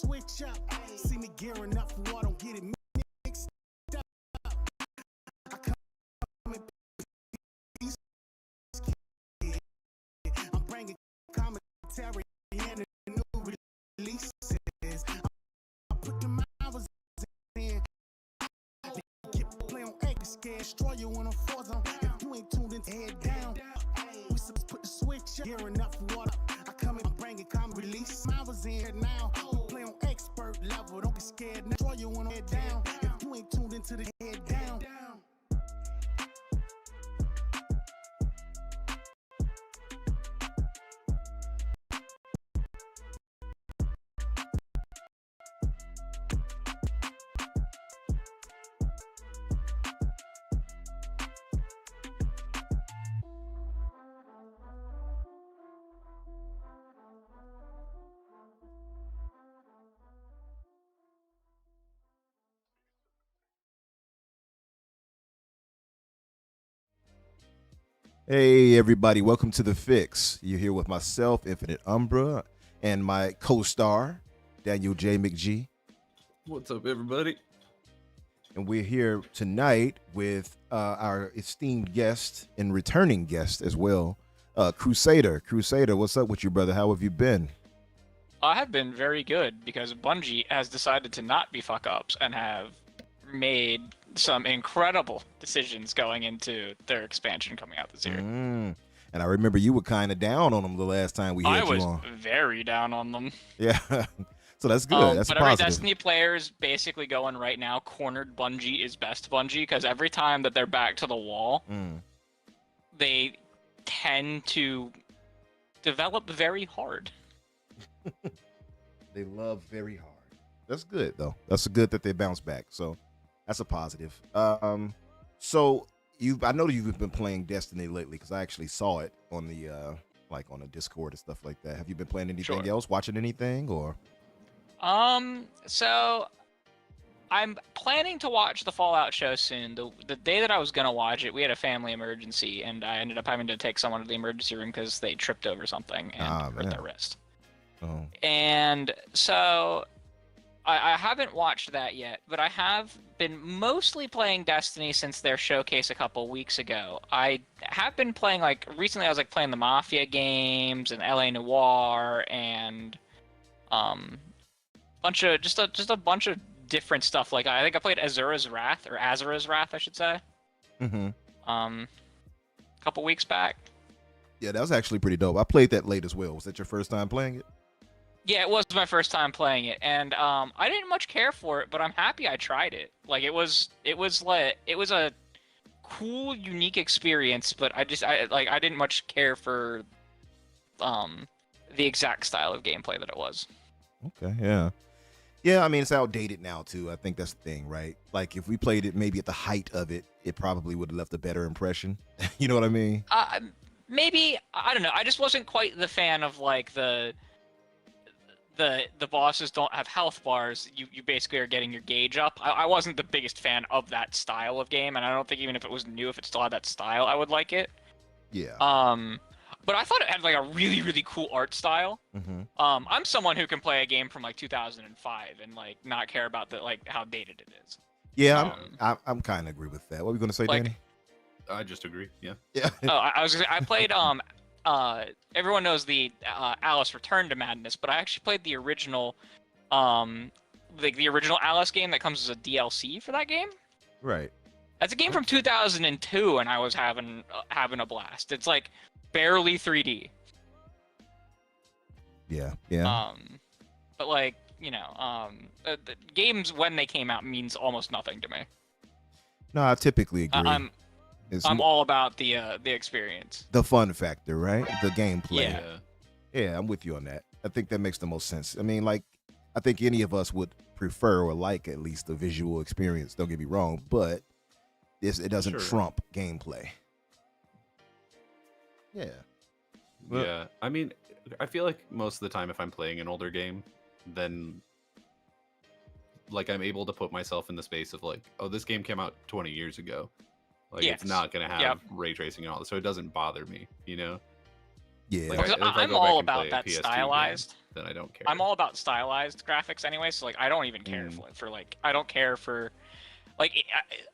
switch up. See me gearing up for war, don't get it mixed up. I come in peace, kid. I'm bringing commentary and the new releases. I'm putting my hours in. Get play on acre, scared, destroy you when I'm forced on. If you ain't tuned in, head down. We supposed to put the switch up, gearing up for war. I come in, I'm bringing common release. I was in now. We play on expert level. Don't be scared. Destroy you when I'm head down. If you ain't tuned into the head down. Hey everybody, welcome to The Fix. You're here with myself, Infinite Umbra, and my co-star, Daniel J. McG. What's up, everybody? And we're here tonight with our esteemed guest and returning guest as well, Crusader. Crusader, what's up with you, brother? How have you been? I have been very good because Bungie has decided to not be fuck-ups and have made some incredible decisions going into their expansion coming out this year. And I remember you were kind of down on them the last time we had you on. I was very down on them. Yeah, so that's good. That's but positive. every Destiny players basically going right now, cornered Bungie is best Bungie, because every time that they're back to the wall, they tend to develop very hard. They love very hard. That's good, though. That's good that they bounce back. So that's a positive. So I know you've been playing Destiny lately because I actually saw it on the like on the Discord and stuff like that. Have you been playing anything else? Watching anything or? So I'm planning to watch the Fallout show soon. The day that I was gonna watch it, we had a family emergency, and I ended up having to take someone to the emergency room because they tripped over something and hurt their wrist. Oh. And so I haven't watched that yet, but I have been mostly playing Destiny since their showcase a couple weeks ago. I have been playing, like, recently I was, like, playing the Mafia games and LA Noire and just a bunch of different stuff. Like, I think I played Azura's Wrath, I should say. A couple weeks back. Yeah, that was actually pretty dope. I played that late as well. Was that your first time playing it? Yeah, it was my first time playing it, and I didn't much care for it, but I'm happy I tried it. Like, it was a cool, unique experience, but I didn't much care for the exact style of gameplay that it was. Okay, yeah. Yeah, I mean, it's outdated now, too. I think that's the thing, right? Like, if we played it maybe at the height of it, it probably would have left a better impression. You know what I mean? Maybe, I don't know. I just wasn't quite the fan of, like, the bosses don't have health bars. You basically are getting your gauge up. I wasn't the biggest fan of that style of game, and I don't think even if it was new, if it still had that style, I would like it. Yeah. But I thought it had, like, a really, really cool art style. I'm someone who can play a game from, like, 2005 and, like, not care about how dated it is. Yeah, I'm kind of agree with that. What were you gonna say, like, Danny? I just agree. Yeah. Yeah. I played everyone knows the Alice Return to Madness, but I actually played the original the original Alice game that comes as a DLC for that game. Right. That's a game from 2002, and I was having a blast. It's like barely 3D. Yeah. But like, the games when they came out means almost nothing to me. No, I typically agree. I'm all about the experience. The fun factor, right? The gameplay. Yeah, I'm with you on that. I think that makes the most sense. I mean, like, I think any of us would prefer or like at least the visual experience. Don't get me wrong, but it doesn't trump gameplay. Yeah. Yeah. I mean, I feel like most of the time if I'm playing an older game, then like I'm able to put myself in the space of like, oh, this game came out 20 years ago. Like, it's not going to have ray tracing and all this, so it doesn't bother me, you know? Yeah. Like, Because if I I'm go back all and play about a that PS2 game, stylized. then I don't care. I'm all about stylized graphics anyway, so like I don't even care for like I don't care for like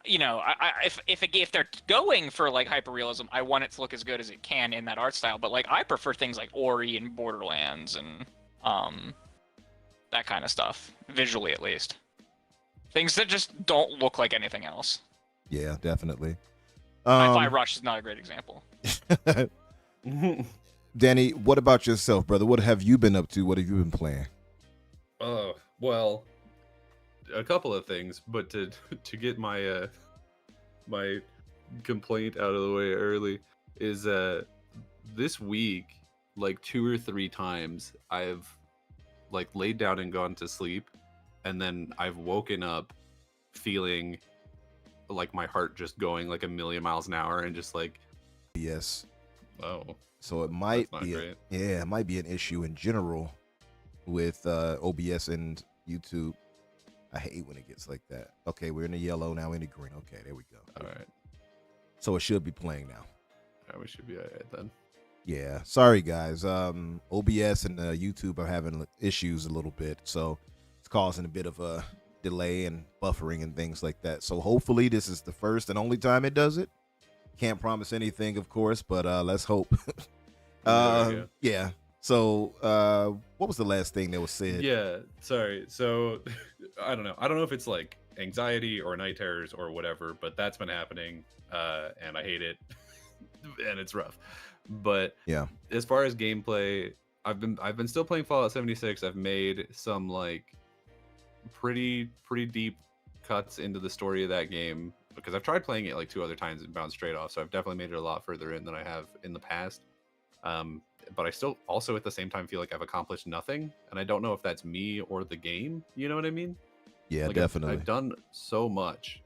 if they're going for like hyperrealism, I want it to look as good as it can in that art style. But like I prefer things like Ori and Borderlands and that kind of stuff, visually at least. Things that just don't look like anything else. Yeah, definitely. Hi-Fi Rush is not a great example. Danny, what about yourself, brother? What have you been up to? What have you been playing? Well, a couple of things, but to get my my complaint out of the way early is this week, like 2 or 3 times I've like laid down and gone to sleep, and then I've woken up feeling like my heart just going like a million miles an hour and just like, Yes. oh, So it might that's not be great. it might be an issue in general with OBS and YouTube. I hate when it gets like that. Okay, we're in the yellow now, in the green. Okay, there we go. All right, So it should be playing now. we should be all right then. Yeah, sorry guys. OBS and YouTube are having issues a little bit, so it's causing a bit of a delay and buffering and things like that. So hopefully this is the first and only time it does it. Can't promise anything, of course, but let's hope. Yeah. So what was the last thing that was said? Yeah, sorry. So I don't know. I don't know if it's like anxiety or night terrors or whatever, but that's been happening, and I hate it, and it's rough. But Yeah. as far as gameplay, I've been still playing Fallout 76. I've made some like pretty deep cuts into the story of that game because I've tried playing it like 2 other times and bounced straight off. So I've definitely made it a lot further in than I have in the past. But I still also at the same time feel like I've accomplished nothing, and I don't know if that's me or the game. You know what I mean? Yeah, Like, definitely. I've done so much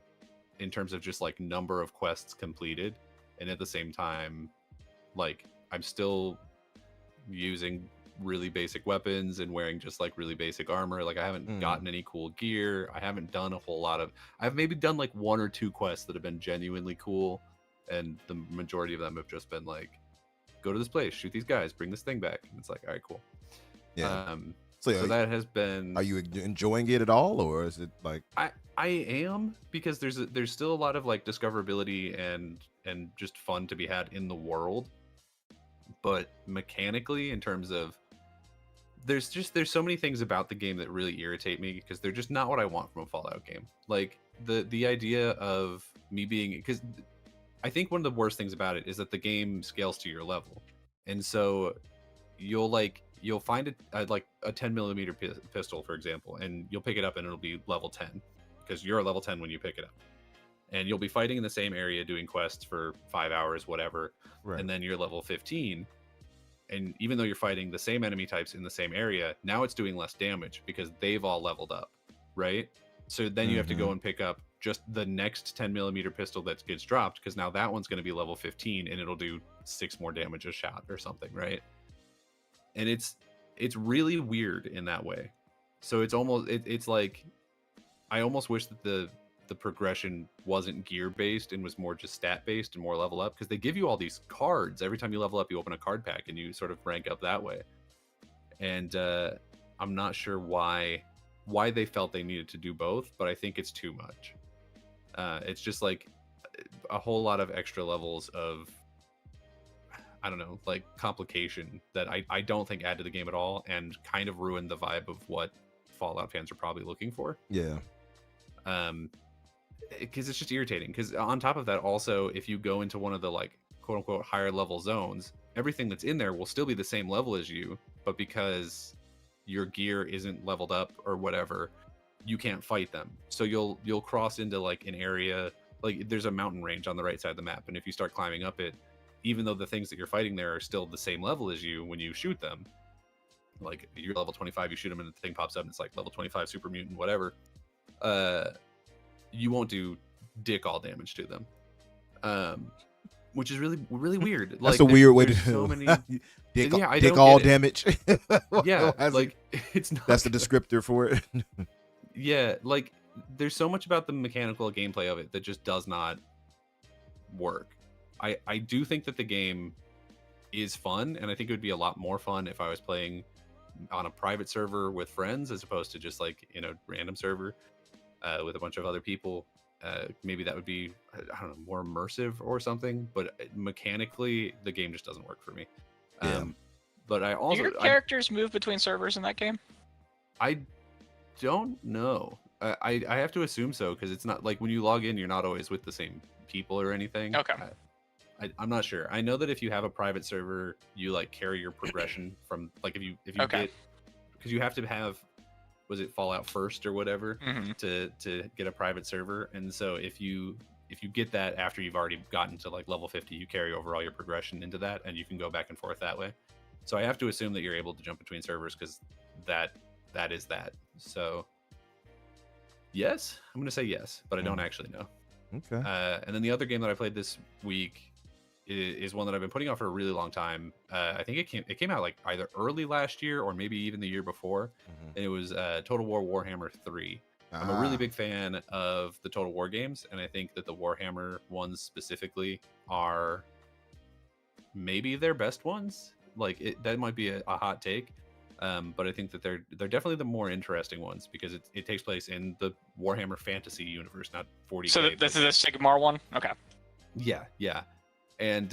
in terms of just like number of quests completed, and at the same time, like I'm still using really basic weapons and wearing just like really basic armor. Like I haven't gotten any cool gear. I haven't done a whole lot of. I've maybe done like 1 or 2 quests that have been genuinely cool, and the majority of them have just been like, go to this place, shoot these guys, bring this thing back. And it's like, all right, cool. Yeah. So that has been. Are you enjoying it at all, or is it like? I am, because there's still a lot of like discoverability and just fun to be had in the world, but mechanically, in terms of there's so many things about the game that really irritate me because they're just not what I want from a Fallout game. Like the idea of me being, because I think one of the worst things about it is that the game scales to your level, and so you'll find like a 10mm pistol, for example, and you'll pick it up and it'll be level 10 because you're a level 10 when you pick it up, and you'll be fighting in the same area doing quests for 5 hours, whatever, Right. and then you're level 15, and even though you're fighting the same enemy types in the same area, now it's doing less damage because they've all leveled up, right? So then you have to go and pick up just the next 10mm pistol that gets dropped, because now that one's going to be level 15 and it'll do 6 more damage a shot or something, right? And it's really weird in that way. So it's almost it's like I almost wish that the progression wasn't gear based and was more just stat based and more level up, because they give you all these cards every time you level up. You open a card pack and you sort of rank up that way. And I'm not sure why they felt they needed to do both, but I think it's too much. It's just like a whole lot of extra levels of, I don't know, like complication that I don't think add to the game at all, and kind of ruin the vibe of what Fallout fans are probably looking for. Yeah. Because it's just irritating. Because on top of that, also, if you go into one of the like quote unquote higher level zones, everything that's in there will still be the same level as you, but because your gear isn't leveled up or whatever, you can't fight them. So you'll cross into like an area, like there's a mountain range on the right side of the map, and if you start climbing up it, even though the things that you're fighting there are still the same level as you, when you shoot them, like you're level 25, you shoot them and the thing pops up and it's like level 25 super mutant whatever, you won't do dick all damage to them, which is really weird. That's like a weird way to there's so many dick, Yeah, I dick don't all get it. damage. yeah, How's it- like it's not that's the descriptor for it. yeah, like there's so much about the mechanical gameplay of it that just does not work. I do think that the game is fun, and I think it would be a lot more fun if I was playing on a private server with friends as opposed to just like random server with a bunch of other people. Maybe that would be, I don't know, more immersive or something, but mechanically the game just doesn't work for me. Yeah. But I Do also your characters move between servers in that game? I don't know. I have to assume so, because it's not like when you log in, you're not always with the same people or anything. Okay. I'm not sure. I know that if you have a private server, you like carry your progression from like if you Okay. get, because you have to have, was it Fallout first or whatever to get a private server, and so if you get that after you've already gotten to like level 50, you carry over all your progression into that, and you can go back and forth that way. So I have to assume that you're able to jump between servers, because that is that. So yes, I'm gonna say yes, but I don't actually know. Okay. And then the other game that I played this week is one that I've been putting off for a really long time. I think it came out like either early last year or maybe even the year before, and it was Total War Warhammer 3. I'm a really big fan of the Total War games, and I think that the Warhammer ones specifically are maybe their best ones. Like that might be a hot take, but I think that they're definitely the more interesting ones, because it takes place in the Warhammer fantasy universe, not 40K. So this is a Sigmar one? Okay. Yeah. And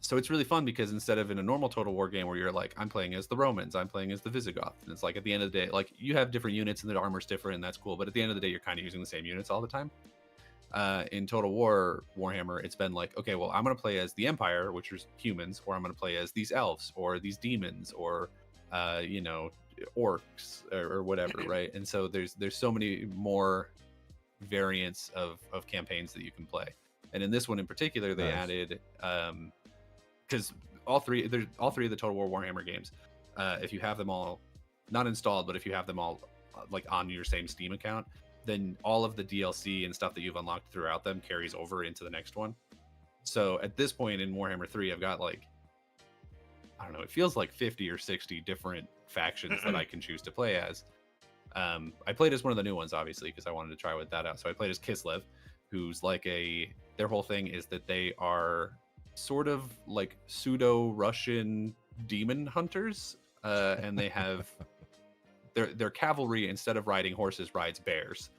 so it's really fun, because instead of in a normal Total War game where you're like, I'm playing as the Romans, I'm playing as the Visigoths, and it's like at the end of the day, like you have different units and the armor's different, and that's cool, but at the end of the day, you're kind of using the same units all the time. In Total War Warhammer, it's been like, okay, well, I'm going to play as the Empire, which is humans, or I'm going to play as these elves, or these demons, or orcs, or whatever, right? And so there's so many more variants of campaigns that you can play. And in this one in particular, they added, because all three of the Total War Warhammer games, if you have them all not installed, but if you have them all like on your same Steam account, then all of the DLC and stuff that you've unlocked throughout them carries over into the next one. So at this point in Warhammer 3, I've got like, I don't know, it feels like 50 or 60 different factions that I can choose to play as. I played as one of the new ones, obviously, because I wanted to try with that out. So I played as Kislev, who's like their whole thing is that they are sort of like pseudo-Russian demon hunters, and they have their cavalry, instead of riding horses, rides bears.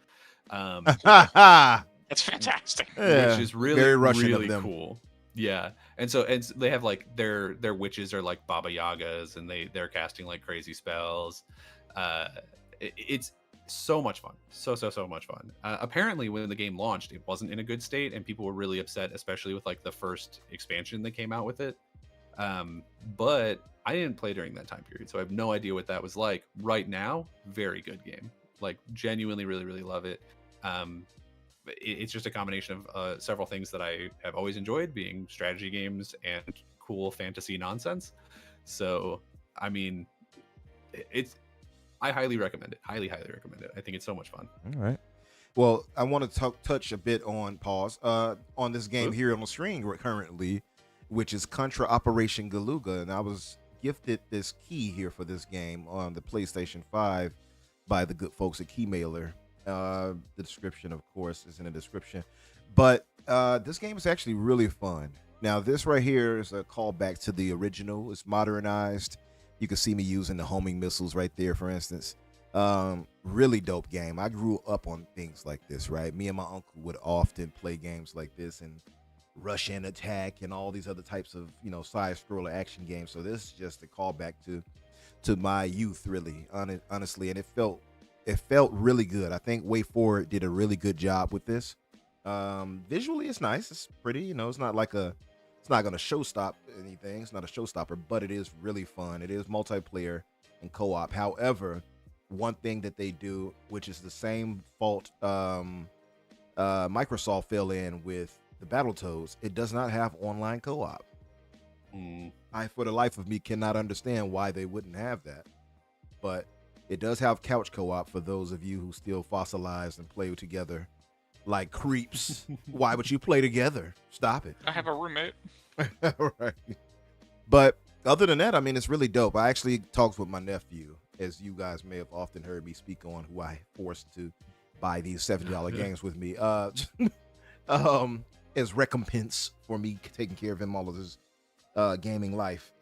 That's fantastic. Yeah, which is really very Russian really of them. cool. Yeah, and so they have like their witches are like Baba Yagas, and they're casting like crazy spells. It's so much fun, so much fun. Apparently, when the game launched, it wasn't in a good state, and people were really upset, especially with like the first expansion that came out with it. But I didn't play during that time period, so I have no idea what that was like. Right now, very good game. Like genuinely, really love it. It's just a combination of several things that I have always enjoyed, being strategy games and cool fantasy nonsense. So, I mean, I highly recommend it. Highly recommend it. I think it's so much fun. All right. Well, I want to touch a bit on on this game here on the screen currently, which is Contra Operation Galuga, and I was gifted this key here for this game on the PlayStation 5 by the good folks at Keymailer. The description, of course, is in the description, but this game is actually really fun. Now, this right here is a callback to the original. It's modernized. You can see me using the homing missiles right there, for instance. Really dope game. I grew up on things like this, right? Me and my uncle would often play games like this and rush in, attack, and all these other types of, side scroller action games. So this is just a callback to my youth, really, honestly, and it felt really good. I think Way Forward did a really good job with this. Visually, it's nice. It's pretty. It's not like it's not going to showstop anything. It's not a showstopper, but it is really fun. It is multiplayer and co-op. However, one thing that they do, which is the same fault Microsoft fell in with the Battletoads, it does not have online co-op. I, for the life of me, cannot understand why they wouldn't have that. But it does have couch co-op for those of you who still fossilize and play together like creeps. Why would you play together? Stop it. I have a roommate. Right. But other than that, I mean, it's really dope. I actually talked with my nephew, as you guys may have often heard me speak on, who I forced to buy these $70 games with me as recompense for me taking care of him all of his gaming life.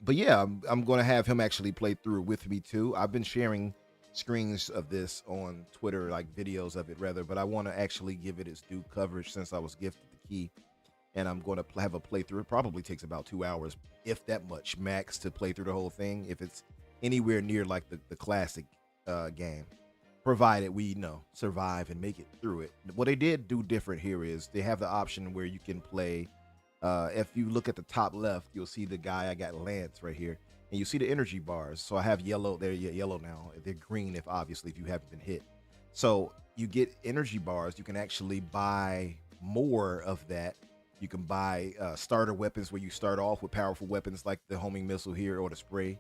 But yeah, I'm going to have him actually play through it with me too. I've been sharing screens of this on Twitter, like videos of it rather, but I want to actually give it its due coverage since I was gifted the key, and I'm going to have a playthrough. It probably takes about 2 hours, if that much, max, to play through the whole thing. If it's anywhere near like the classic game, provided we survive and make it through it. What they did do different here is they have the option where you can play. If you look at the top left, you'll see the guy I got, Lance, right here, and you see the energy bars. So I have yellow. They're yellow now. They're green if you haven't been hit. So you get energy bars. You can actually buy more of that. You can buy starter weapons where you start off with powerful weapons like the homing missile here or the spray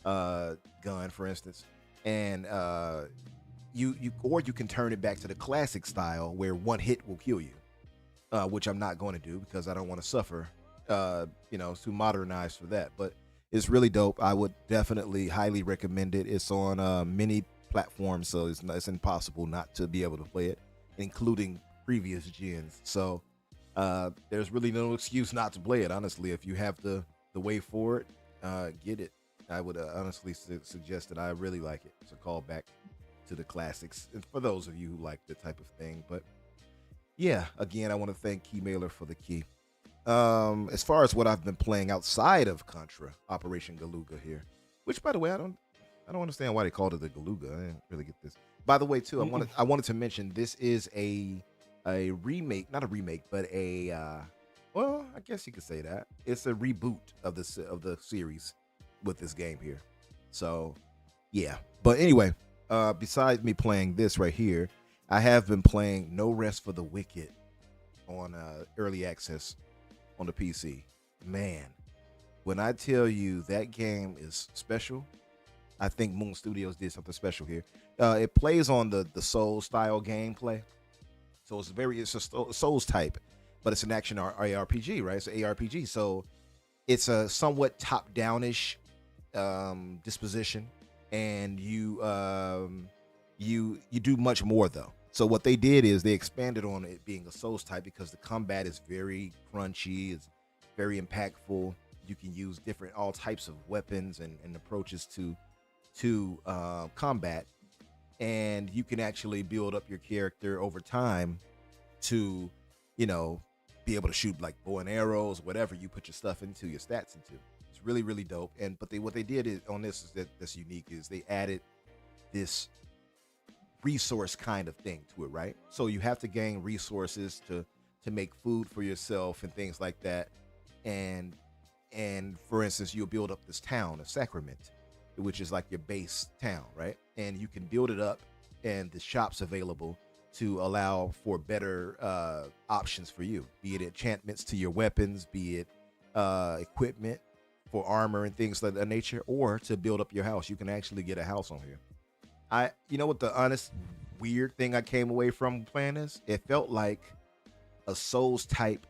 gun, for instance, and you can turn it back to the classic style where one hit will kill you. Which I'm not going to do because I don't want to suffer, too modernized for that. But it's really dope. I would definitely highly recommend it. It's on many platforms, so it's impossible not to be able to play it, including previous gens. So there's really no excuse not to play it, honestly. If you have the way for it, get it. I would honestly suggest that. I really like it. It's a callback to the classics, and for those of you who like the type of thing. But yeah, again, I want to thank Keymailer for the key. As far as what I've been playing outside of Contra, Operation Galuga here, which, by the way, I don't understand why they called it the Galuga. I didn't really get this. By the way, too, I wanted to mention this is a remake, not a remake, but well, I guess you could say that it's a reboot of the series with this game here. So yeah, but anyway, besides me playing this right here, I have been playing No Rest for the Wicked on early access on the PC. Man, when I tell you that game is special, I think Moon Studios did something special here. It plays on the Souls style gameplay, so it's a Souls type, but it's an action ARPG, right? It's an ARPG, so it's a somewhat top downish disposition, and you do much more though. So what they did is they expanded on it being a Souls type because the combat is very crunchy, it's very impactful. You can use all types of weapons and approaches to combat, and you can actually build up your character over time to, be able to shoot like bow and arrows, whatever you put your stuff into, your stats into. It's really, really dope. What they did on this is that's unique is they added this resource kind of thing to it, right? So you have to gain resources to make food for yourself and things like that. And for instance, you'll build up this town of Sacrament, which is like your base town, right? And you can build it up, and the shop's available to allow for better options for you, be it enchantments to your weapons, be it equipment for armor and things like that nature, or to build up your house. You can actually get a house on here. What the honest weird thing I came away from playing this? It felt like a Souls type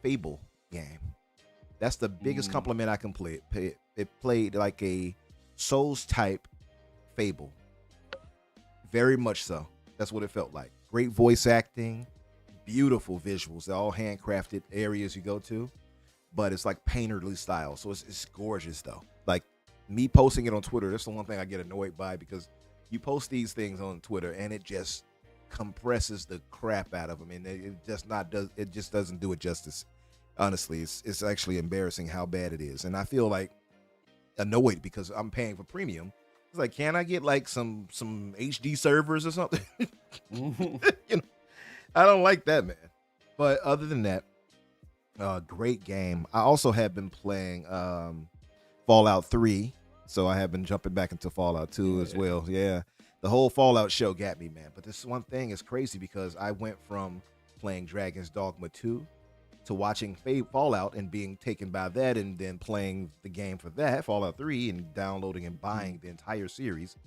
Fable game. That's the biggest compliment I can play. It played like a Souls type Fable. Very much so. That's what it felt like. Great voice acting, beautiful visuals. They're all handcrafted areas you go to, but it's like painterly style. So it's gorgeous though. Like me posting it on Twitter, that's the one thing I get annoyed by, because you post these things on Twitter and it just compresses the crap out of them, and it just doesn't do it justice. Honestly, it's actually embarrassing how bad it is, and I feel like annoyed because I'm paying for premium. It's like, can I get like some HD servers or something? I don't like that, man. But other than that, great game. I also have been playing Fallout 3. So I have been jumping back into Fallout 2 as well. Yeah. The whole Fallout show got me, man. But this one thing is crazy because I went from playing Dragon's Dogma 2 to watching Fallout and being taken by that, and then playing the game for that, Fallout 3, and downloading and buying the entire series.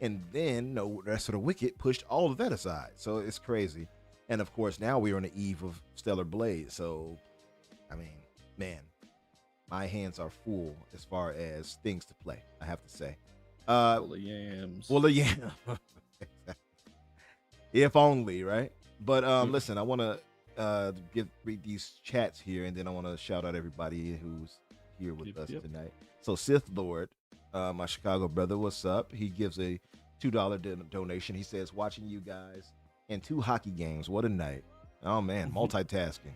And then No Rest of the Wicked pushed all of that aside. So it's crazy. And of course, now we're on the eve of Stellar Blade. So, I mean, man, my hands are full as far as things to play, I have to say. Full of yams. Full of yams. If only, right? But listen, I want to read these chats here, and then I want to shout out everybody who's here with Yep, us yep. tonight. So Sith Lord, my Chicago brother, what's up? He gives a $2 donation. He says, watching you guys and 2 hockey games. What a night. Oh man, multitasking.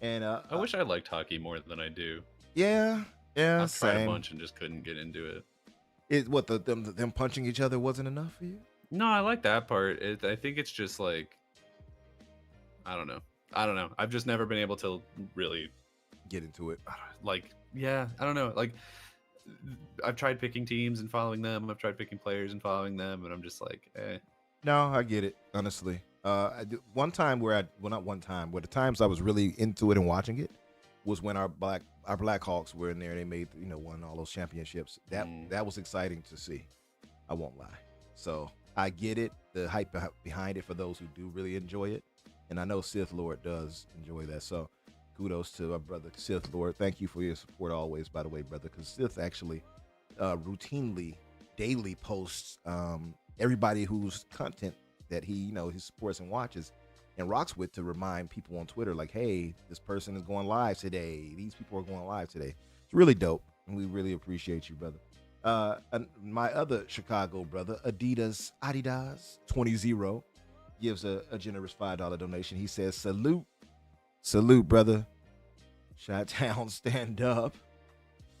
And I wish I liked hockey more than I do. yeah, I've tried a same. bunch and just couldn't get into it. What them punching each other wasn't enough for you? No, I like that part. I think it's just like, I don't know. I've just never been able to really Get into it. like. Yeah, I don't know. Like, I've tried picking teams and following them. I've tried picking players and following them, and I'm just like, eh. No, I get it. Honestly, one time where not one time, where the times I was really into it and watching it was when our Blackhawks were in there. They made won all those championships. That was exciting to see. I won't lie. So I get it, the hype behind it for those who do really enjoy it, and I know Sith Lord does enjoy that. So kudos to our brother Sith Lord. Thank you for your support always, by the way, brother, because Sith actually routinely, daily posts everybody whose content that he supports and watches and rocks with, to remind people on Twitter, like, hey, this person is going live today. These people are going live today. It's really dope, and we really appreciate you, brother. And my other Chicago brother, Adidas 20 gives a generous $5 donation. He says, salute, brother. Chi-Town, stand up.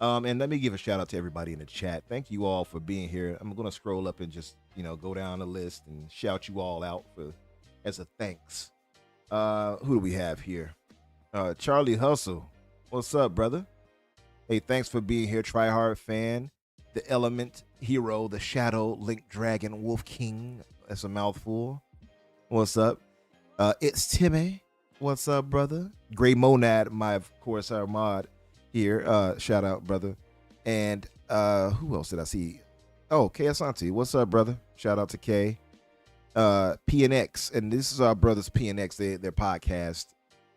And let me give a shout out to everybody in the chat. Thank you all for being here. I'm going to scroll up and just, go down the list and shout you all out as a thanks. Who do we have here? Charlie Hustle. What's up, brother? Hey, thanks for being here. Tryhard fan, the Element Hero, the Shadow, Link Dragon, Wolf King. That's a mouthful. What's up? It's Timmy. What's up, brother? Gray Monad, of course, our mod here. Shout out, brother. And who else did I see? Oh, K Asante. What's up, brother? Shout out to K. PNX, and this is our brothers PNX, their podcast.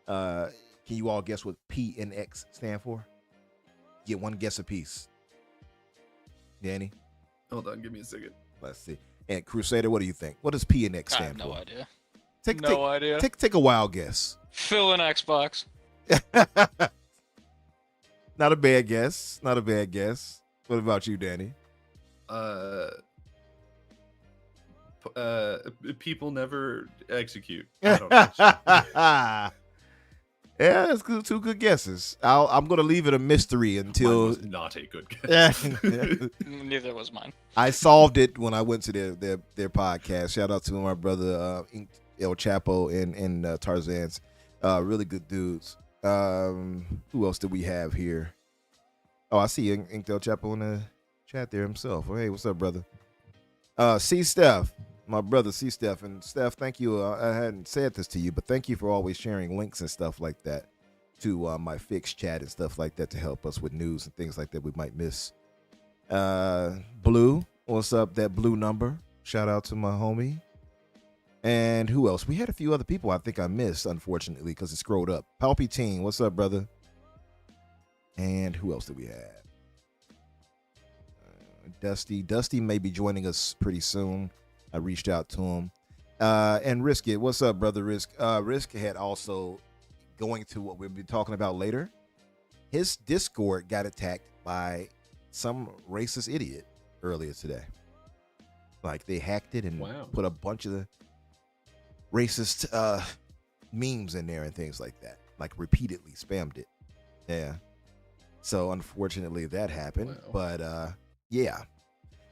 Can you all guess what PNX stand for? Get one guess apiece. Danny? Hold on, give me a second. Let's see. And Crusader, what do you think? What does PNX I stand have no for? idea. No idea. Take a wild guess. Fill an Xbox. Not a bad guess. What about you, Danny? People never execute. I don't know. Yeah, that's good. 2 good guesses. I'm gonna leave it a mystery Mine until was not a good guess. Neither was mine. I solved it when I went to their podcast. Shout out to my brother El Chapo and Tarzan's. Really good dudes. Who else do we have here? Oh, I see Inked El Chapo in the chat there himself. Oh, hey, what's up, brother? C Steph, my brother C Steph. And Steph, thank you. I hadn't said this to you, but thank you for always sharing links and stuff like that to my fixed chat and stuff like that to help us with news and things like that we might miss. Blue, what's up? That blue number. Shout out to my homie. And who else? We had a few other people I think I missed, unfortunately, because it scrolled up. Palpatine, what's up, brother? And who else do we have? Dusty may be joining us pretty soon. I reached out to him. And Risk It, what's up, brother Risk? Risk had also, going to what we'll be talking about later, his Discord got attacked by some racist idiot earlier today. Like, they hacked it and put a bunch of the racist memes in there and things like that. Like, repeatedly spammed it. Yeah. So, unfortunately, that happened. Wow. But, yeah.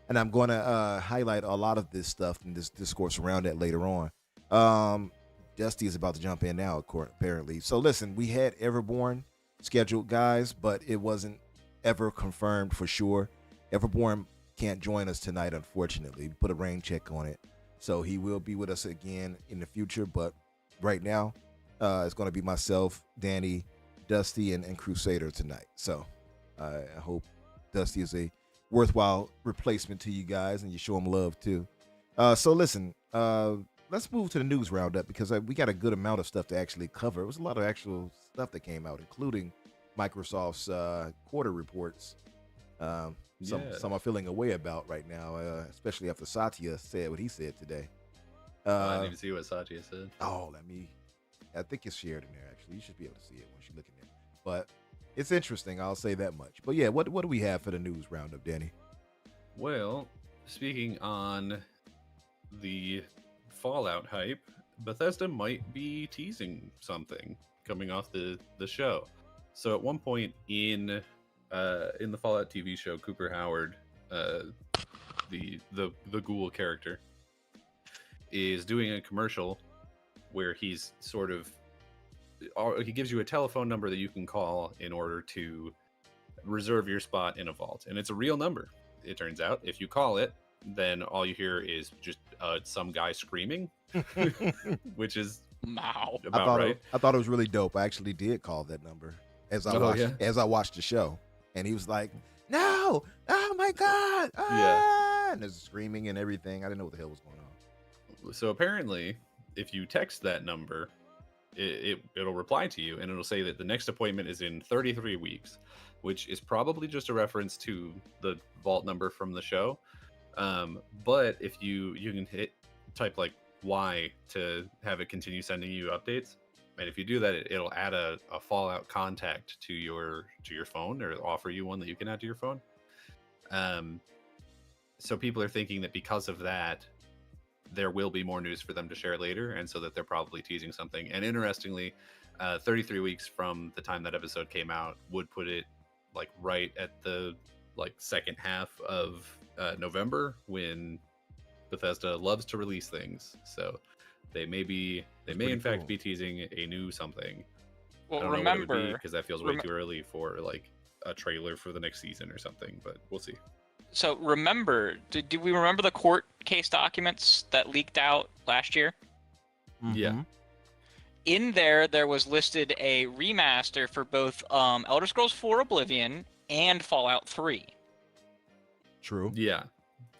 And I'm going to highlight a lot of this stuff and this discourse around that later on. Dusty is about to jump in now, apparently. So, listen, we had Everborn scheduled, guys, but it wasn't ever confirmed for sure. Everborn can't join us tonight, unfortunately. We put a rain check on it. So he will be with us again in the future. But right now, it's going to be myself, Danny, Dusty, and Crusader tonight. So I hope Dusty is a worthwhile replacement to you guys and you show him love too. So listen, let's move to the news roundup because we got a good amount of stuff to actually cover. It was a lot of actual stuff that came out, including Microsoft's quarter reports. Some are feeling a way about right now, especially after Satya said what he said today. I didn't even see what Satya said. Oh, let me I think it's shared in there. Actually, you should be able to see it once you look in there. But it's interesting. I'll say that much. But yeah, what do we have for the news roundup, Danny? Well, speaking on the Fallout hype, Bethesda might be teasing something coming off the show. So at one point in the Fallout TV show, Cooper Howard, the ghoul character, is doing a commercial where he's sort of he gives you a telephone number that you can call in order to reserve your spot in a vault, and it's a real number. It turns out if you call it, then all you hear is just some guy screaming, which is Wow. about right. I thought it was really dope. I actually did call that number as I watched the show, and he was like, "No, oh my god!" Yeah. And there's screaming and everything. I didn't know what the hell was going on. So apparently, if you text that number, it'll reply to you, and it'll say that the next appointment is in 33 weeks, which is probably just a reference to the vault number from the show. But if you can type like Y to have it continue sending you updates, and if you do that, it'll add a Fallout contact to your phone, or offer you one that you can add to your phone. So people are thinking that because of that, there will be more news for them to share later, and so that they're probably teasing something. And interestingly, 33 weeks from the time that episode came out would put it like right at the second half of November, when Bethesda loves to release things. So they may in fact cool. be teasing a new something. Well, I don't know remember, what it would be, because that feels way too early for like a trailer for the next season or something, but we'll see. so remember, do we remember the court case documents that leaked out last year? Yeah. In there was listed a remaster for both Elder Scrolls 4 Oblivion and Fallout 3. True. Yeah.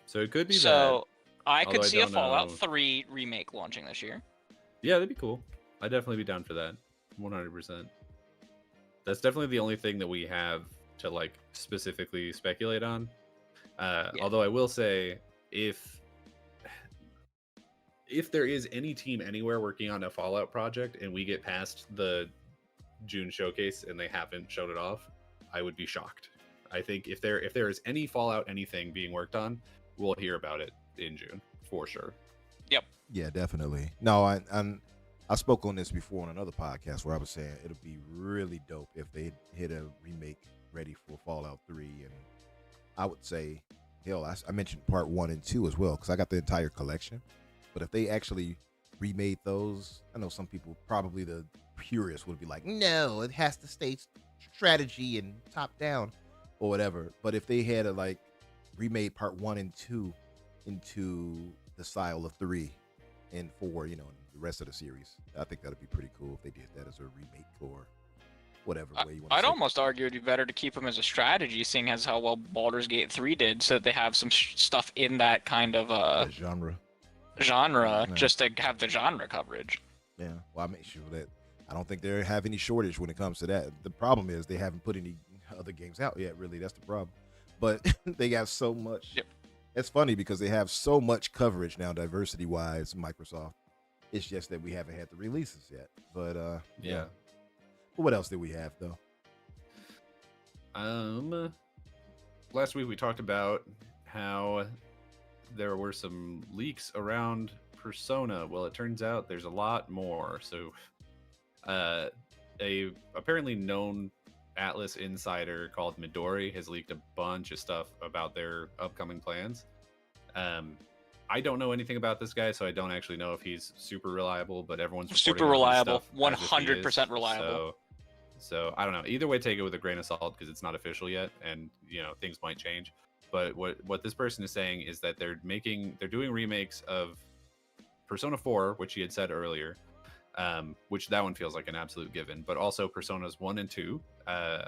So it could be So I Although could I see a don't Fallout know. 3 remake launching this year. that. Yeah, that'd be cool. I'd definitely be down for that. 100%. That's definitely the only thing that we have to like specifically speculate on. Although I will say, if there is any team anywhere working on a Fallout project and we get past the June showcase and they haven't showed it off, I would be shocked. I think if there is any Fallout anything being worked on, we'll hear about it in June for sure. Yeah, definitely. No, I spoke on this before on another podcast where I was saying it'll be really dope if they hit a remake ready for Fallout 3, and I would say, hell, I mentioned part 1 and 2 as well, because I got the entire collection. But if they actually remade those, I know some people, probably the purists, would be like, no, it has to stay strategy and top down or whatever. But if they had a remade part 1 and 2 into the style of 3 and 4, and the rest of the series, I think that'd be pretty cool if they did that as a remake or whatever way you want to I'd almost argue it'd be better to keep them as a strategy, seeing as how well Baldur's Gate 3 did, so that they have some stuff in that kind of genre. genre, Yeah. just to have the genre coverage. Yeah, well, I make sure that I don't think they have any shortage when it comes to that. The problem is they haven't put any other games out yet, really. That's the problem. But they got so much. Yep. It's funny because they have so much coverage now, diversity-wise, Microsoft. It's just that we haven't had the releases yet. But, Yeah. But what else did we have, though? Last week we talked about how there were some leaks around Persona. Well, it turns out there's a lot more. So, a apparently known Atlas insider called Midori has leaked a bunch of stuff about their upcoming plans. I don't know anything about this guy, so I don't actually know if he's super reliable, but everyone's Super reporting on his reliable, stuff as if he is. 100% reliable. So I don't know. Either way, take it with a grain of salt because it's not official yet, and things might change. But what this person is saying is that they're doing remakes of Persona 4, which he had said earlier, which that one feels like an absolute given, but also Personas 1 and 2. I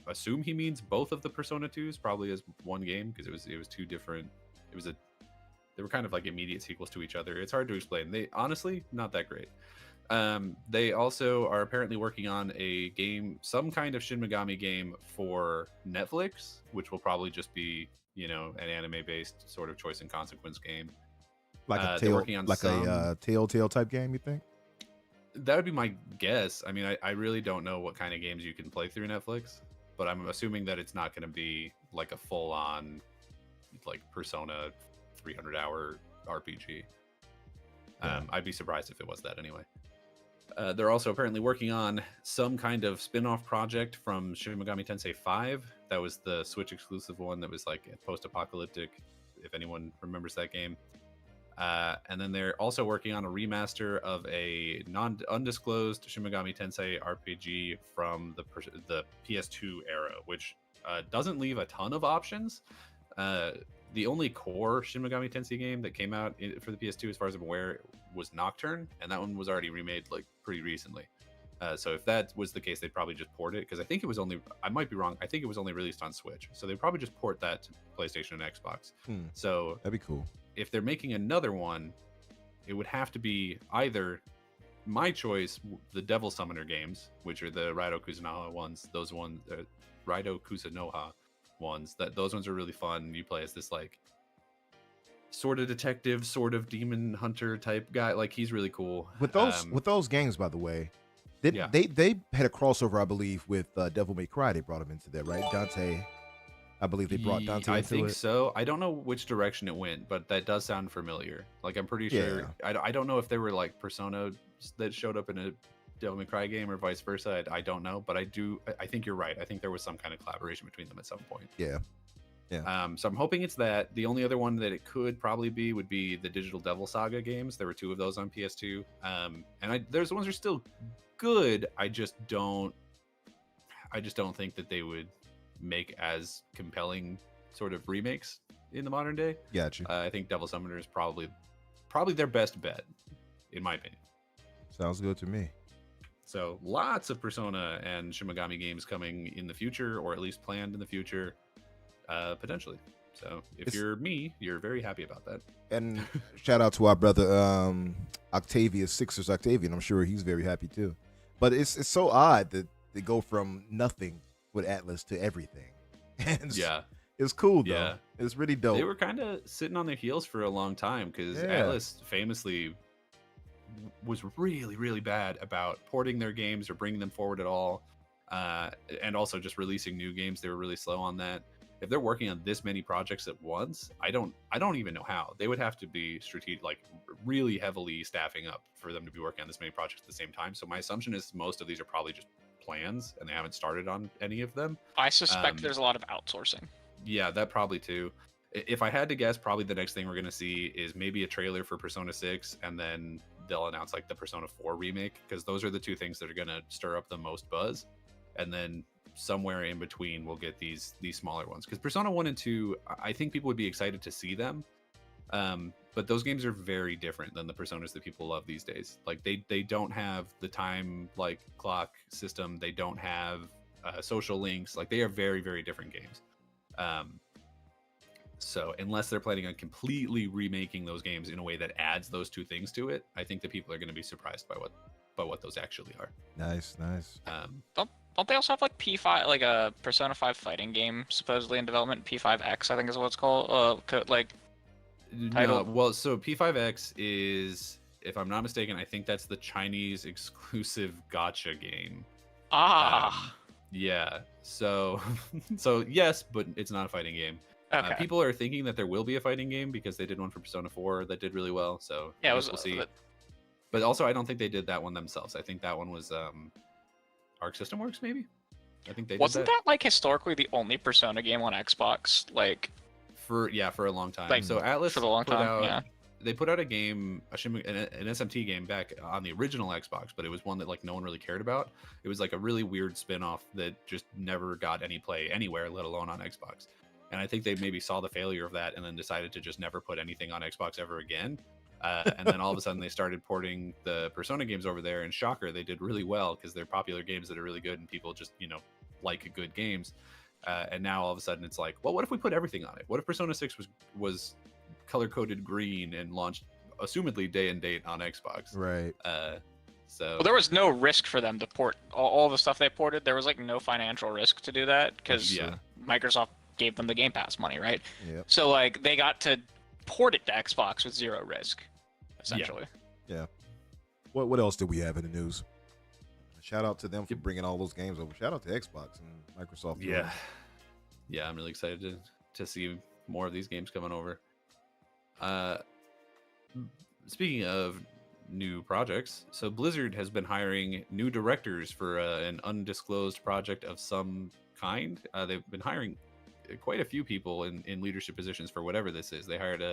assume he means both of the Persona 2s, probably as one game, because it was two different. They were kind of like immediate sequels to each other. It's hard to explain. They honestly not that great. They also are apparently working on a game, some kind of Shin Megami game for Netflix, which will probably just be, an anime-based sort of choice and consequence game. Like a they're working on Telltale type game, you think? That would be my guess. I mean, I really don't know what kind of games you can play through Netflix, but I'm assuming that it's not going to be like a full-on like Persona 300-hour RPG. I'd be surprised if it was that anyway. They're also apparently working on some kind of spin-off project from Shin Megami Tensei 5. That was the Switch exclusive one that was like post-apocalyptic, if anyone remembers that game. And then they're also working on a remaster of a undisclosed Shin Megami Tensei RPG from the PS2 era, which doesn't leave a ton of options. The only core Shin Megami Tensei game that came out for the PS2, as far as I'm aware, was Nocturne, and that one was already remade like pretty recently. So if that was the case, they'd probably just port it, because I think it was only, I might be wrong, I think it was only released on Switch. So they'd probably just port that to PlayStation and Xbox. So that'd be cool. If they're making another one, it would have to be either my choice, the Devil Summoner games, which are the Raido Kuzunoha ones. Those ones, Raido Kuzunoha ones. Those ones are really fun. You play as this like sort of detective, sort of demon hunter type guy. Like he's really cool. With those games, by the way, they had a crossover, I believe, with Devil May Cry. They brought him into there, right? Dante. I believe they brought Dante into it. I think so. I don't know which direction it went, but that does sound familiar. Like, I'm pretty sure. I don't know if there were, like, Persona that showed up in a Devil May Cry game or vice versa. I don't know, but I think you're right. I think there was some kind of collaboration between them at some point. Yeah. So I'm hoping it's that. The only other one that it could probably be would be the Digital Devil Saga games. There were 2 of those on PS2. And those ones are still good. I just don't think that they would make as compelling sort of remakes in the modern day. Gotcha. I think Devil Summoner is probably their best bet, in my opinion. Sounds good to me. So lots of Persona and Shin Megami games coming in the future, or at least planned in the future, potentially. So if you're me, you're very happy about that. And shout out to our brother Octavius Sixers Octavian. I'm sure he's very happy too. But it's so odd that they go from nothing with Atlas to everything. And it's cool though. Yeah. It's really dope. They were kind of sitting on their heels for a long time, because Atlas famously was really, really bad about porting their games or bringing them forward at all, and also just releasing new games. They were really slow on that. If they're working on this many projects at once, I don't even know how. They would have to be strategic, like really heavily staffing up for them to be working on this many projects at the same time. So my assumption is most of these are probably just plans and they haven't started on any of them. I suspect there's a lot of outsourcing. Yeah, that probably too. If I had to guess, probably the next thing we're going to see is maybe a trailer for Persona 6, and then they'll announce like the Persona 4 remake, because those are the 2 things that are going to stir up the most buzz. And then somewhere in between we'll get these smaller ones, because Persona 1 and 2, I think people would be excited to see them. But those games are very different than the Personas that people love these days. Like they don't have the time like clock system. They don't have social links. Like they are very, very different games. So unless they're planning on completely remaking those games in a way that adds those 2 things to it, I think that people are going to be surprised by what those actually are. Nice. Don't they also have like P5, like a Persona 5 fighting game supposedly in development? P5X, I think is what it's called. No, well, so P5X is, if I'm not mistaken, I think that's the Chinese exclusive gacha game. Yeah. So yes, but it's not a fighting game. Okay. People are thinking that there will be a fighting game because they did one for Persona 4 that did really well. So yeah, we'll see. But also, I don't think they did that one themselves. I think that one was Arc System Works, maybe. I think they wasn't that like historically the only Persona game on Xbox, like for a long time. Like, so Atlas for the long time, they put out a game, an SMT game back on the original Xbox, but it was one that like no one really cared about. It was like a really weird spin-off that just never got any play anywhere, let alone on Xbox. And I think they maybe saw the failure of that and then decided to just never put anything on Xbox ever again. And then all of a sudden they started porting the Persona games over there, and shocker, they did really well because they're popular games that are really good and people just, like good games. And now all of a sudden it's like, well, what if we put everything on it? What if Persona 6 was color-coded green and launched assumedly day and date on Xbox? Right. Well, there was no risk for them to port all the stuff they ported. There was like no financial risk to do that because Microsoft gave them the Game Pass money, right? Yep. So like they got to port it to Xbox with 0 risk, essentially. Yeah. What else did we have in the news? Shout out to them for bringing all those games over. Shout out to Xbox and Microsoft. Yeah, I'm really excited to see more of these games coming over. Speaking of new projects, so Blizzard has been hiring new directors for an undisclosed project of some kind. They've been hiring quite a few people in leadership positions for whatever this is. They hired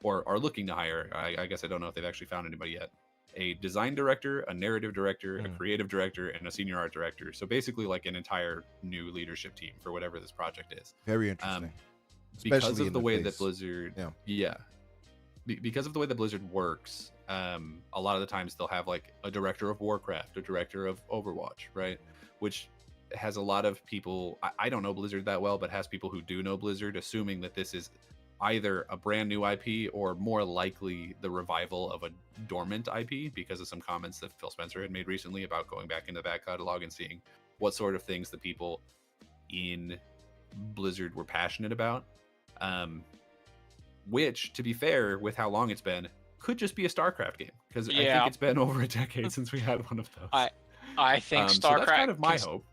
or are looking to hire, I guess I don't know if they've actually found anybody yet, a design director, a narrative director, a creative director, and a senior art director. So basically like an entire new leadership team for whatever this project is. Very interesting. Because of the way that Blizzard, because of the way that Blizzard works, a lot of the times they'll have like a director of Warcraft, a director of Overwatch, right? Which has a lot of people, I don't know Blizzard that well, but has people who do know Blizzard assuming that this is either a brand new IP or more likely the revival of a dormant IP because of some comments that Phil Spencer had made recently about going back into the back catalog and seeing what sort of things the people in Blizzard were passionate about. Which, to be fair, with how long it's been, could just be a StarCraft game because I think it's been over a decade since we had one of those. I think StarCraft. So that's kind of my hope.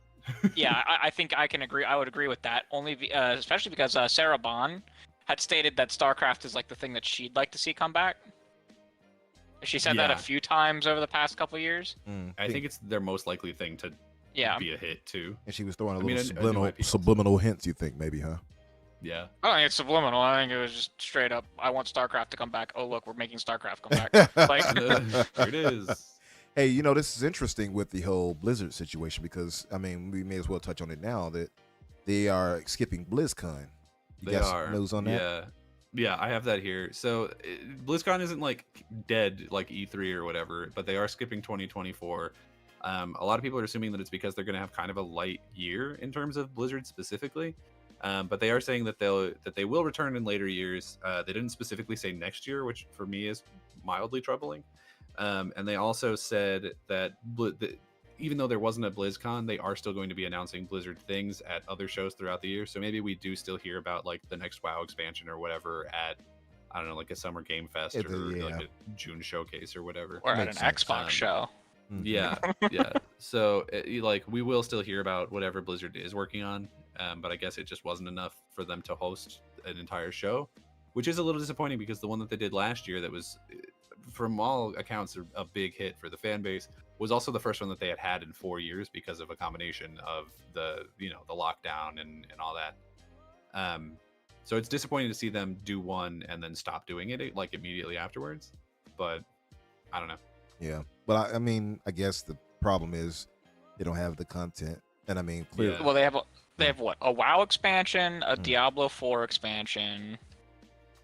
Yeah, I think I can agree. I would agree with that. Especially because Sarah Bond had stated that StarCraft is like the thing that she'd like to see come back. She said that a few times over the past couple of years. I think it's their most likely thing to be a hit too. And she was throwing a little subliminal hints. You think maybe, huh? Yeah. I don't think it's subliminal. I think it was just straight up. I want StarCraft to come back. Oh look, we're making StarCraft come back. Like there it is. Hey, this is interesting with the whole Blizzard situation because I mean we may as well touch on it now that they are skipping BlizzCon. You got some news on that? Yeah, I have that here. So BlizzCon isn't like dead like E3 or whatever, but they are skipping 2024. A lot of people are assuming that it's because they're going to have kind of a light year in terms of Blizzard specifically. But they are saying that they will return in later years. They didn't specifically say next year, which for me is mildly troubling. And they also said that even though there wasn't a BlizzCon, they are still going to be announcing Blizzard things at other shows throughout the year. So maybe we do still hear about like the next WoW expansion or whatever at, I don't know, like a Summer Game Fest or like a June showcase or whatever. Or at an Xbox show. Yeah. So like we will still hear about whatever Blizzard is working on. But I guess it just wasn't enough for them to host an entire show, which is a little disappointing because the one that they did last year that was, from all accounts, a big hit for the fan base was also the first one that they had in 4 years because of a combination of the lockdown and all that. So it's disappointing to see them do one and then stop doing it like immediately afterwards. But I don't know. Yeah, but I mean, I guess the problem is they don't have the content, and I mean, clearly. Well, they have what? A WoW expansion, a Diablo 4 expansion,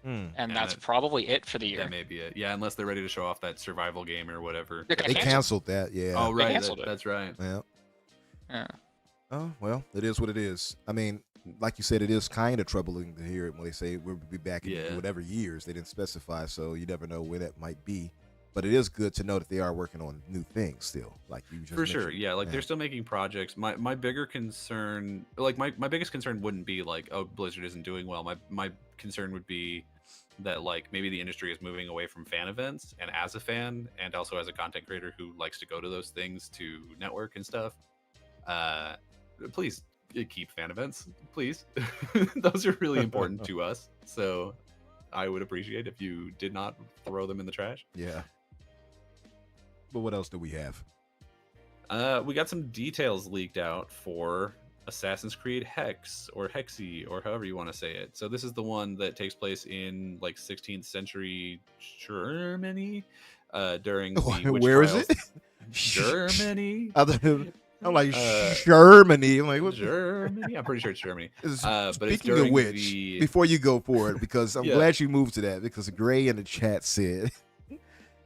and that's probably it for the year. That may be it. Yeah, unless they're ready to show off that survival game or whatever. They canceled that. Yeah. Oh right, that's right. Yeah. Oh well, it is what it is. I mean, like you said, it is kind of troubling to hear it when they say we'll be back in whatever years. They didn't specify, so you never know where that might be. But it is good to know that they are working on new things still, like you just mentioned. Sure. Yeah, like they're still making projects. My bigger concern, like my biggest concern wouldn't be like, oh, Blizzard isn't doing well. My concern would be that like maybe the industry is moving away from fan events, and as a fan and also as a content creator who likes to go to those things to network and stuff, please keep fan events, please. Those are really important to us. So I would appreciate if you did not throw them in the trash. Yeah. But what else do we have? We got some details leaked out for Assassin's Creed Hex or Hexy or however you want to say it. So this is the one that takes place in like 16th century Germany during the witch Where trials. is it? Germany. I'm like Germany. I'm like what? Germany. I'm pretty sure it's Germany. But it's Speaking of which, before you go forward, because I'm glad you moved to that, because Gray in the chat said.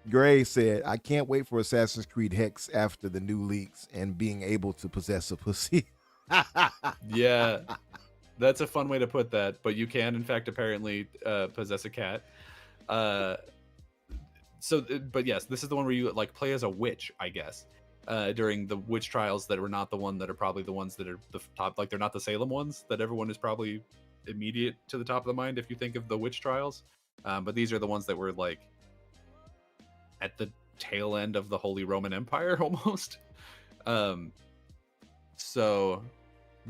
Gray said, I can't wait for Assassin's Creed Hex after the new leaks and being able to possess a pussy. Yeah, that's a fun way to put that. But you can, in fact, apparently possess a cat. But yes, this is the one where you like play as a witch, I guess, during the witch trials that were not the one that are probably the ones that are the top. Like they're not the Salem ones that everyone is probably immediate to the top of the mind if you think of the witch trials. But these are the ones that were like at the tail end of the Holy Roman Empire almost. So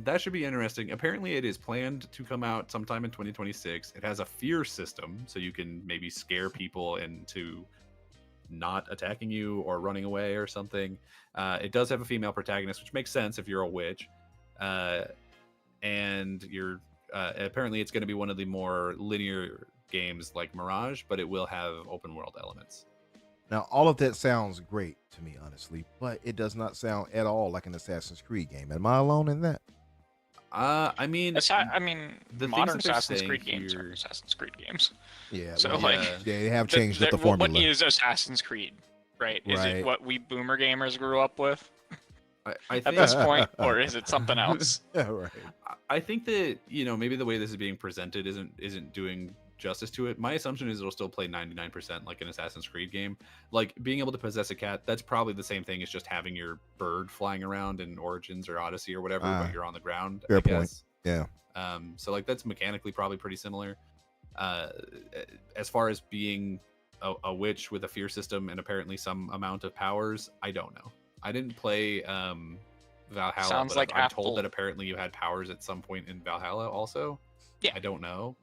that should be interesting. Apparently it is planned to come out sometime in 2026. It has a fear system, so you can maybe scare people into not attacking you or running away or something. It does have a female protagonist, which makes sense if you're a witch. And you're apparently it's going to be one of the more linear games like Mirage, but it will have open world elements. Now, all of that sounds great to me, honestly, but it does not sound at all like an Assassin's Creed game. Am I alone in that? I mean, the things modern that they're Assassin's saying Creed games here- are Assassin's Creed games. Yeah. So, well, like, yeah. they have changed up the formula. What is Assassin's Creed? Right? Is Right. it what we boomer gamers grew up with I at think this point, or is it something else? Yeah, right. I think that maybe the way this is being presented isn't doing justice to it. My assumption is it'll still play 99% like an Assassin's Creed game. Like being able to possess a cat, that's probably the same thing as just having your bird flying around in Origins or Odyssey or whatever, but you're on the ground. Fair I point. guess. Yeah. So like that's mechanically probably pretty similar. As far as being a witch with a fear system and apparently some amount of powers, I don't know. I didn't play Valhalla, Sounds but like I'm Apple. told that apparently you had powers at some point in Valhalla also. Yeah. I don't know.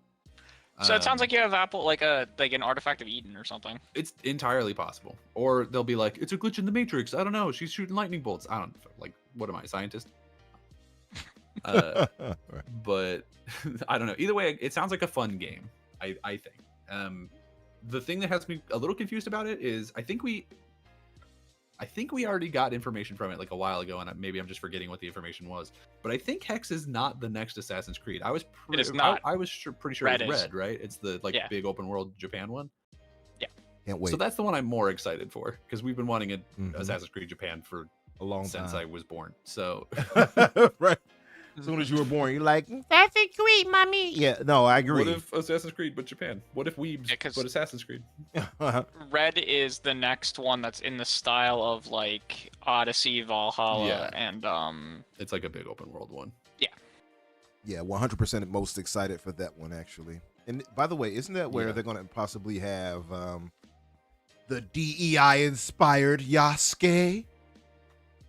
So it sounds like you have Apple like an artifact of Eden or something. It's entirely possible. Or they'll be like, it's a glitch in the Matrix. I don't know. She's shooting lightning bolts. I don't like. What am I, a scientist? Right. But I don't know. Either way, it sounds like a fun game. I think. The thing that has me a little confused about it is I think we already got information from it like a while ago, and maybe I'm just forgetting what the information was. But I think Hex is not the next Assassin's Creed. It is not. I was pretty sure Red it was is. Red, right? It's the Yeah. big open world Japan one. Can't wait. So that's the one I'm more excited for because we've been wanting Mhm. Assassin's Creed Japan for a long since time. I was born. So Right. As soon as you were born, you're like, Assassin's Creed, mommy. Yeah. No, I agree. what if Assassin's Creed but Japan? What if Weebs Yeah, 'cause- but Assassin's Creed? Red is the next one that's in the style of like Odyssey, Valhalla, Yeah. and It's like a big open world one. Yeah, 100% most excited for that one, actually. And by the way, isn't that where Yeah. they're going to possibly have the DEI inspired Yasuke?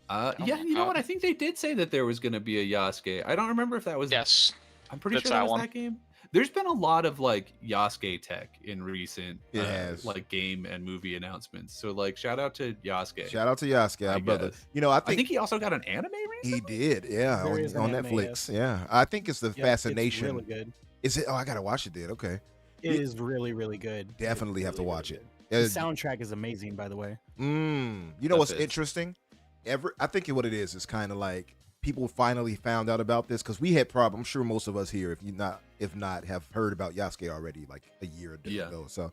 Yeah, you know what? I think they did say that there was going to be a Yasuke. I don't remember if that was. yes, I'm pretty that's sure that that was one. that game. There's been a lot of like Yasuke tech in recent It has. like game and movie announcements. So like shout out to Yasuke. Shout out to Yasuke, I our brother. guess. You know, I I think, think he also got an anime he recently. did. Yeah, There is an on anime, Netflix. Yeah, I think it's the Yeah, fascination. It's really good. Is it? Oh, I gotta watch it. Then okay, It is really, really good. definitely have to Really, watch really it. good. The Uh, soundtrack is amazing, by the way. You know That what's fits. interesting? I think what it is kind of like people finally found out about this because we had problems. I'm sure most of us here, if not, have heard about Yasuke already like a year or two Yeah. ago. So,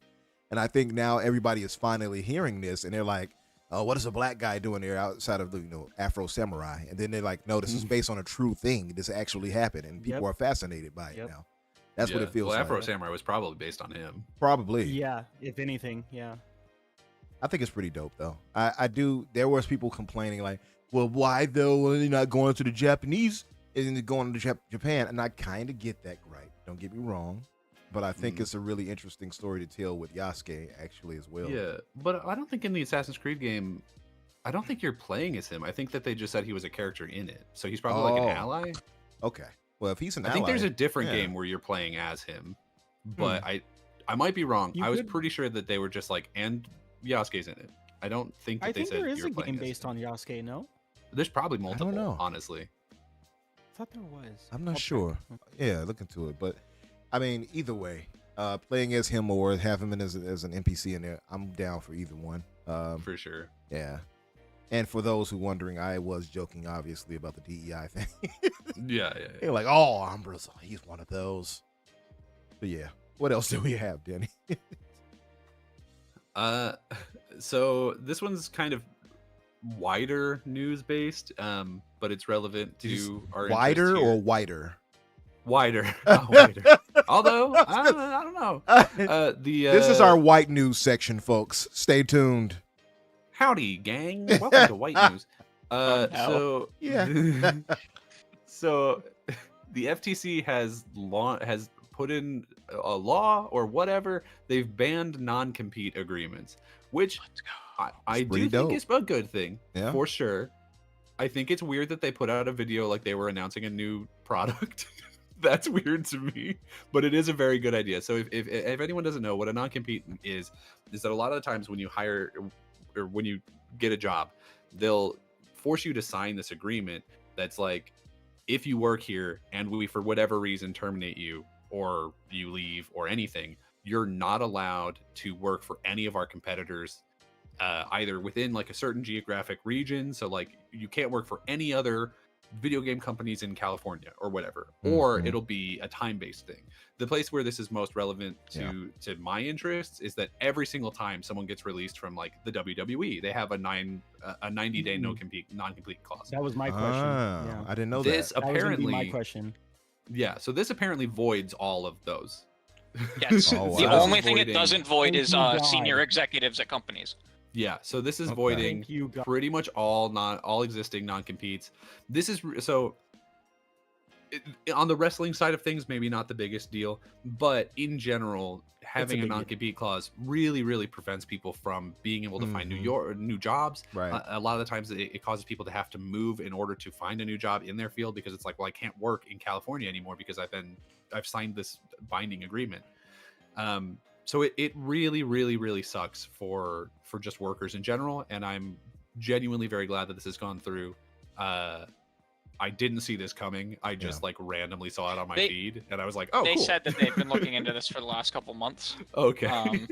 and I think now everybody is finally hearing this, and they're like, "Oh, what is a black guy doing there outside of the Afro Samurai?" And then they're like, "No, this is based on a true thing. This actually happened, and people Yep. are fascinated by it Yep. now." That's what Yeah. it feels well, like. Afro Samurai was probably based on him. Probably. Yeah, if anything, yeah. I think it's pretty dope though. I do. There was people complaining like, "Well, why though? Are they not going to the Japanese and going to Japan?" And I kind of get that gripe. Don't get me wrong, but I think it's a really interesting story to tell with Yasuke actually as well. Yeah, but I don't think in the Assassin's Creed game, I don't think you're playing as him. I think that they just said he was a character in it, so he's probably like Oh, an ally. Okay. Well, if he's an I ally, think there's a different yeah. game where you're playing as him, but I might be wrong. You I was could- pretty sure that they were just like, and Yasuke's in it. I don't think that I they think said there is you're a playing game as based him. on Yasuke, no? There's probably multiple, know. honestly. I thought there was. I'm not I'll check. sure. Yeah, look into it. But I mean, either way, playing as him or have him in as an NPC in there, I'm down for either one. For sure. Yeah. And for those who wondering, I was joking, obviously, about the DEI thing. Yeah. They're like, "Oh, Umbra's, he's one of those." But yeah, what else do we have, Danny? So this one's kind of wider news based, but it's relevant to our Wider interest or here. whiter? Wider, not wider. Although I don't know. This is our white news section, folks. Stay tuned. Howdy, gang. Welcome to White News. no. So Yeah. so the FTC has put in a law or whatever, they've banned non-compete agreements, which I do pretty think dope. is a good thing Yeah. for sure. I think it's weird that they put out a video like they were announcing a new product. That's weird to me, but it is a very good idea. So if anyone doesn't know what a non-compete is that a lot of the times when you hire or when you get a job, they'll force you to sign this agreement that's like, if you work here and we for whatever reason terminate you or you leave or anything, you're not allowed to work for any of our competitors, either within like a certain geographic region. So like you can't work for any other video game companies in California or whatever, or Mhm. it'll be a time-based thing. The place where this is most relevant to my interests is that every single time someone gets released from like the WWE, they have a 90-day non-complete clause. That was my question. Ah, Yeah. I didn't know This that. That was gonna be my apparently, question. yeah. So this apparently voids all of those. Yes. Oh, The wow. only thing it Voiding- doesn't void Thank is you, God. senior executives at companies. Yeah, so this is Okay. voiding Thank you, God. pretty much all existing non-competes. This is so on the wrestling side of things, maybe not the biggest deal, but in general, having a big deal. non-compete clause really prevents people from being able to find Mhm. new jobs. Right. A lot of the times, it causes people to have to move in order to find a new job in their field, because it's like, well, I can't work in California anymore because I've signed this binding agreement. So it really sucks for just workers in general, and I'm genuinely very glad that this has gone through. I didn't see this coming. I just like randomly saw it on my feed, and I was like, "Oh, They cool." said that they've been looking into this for the last couple months. Okay. And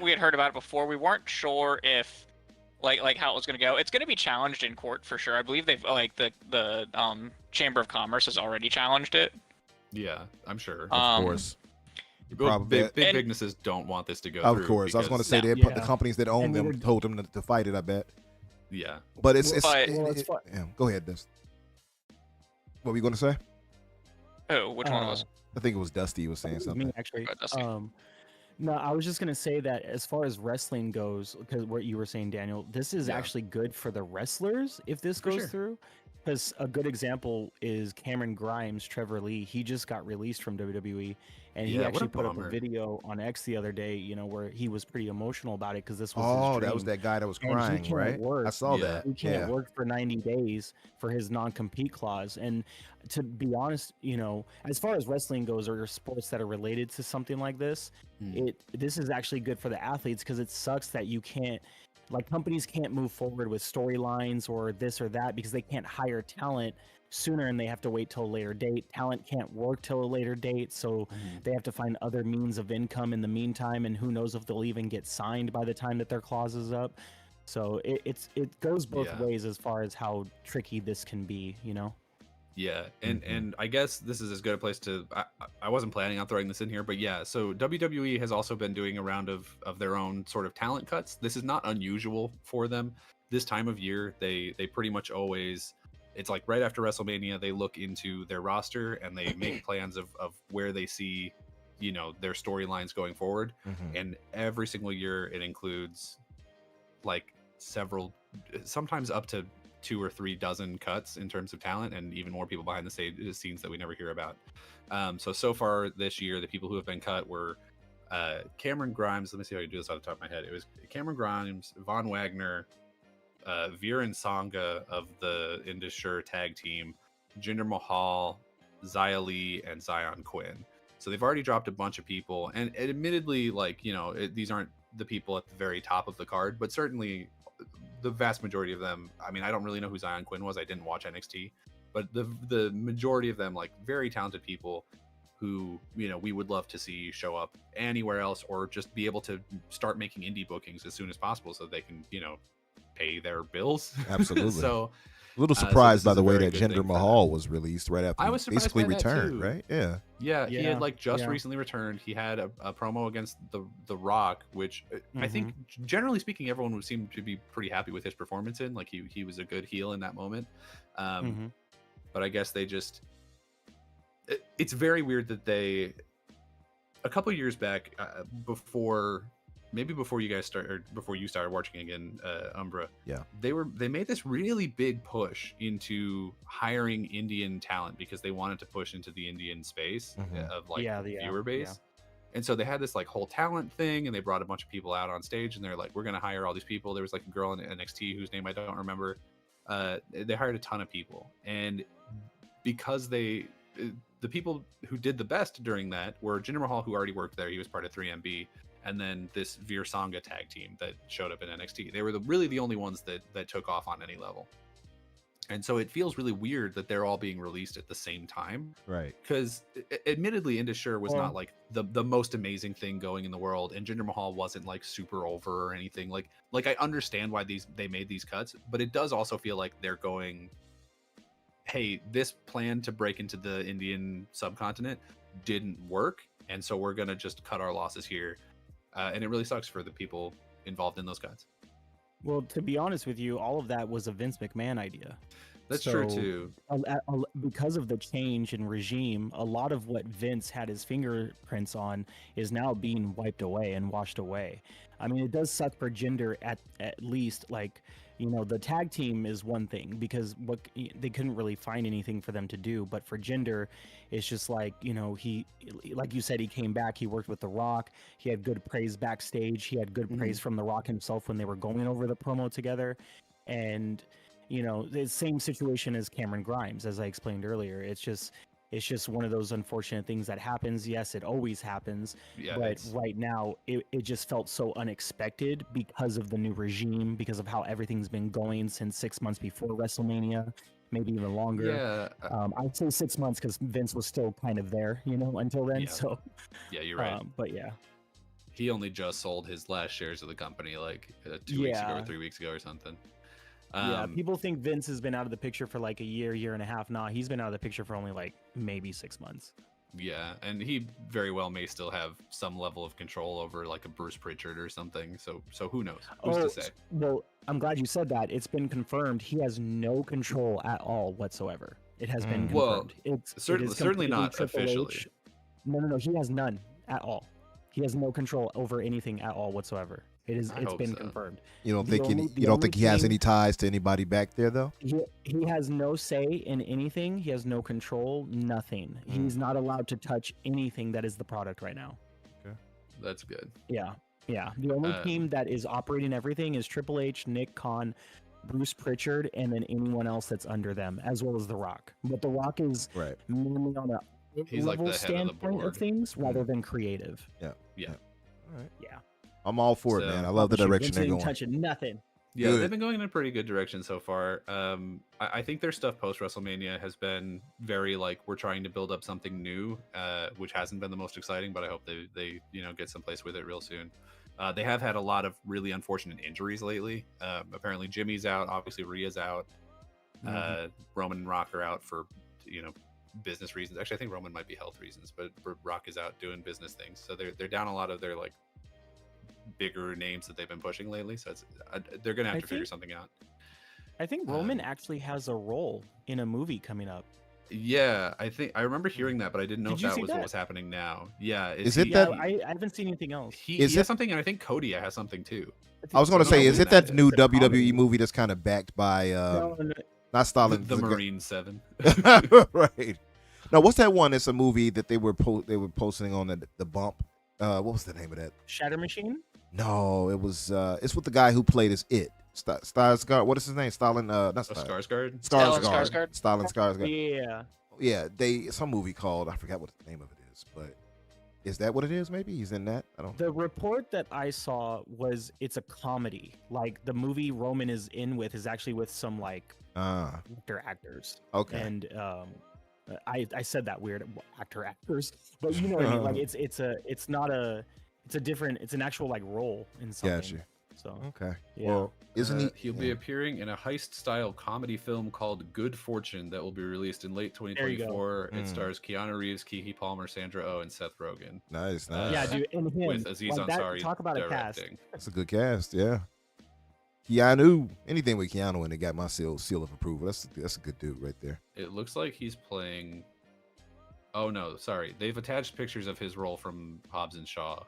we had heard about it before. We weren't sure if like how it was going to go. It's going to be challenged in court for sure. I believe they've like the Chamber of Commerce has already challenged it. Yeah, I'm sure. Of course. Well, big and- businesses don't want this to go Of through. course. I was going to say No. the Yeah. companies that own And we them were- told them to fight it, I bet. Yeah. But it's But- Well, it's fun. yeah, go ahead, Dusty. What were you going to say? Oh, which one was? I think it was Dusty was saying It was something. me actually. Go ahead, Dusty. No, I was just gonna say that as far as wrestling goes, because what you were saying, Daniel, this is Yeah. actually good for the wrestlers if this For goes sure. through. Because a good example is Cameron Grimes, Trevor Lee. He just got released from WWE, and he Yeah, what a actually put up a bummer. video on X the other day, where he was pretty emotional about it because this was Oh, his that was dream. that guy that was And he crying, can't right? work. I saw Yeah. that. He can't Yeah. work for 90 days for his non-compete clause. And to be honest, as far as wrestling goes, or sports that are related to something like this, this is actually good for the athletes because it sucks that you can't, like, companies can't move forward with storylines or this or that because they can't hire talent sooner and they have to wait till a later date. Talent can't work till a later date, so they have to find other means of income in the meantime, and who knows if they'll even get signed by the time that their clause is up. So it goes both Yeah. ways as far as how tricky this can be, Yeah, and I guess this is as good a place to. I wasn't planning on throwing this in here, but yeah. So WWE has also been doing a round of their own sort of talent cuts. This is not unusual for them. This time of year, they pretty much always. It's like right after WrestleMania, they look into their roster and they make plans of where they see, their storylines going forward. Mhm. And every single year, it includes like several, sometimes up to 2 or 3 dozen cuts in terms of talent, and even more people behind the scenes that we never hear about. So far this year, the people who have been cut were Cameron Grimes. Let me see if I can do this off the top of my head. It was Cameron Grimes, Von Wagner, Viren Sangha of the Indusher tag team, Jinder Mahal, Xia Li, and Zion Quinn. So they've already dropped a bunch of people, and admittedly, these aren't the people at the very top of the card, but certainly the vast majority of them. I mean, I don't really know who Zion Quinn was. I didn't watch NXT, but the majority of them, like, very talented people who we would love to see show up anywhere else, or just be able to start making indie bookings as soon as possible so they can pay their bills. Absolutely. So A little so surprised this by is the a way very that good thing Jinder for Mahal them. was released right after I he was surprised basically by that returned, too. right? Yeah. yeah, he had just Yeah. recently returned. He had a promo against the Rock, which I think, generally speaking, everyone would seem to be pretty happy with his performance in. Like, he was a good heel in that moment. But I guess they just it's very weird that they, a couple years back, before maybe before you guys start, or before you started watching again, Umbra. Yeah. They made this really big push into hiring Indian talent because they wanted to push into the Indian space of like viewer base. And so they had this like whole talent thing, and they brought a bunch of people out on stage, and they're like, we're gonna hire all these people. There was like a girl in NXT whose name I don't remember. They hired a ton of people, and because the people who did the best during that were Jinder Mahal, who already worked there. He was part of 3MB, and then this Veer Sangha tag team that showed up in NXT. They were really the only ones that took off on any level. And so it feels really weird that they're all being released at the same time. Right. Because admittedly, Indus was not like the most amazing thing going in the world, and Jinder Mahal wasn't like super over or anything. Like I understand why they made these cuts, but it does also feel like they're going, hey, this plan to break into the Indian subcontinent didn't work, and so we're gonna just cut our losses here. And it really sucks for the people involved in those cuts. Well, to be honest with you, all of that was a Vince McMahon idea. That's true too. Because of the change in regime, a lot of what Vince had his fingerprints on is now being wiped away and washed away. I mean, it does suck for Jinder at least. Like, you know, the tag team is one thing because they couldn't really find anything for them to do. But for Jinder, it's just like, you know, he, like you said, he came back. He worked with The Rock. He had good praise backstage. He had good praise from The Rock himself when they were going over the promo together. And, you know, the same situation as Cameron Grimes, as I explained earlier. It's just one of those unfortunate things that happens. Yes, it always happens. Yeah, but right now, it just felt so unexpected because of the new regime, because of how everything's been going since 6 months before WrestleMania, maybe even longer. Yeah. I'd say 6 months because Vince was still kind of there, you know, until then. Yeah. So, yeah, you're right. But yeah. He only just sold his last shares of the company like 2 weeks ago or 3 weeks ago or something. Yeah, people think Vince has been out of the picture for like a year and a half. Nah, he's been out of the picture for only like maybe 6 months. Yeah, and he very well may still have some level of control over like a Bruce Pritchard or something. So who knows? Who's to say? Well, I'm glad you said that. It's been confirmed he has no control at all whatsoever. It has been confirmed. Well, certainly not officially. No, he has none at all. He has no control over anything at all whatsoever. It's been confirmed. You don't think he has any ties to anybody back there though? He has no say in anything. He has no control, nothing. He's not allowed to touch anything that is the product right now. Okay. That's good. Yeah. The only team that is operating everything is Triple H, Nick Khan, Bruce Pritchard, and then anyone else that's under them, as well as The Rock. But The Rock is mainly on a level standpoint of things rather than creative. Yeah. All right. Yeah. I'm all for it, man. I love the direction they're going. Touching nothing. Yeah, they've been going in a pretty good direction so far. I think their stuff post WrestleMania has been very like we're trying to build up something new, which hasn't been the most exciting, but I hope they get someplace with it real soon. They have had a lot of really unfortunate injuries lately. Apparently Jimmy's out, obviously Rhea's out, Roman and Rock are out for business reasons. Actually, I think Roman might be health reasons, but Rock is out doing business things. So they're down a lot of their like bigger names that they've been pushing lately, so they're gonna have to figure something out. I think Roman actually has a role in a movie coming up. Yeah, I remember hearing that, but I didn't know if that was what was happening now. Yeah, I haven't seen anything else. He has something, and I think Cody has something too. I was gonna say, is it that new WWE movie that's kind of backed by not Stalin, the Marine 7? Right. No, what's that one? It's a movie that they were posting on the bump. What was the name of that? Shatter Machine? No, it was. It's with the guy who played as It. Skarsgård. What is his name? Stalin. Not Stalin. Skarsgård. Skarsgård. Stalin Skarsgård. Yeah. Yeah. Some movie called. I forgot what the name of it is, but is that what it is? Maybe he's in that. I don't. The report that I saw was it's a comedy. Like the movie Roman is in with is actually with some like actors. Okay. And I said that weird actors, but you know what I mean. Like it's an actual like role in something. Gotcha. So okay. Yeah. Well, isn't he'll be appearing in a heist-style comedy film called Good Fortune that will be released in late 2024. It stars Keanu Reeves, Keke Palmer, Sandra Oh, and Seth Rogen. Nice. Yeah, dude, and him with Aziz Ansari talk about directing. A cast. That's a good cast. Yeah. Keanu, anything with Keanu in it got my seal of approval. That's a good dude right there. It looks like he's playing. Oh no, sorry. They've attached pictures of his role from Hobbs and Shaw.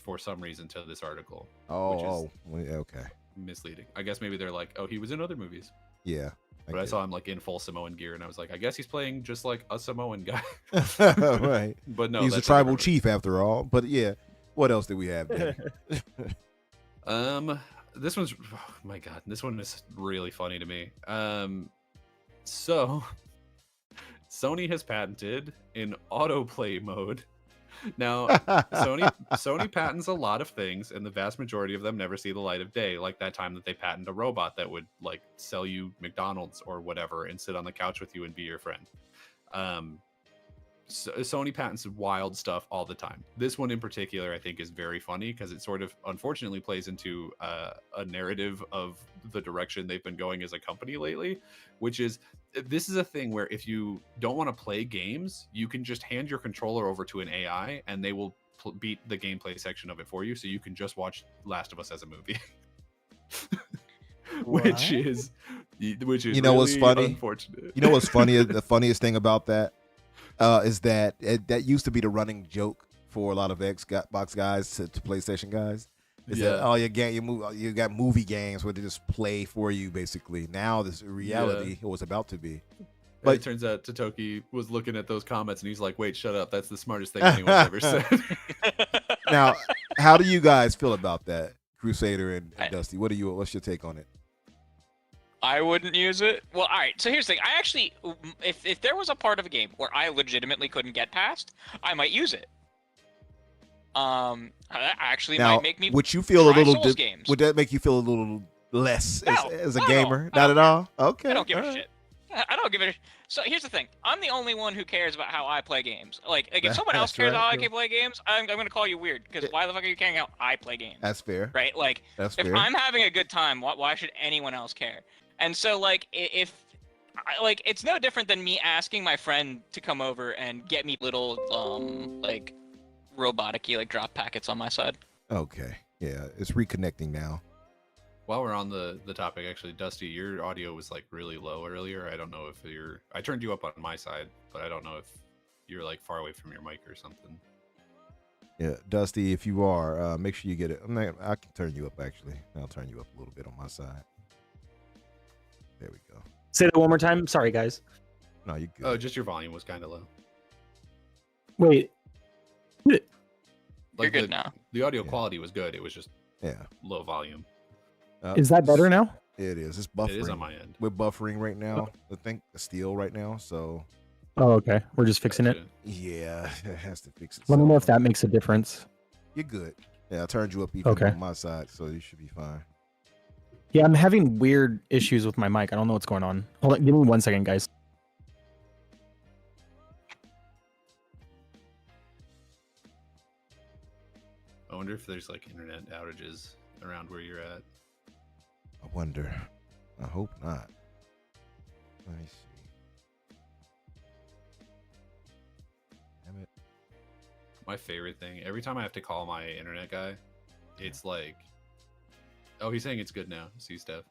for some reason to this article. Oh, okay. Misleading. I guess maybe they're like, oh, he was in other movies. Yeah. But I saw him like in full Samoan gear, and I was like, I guess he's playing just like a Samoan guy. Right. But no, he's a that's tribal chief after all. But yeah, what else did we have there? This one's, oh my god, this one is really funny to me. So Sony has patented in autoplay mode. Now, Sony patents a lot of things, and the vast majority of them never see the light of day. Like that time that they patented a robot that would like sell you McDonald's or whatever and sit on the couch with you and be your friend. Sony patents wild stuff all the time. This one in particular, I think, is very funny because it sort of unfortunately plays into a narrative of the direction they've been going as a company lately, which is this is a thing where if you don't want to play games, you can just hand your controller over to an AI and they will beat the gameplay section of it for you, so you can just watch Last of Us as a movie. which is you know really what's funny? Unfortunate. You know what's funny? The funniest thing about that is that that used to be the running joke for a lot of Xbox guys to PlayStation guys. Is that you got movie games where they just play for you basically. Now this reality it was about to be. But it turns out Totoki was looking at those comments and he's like, "Wait, shut up! That's the smartest thing anyone's ever said." Now, how do you guys feel about that, Crusader and Dusty? What's your take on it? I wouldn't use it. Well, all right. So here's the thing. I actually, if there was a part of a game where I legitimately couldn't get past, I might use it. That actually Now, might make me. Would you feel a try little? Souls games. Would that make you feel a little less No, as a not at gamer? all. Not at all. Okay. I don't give all a right. shit. I don't give a. So here's the thing. I'm the only one who cares about how I play games. Like if someone else That's cares right, how I yeah. can play games, I'm gonna call you weird. Because why the fuck are you caring how I play games? That's fair. Right? Like That's if fair. I'm having a good time, why should anyone else care? And so like like it's no different than me asking my friend to come over and get me little like robotic-y like drop packets on my side. Okay. Yeah, it's reconnecting now. While we're on the topic, actually, Dusty, your audio was like really low earlier. I don't know if I turned you up on my side, but I don't know if you're like far away from your mic or something. Yeah, Dusty, if you are, make sure you get it. I can turn you up actually. I'll turn you up a little bit on my side. There we go. Say that one more time. Sorry, guys. No, you're good. Oh, just your volume was kind of low. Wait. You're Like good now. The audio Yeah. quality was good. It was just Yeah. low volume. Is that better now? It is. It's buffering. It is on my end. We're buffering right now. I think still right now. So Oh, okay. We're just fixing it. Gotcha. yeah, it has to fix it. Let me know if that makes a difference. You're good. Yeah, I turned you up even Okay. on my side, so you should be fine. Yeah, I'm having weird issues with my mic. I don't know what's going on. Hold on, give me 1 second, guys. I wonder if there's like internet outages around where you're at. I wonder. I hope not. Let me see. Damn it. My favorite thing, every time I have to call my internet guy, it's like, oh, he's saying it's good now. See, Steph.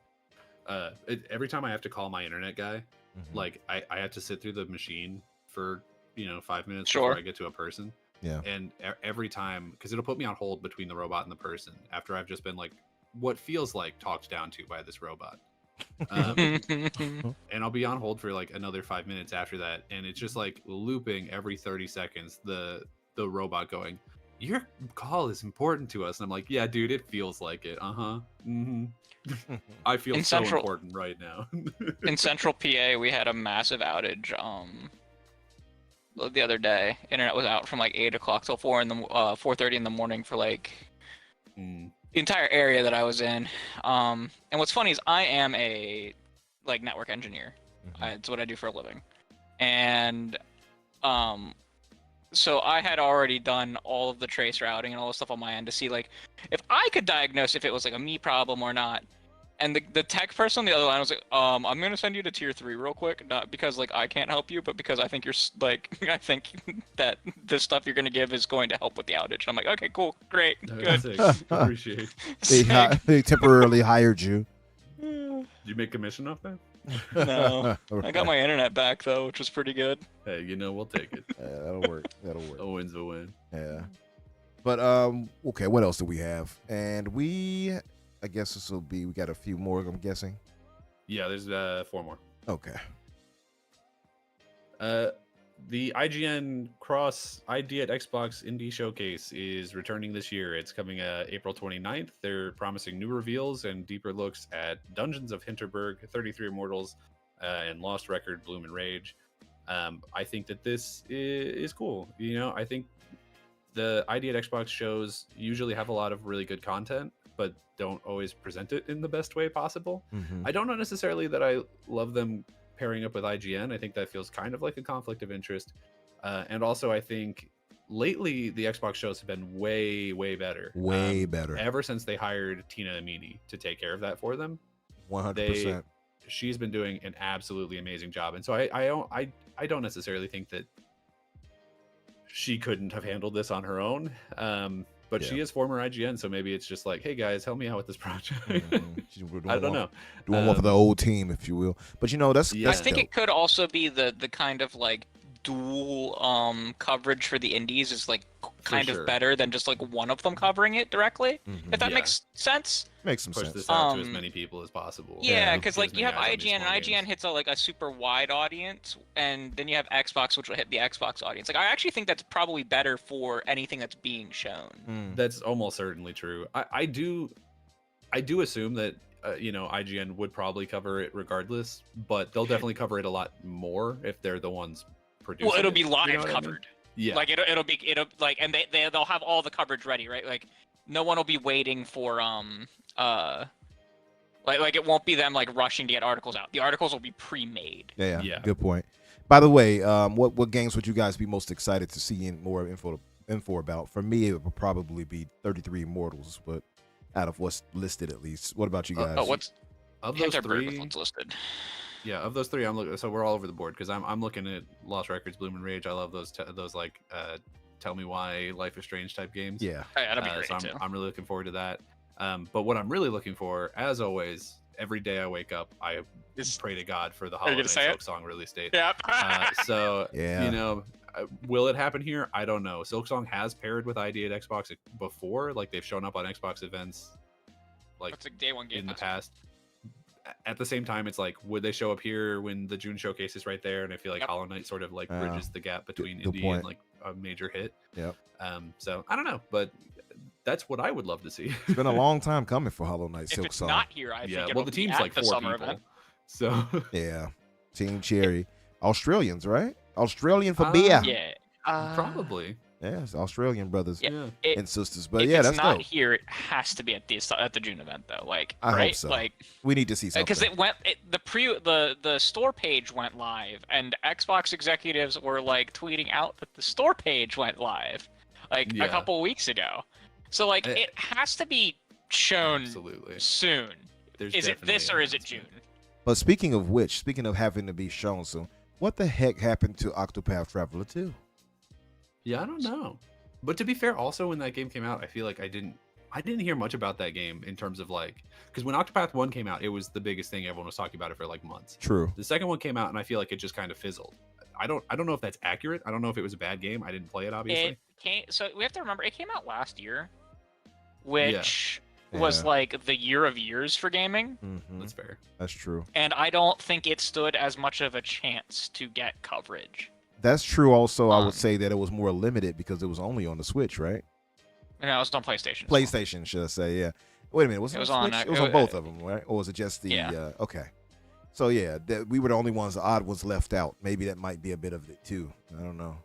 Every time I have to call my internet guy, Mhm. like I have to sit through the machine for 5 minutes Sure. before I get to a person. Yeah. And every time, because it'll put me on hold between the robot and the person after I've just been like, what feels like talked down to by this robot. And I'll be on hold for like another 5 minutes after that, and it's just like looping every 30 seconds. The robot going, "Your call is important to us," and I'm like, "Yeah, dude, it feels like it. Mm-hmm. I feel In so Central- important right now." In Central PA, we had a massive outage. The other day, internet was out from like 8 o'clock till 4:30 in the morning for like Mm. the entire area that I was in. And what's funny is I am a like network engineer. Mhm. It's what I do for a living. And so I had already done all of the trace routing and all the stuff on my end to see like if I could diagnose if it was like a me problem or not. And the tech person on the other line was like, I'm gonna send you to tier 3 real quick, not because like I can't help you, but because I think you're like I think that the stuff you're gonna give is going to help with the outage. I'm like, okay, cool, great, good. Sick. Appreciate. They temporarily hired you. Did you make commission off that? No, I got my internet back though, which was pretty good. Hey, we'll take it. Yeah, that'll work. That'll work. A win's a win. Yeah. But okay, what else do we have? And I guess this will be. We got a few more. I'm guessing. Yeah, there's 4 more. Okay. The IGN Cross ID at Xbox Indie Showcase is returning this year. It's coming April 29th. They're promising new reveals and deeper looks at Dungeons of Hinterberg, 33 Immortals, and Lost Record, Bloom and Rage. I think that this is cool. You know, I think the ID at Xbox shows usually have a lot of really good content, but don't always present it in the best way possible. Mhm. I don't know necessarily that I love them pairing up with IGN. I think that feels kind of like a conflict of interest. And also, I think lately the Xbox shows have been way better. Way better. Ever since they hired Tina Amini to take care of that for them. 100%. She's been doing an absolutely amazing job. And so I don't necessarily think that she couldn't have handled this on her own. But she is former IGN, so maybe it's just like, hey guys, help me out with this project. I don't know. Doing one for the old team, if you will. But you know, that's Yeah. I that's think dope. it could also be the kind of like dual coverage for the indies is like kind sure. of better than just like one of them covering it directly. Mhm. If that Yeah. makes sense. Makes some Push sense. this out to as Um, many people as possible. Yeah, Yeah. because Get like as you many have eyes on these IGN, and small IGN games. hits a super wide audience, and then you have Xbox, which will hit the Xbox audience. Like I actually think that's probably better for anything that's being shown. Mm. That's almost certainly true. I do assume that you know, IGN would probably cover it regardless, but they'll definitely cover it a lot more if they're the ones producing. Well, it'll it, be live you know what I mean? covered. Yeah. Like it'll be like, and they'll have all the coverage ready, right? Like no one will be waiting for like it won't be them like rushing to get articles out. The articles will be pre-made. Yeah. Good point. By the way, what games would you guys be most excited to see in more info about? For me, it would probably be 33 Immortals, but out of what's listed at least. What about you guys? What's of those Hinterberg three? was what's listed? Yeah, of those three, I'm looking. So we're all over the board because I'm looking at Lost Records, Bloom and Rage. I love those like Tell Me Why, Life is Strange type games. Yeah. That'd be great so too. I'm really looking forward to that. But what I'm really looking for, as always, every day I wake up, I pray to God for the you Hollow gonna Knight say it? Silk Song release date. Yep. So Yeah. you know, will it happen here? I don't know. Silksong has paired with ID at Xbox before, like they've shown up on Xbox events, like That's a day one game in the pass. past. At the same time, it's like, would they show up here when the June showcase is right there? And I feel like Yep. Hollow Knight sort of like bridges the gap between good indie point. and like a major hit. Yep. So I don't know, but that's what I would love to see. It's been a long time coming for Hollow Knight If Silk it's Song. not here, I Yeah, think well, it'll the be team's at like the 4 summer people. event. So Yeah. Team Cherry. Australians, right? Australian for beer. Yeah. probably. Yeah, it's Australian brothers Yeah. and sisters. But If yeah, it's that's not dope. here, it has to be at the June event though. Like, I hope right? so. Like, We need to see something. because the store page went live, and Xbox executives were like tweeting out that the store page went live, like Yeah. a couple weeks ago. So like, Eh, it has to be shown Absolutely. soon. There's Is it this definitely or an is it June? announcement. But speaking of which, speaking of having to be shown soon, what the heck happened to Octopath Traveler 2? Yeah, I don't know. But to be fair, also when that game came out, I feel like I didn't hear much about that game in terms of like, because when Octopath 1 came out, it was the biggest thing. Everyone was talking about it for like months. True. The second one came out, and I feel like it just kind of fizzled. I don't know if that's accurate. I don't know if it was a bad game. I didn't play it, obviously. So we have to remember it came out last year, which Yeah. was like the year of years for gaming, Mhm. That's fair. That's true. and I don't think it stood as much of a chance to get coverage. That's true. Also, I Um, would say that it was more limited because it was only on the Switch, right? No, it was on PlayStation. as well. PlayStation, should I say? Yeah. Wait a minute. Was it, It was on on, Switch? uh, It was on both of them, right? Or was it just the? Yeah. Okay. So yeah, we were the only ones, the odd ones left out. Maybe that might be a bit of it too. I don't know,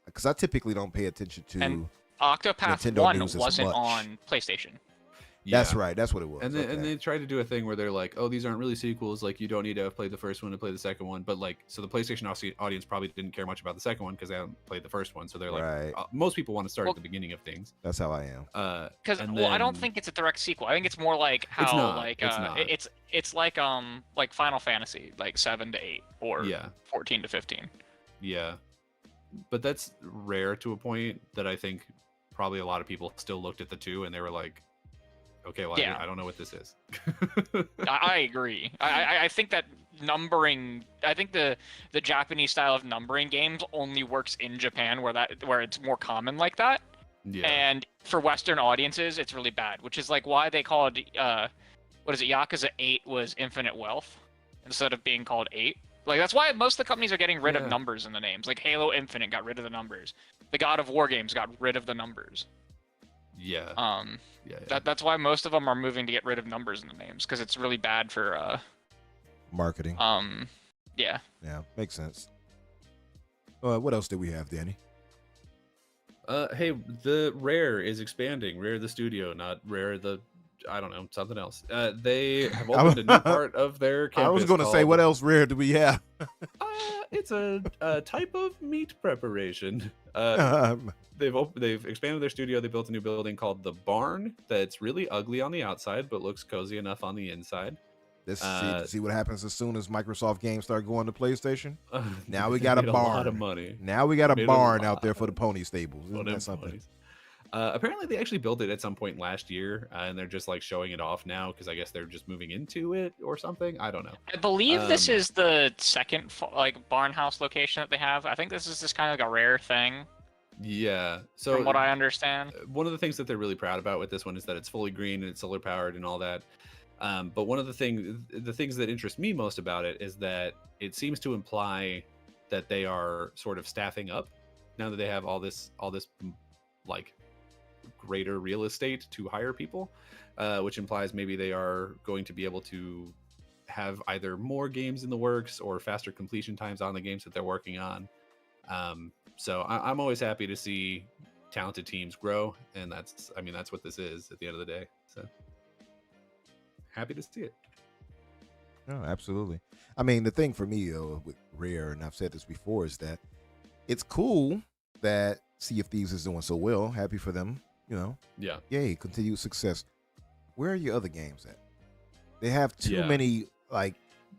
because I typically don't pay attention to. And Octopath Nintendo 1 news as wasn't much. on PlayStation. That's Yeah. right. That's what it was. And they, okay. and they tried to do a thing where they're like, oh, these aren't really sequels. Like, you don't need to have played the first one to play the second one. But like, so the PlayStation audience probably didn't care much about the second one because they haven't played the first one. So they're like, Right. Most people want to start Well- at the beginning of things. That's how I am. Because And I don't then- think it's a direct sequel. I think it's more like how not, like it's not. it's like Final Fantasy, like 7 to 8 or Yeah. 14 to 15. Yeah. But that's rare to a point that I think probably a lot of people still looked at the two and they were like, okay, well, Yeah. I don't know what this is. I agree. I think that numbering. I think the Japanese style of numbering games only works in Japan, where it's more common like that. Yeah. And for Western audiences, it's really bad, which is like why they called what is it, Yakuza 8 was Infinite Wealth instead of being called 8. Like that's why most of the companies are getting rid of numbers in the names. Like Halo Infinite got rid of the numbers. The God of War games got rid of the numbers. Yeah. That's why most of them are moving to get rid of numbers in the names because it's really bad for marketing. Yeah. Yeah, makes sense. What else did we have, Danny? Hey, the Rare is expanding. Rare the studio, not Rare the, I don't know, something else. They have opened a new part of their campus. I was going to say, what else rare do we have? It's a type of meat preparation. They've expanded their studio. They built a new building called the Barn that's really ugly on the outside, but looks cozy enough on the inside. Let's see what happens as soon as Microsoft games start going to PlayStation. Now we got a barn. A lot of money. Now we got a barn out there for the pony stables. Isn't that something? Apparently they actually built it at some point last year, and they're just like showing it off now because I guess they're just moving into it or something. I don't know. I believe this is the second like barn house location that they have. I think this is just kind of like a rare thing. Yeah. So from what I understand, one of the things that they're really proud about with this one is that it's fully green and it's solar powered and all that. But one of the things that interest me most about it is that it seems to imply that they are sort of staffing up now that they have all this like greater real estate to hire people, which implies maybe they are going to be able to have either more games in the works or faster completion times on the games that they're working on. So I'm always happy to see talented teams grow, and that's what this is at the end of the day. So happy to see it. No, absolutely. I mean, the thing for me with Rare, and I've said this before, is that it's cool that Sea of Thieves is doing so well. Happy for them, you know. Yeah. Yay, continued success. Where are your other games at? They have too many like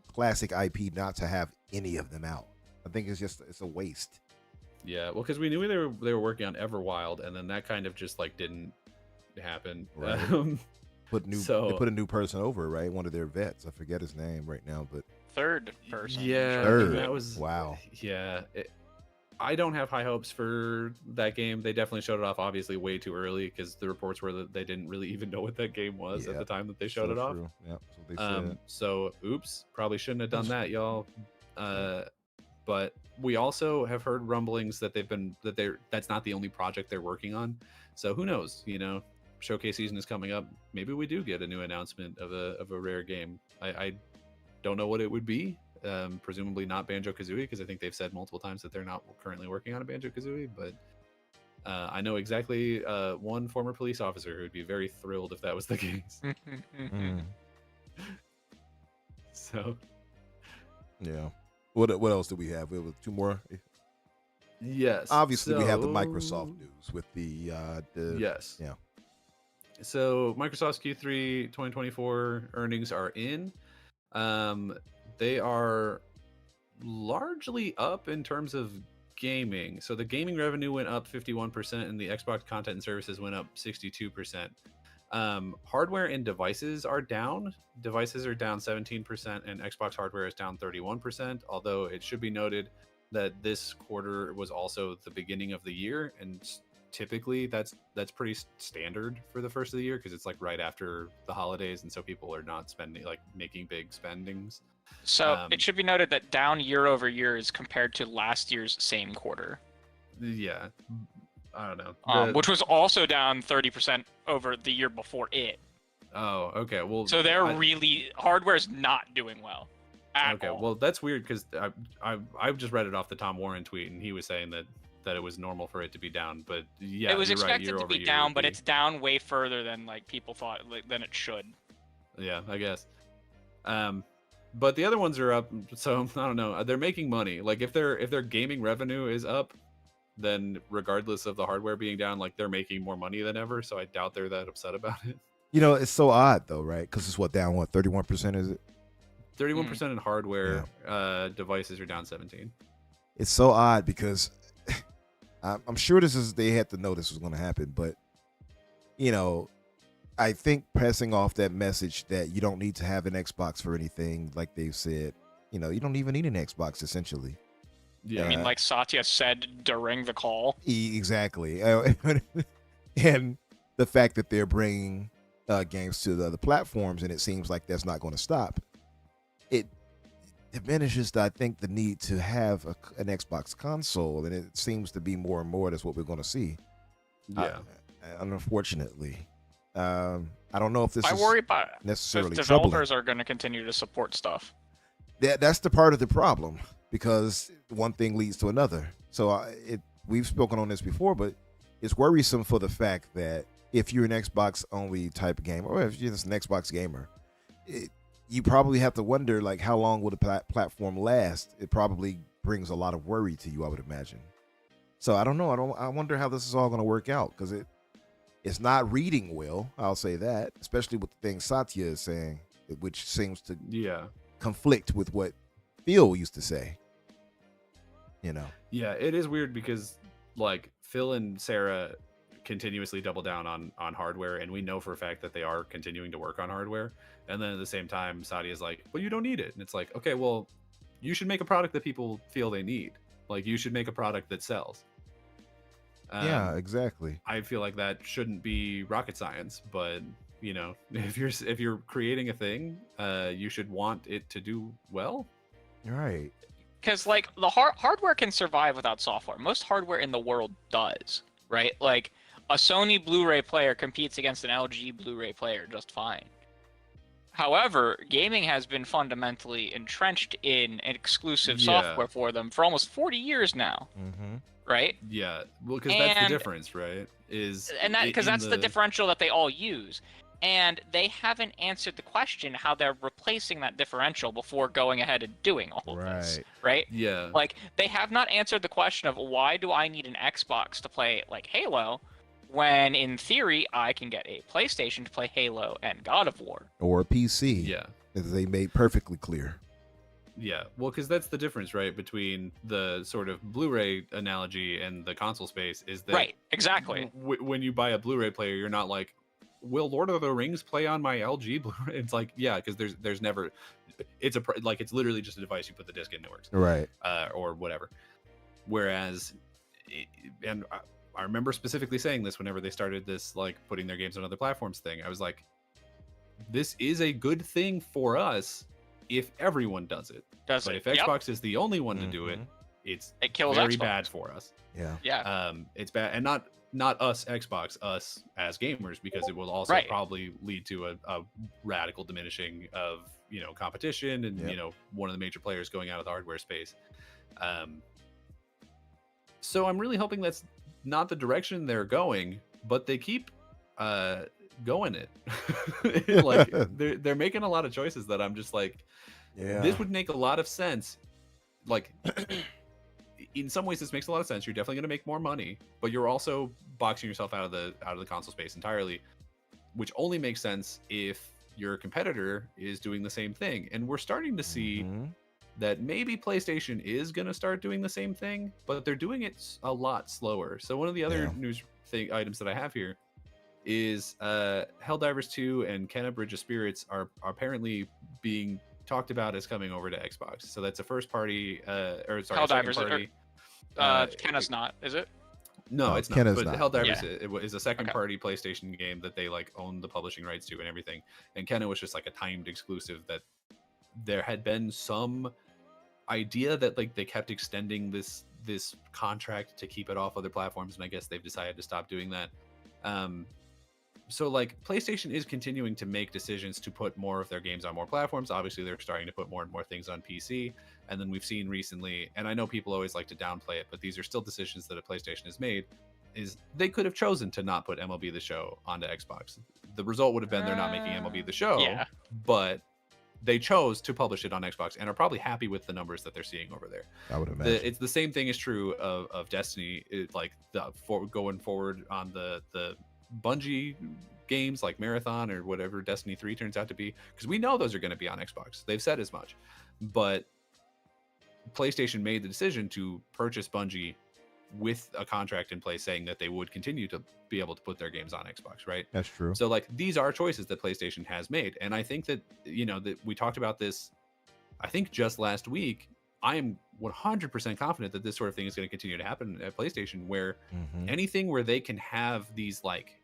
classic IP not to have any of them out. I think it's a waste. Yeah, well, because we knew they were working on Everwild, and then that kind of just like didn't happen. Right. They put a new person over, right? One of their vets. I forget his name right now, but third person. Yeah, third. That was wow. Yeah, I don't have high hopes for that game. They definitely showed it off, obviously, way too early because the reports were that they didn't really even know what that game was at the time that they showed it off. Yeah, so they said. So, oops, probably shouldn't have done that, y'all. But we also have heard rumblings that that's not the only project they're working on. So who knows? You know, showcase season is coming up. Maybe we do get a new announcement of a Rare game. I don't know what it would be. Presumably not Banjo-Kazooie, because I think they've said multiple times that they're not currently working on a Banjo-Kazooie. But I know exactly one former police officer who would be very thrilled if that was the case. So, yeah. What else do we have? We have two more. Yes. Obviously, we have the Microsoft news with the yes. Yeah. So Microsoft's Q3 2024 earnings are in. They are largely up in terms of gaming. So the gaming revenue went up 51%, and the Xbox content and services went up 62%. Hardware and devices are down. Devices are down 17%, and Xbox hardware is down 31%. Although it should be noted that this quarter was also the beginning of the year, and typically that's pretty standard for the first of the year because it's like right after the holidays, and so people are not making big spendings. So it should be noted that down year over year is compared to last year's same quarter. Yeah. I don't know. Which was also down 30% over the year before it. Oh, okay. Well, so hardware's not doing well. Okay, well that's weird because I just read it off the Tom Warren tweet, and he was saying that it was normal for it to be down. But yeah, it was expected to be down, but it's down way further than like people thought than it should. Yeah, I guess. But the other ones are up, so I don't know. They're making money. Like if their gaming revenue is up, then regardless of the hardware being down, like they're making more money than ever. So I doubt they're that upset about it. You know, it's so odd though, right? Because it's down 31% is it? 31% in hardware. Yeah. Devices are down 17. It's so odd because I'm sure they had to know this was going to happen, but you know, I think passing off that message that you don't need to have an Xbox for anything, like they've said, you know, you don't even need an Xbox essentially. Yeah, I mean, like Satya said during the call. Exactly. and the fact that they're bringing games to the other platforms, and it seems like that's not going to stop. It diminishes, I think, the need to have an Xbox console, and it seems to be more and more that's what we're going to see. Yeah. Unfortunately, I don't know if this I is worry about necessarily if troubling. developers are going to continue to support stuff. That's the part of the problem, because one thing leads to another. So we've spoken on this before, but it's worrisome for the fact that if you're an Xbox only type of gamer, or if you're just an Xbox gamer, you probably have to wonder, like, how long will the platform last? It probably brings a lot of worry to you, I would imagine. So I don't know. I wonder how this is all going to work out, because it's not reading well. I'll say that, especially with the things Satya is saying, which seems to conflict with what Phil used to say. Yeah, it is weird because like Phil and Sarah continuously double down on hardware, and we know for a fact that they are continuing to work on hardware. And then at the same time, Saudi is like, well, you don't need it. And it's like, okay, well, you should make a product that people feel they need. Like, you should make a product that sells. Yeah, exactly. I feel like that shouldn't be rocket science, but if you're creating a thing, you should want it to do well. Right. Because like the hardware can survive without software. Most hardware in the world does, right? Like a Sony Blu-ray player competes against an LG Blu-ray player just fine. However, gaming has been fundamentally entrenched in an exclusive software for them for almost 40 years now. Mm-hmm. Right? Yeah, well, because that's the difference, right? That's the differential that they all use. And they haven't answered the question how they're replacing that differential before going ahead and doing all of this, right? Yeah. Like, they have not answered the question of why do I need an Xbox to play, like, Halo, when, in theory, I can get a PlayStation to play Halo and God of War. Or a PC. Yeah. As they made perfectly clear. Yeah, well, because that's the difference, right, between the sort of Blu-ray analogy and the console space is that... Right, exactly. When you buy a Blu-ray player, you're not like, will Lord of the Rings play on my LG Blu-ray? It's like, yeah, because there's never... It's literally just a device, you put the disc in and it works. Right. Or whatever. Whereas, and I remember specifically saying this whenever they started this, like, putting their games on other platforms thing. I was like, this is a good thing for us if everyone does it. But if Xbox is the only one to do it, it kills very Xbox. Bad for us. Yeah. It's bad, and not us Xbox, us as gamers, because it will also probably lead to a radical diminishing of competition and one of the major players going out of the hardware space. So I'm really hoping that's not the direction they're going, but they keep going it. Like they're making a lot of choices that I'm just like, this would make a lot of sense. Like in some ways this makes a lot of sense. You're definitely going to make more money, but you're also boxing yourself out of the console space entirely, which only makes sense if your competitor is doing the same thing. And we're starting to see that maybe PlayStation is going to start doing the same thing, but they're doing it a lot slower. So one of the other news items that I have here is Helldivers 2 and Kenna Bridge of Spirits are apparently being talked about as coming over to Xbox. So that's a first party Helldivers second party. Kenna's not, is it? No, it's not. Kenna's but not. Helldivers is a second party PlayStation game that they like own the publishing rights to and everything. And Kenna was just like a timed exclusive that there had been some idea that like they kept extending this contract to keep it off other platforms, and I guess they've decided to stop doing that. So like PlayStation is continuing to make decisions to put more of their games on more platforms. Obviously they're starting to put more and more things on PC, and then we've seen recently, and I know people always like to downplay it, but these are still decisions that a PlayStation has made, is they could have chosen to not put MLB The Show onto Xbox. The result would have been they're not making MLB The Show, but they chose to publish it on Xbox and are probably happy with the numbers that they're seeing over there. I would imagine. It's the same thing is true of Destiny. Going forward on the Bungie games like Marathon or whatever Destiny 3 turns out to be, because we know those are going to be on Xbox. They've said as much. But PlayStation made the decision to purchase Bungie with a contract in place saying that they would continue to be able to put their games on Xbox, right? That's true. So like these are choices that PlayStation has made, and I think that that we talked about this I think just last week I am 100% confident that this sort of thing is going to continue to happen at PlayStation, where Mhm. anything where they can have these like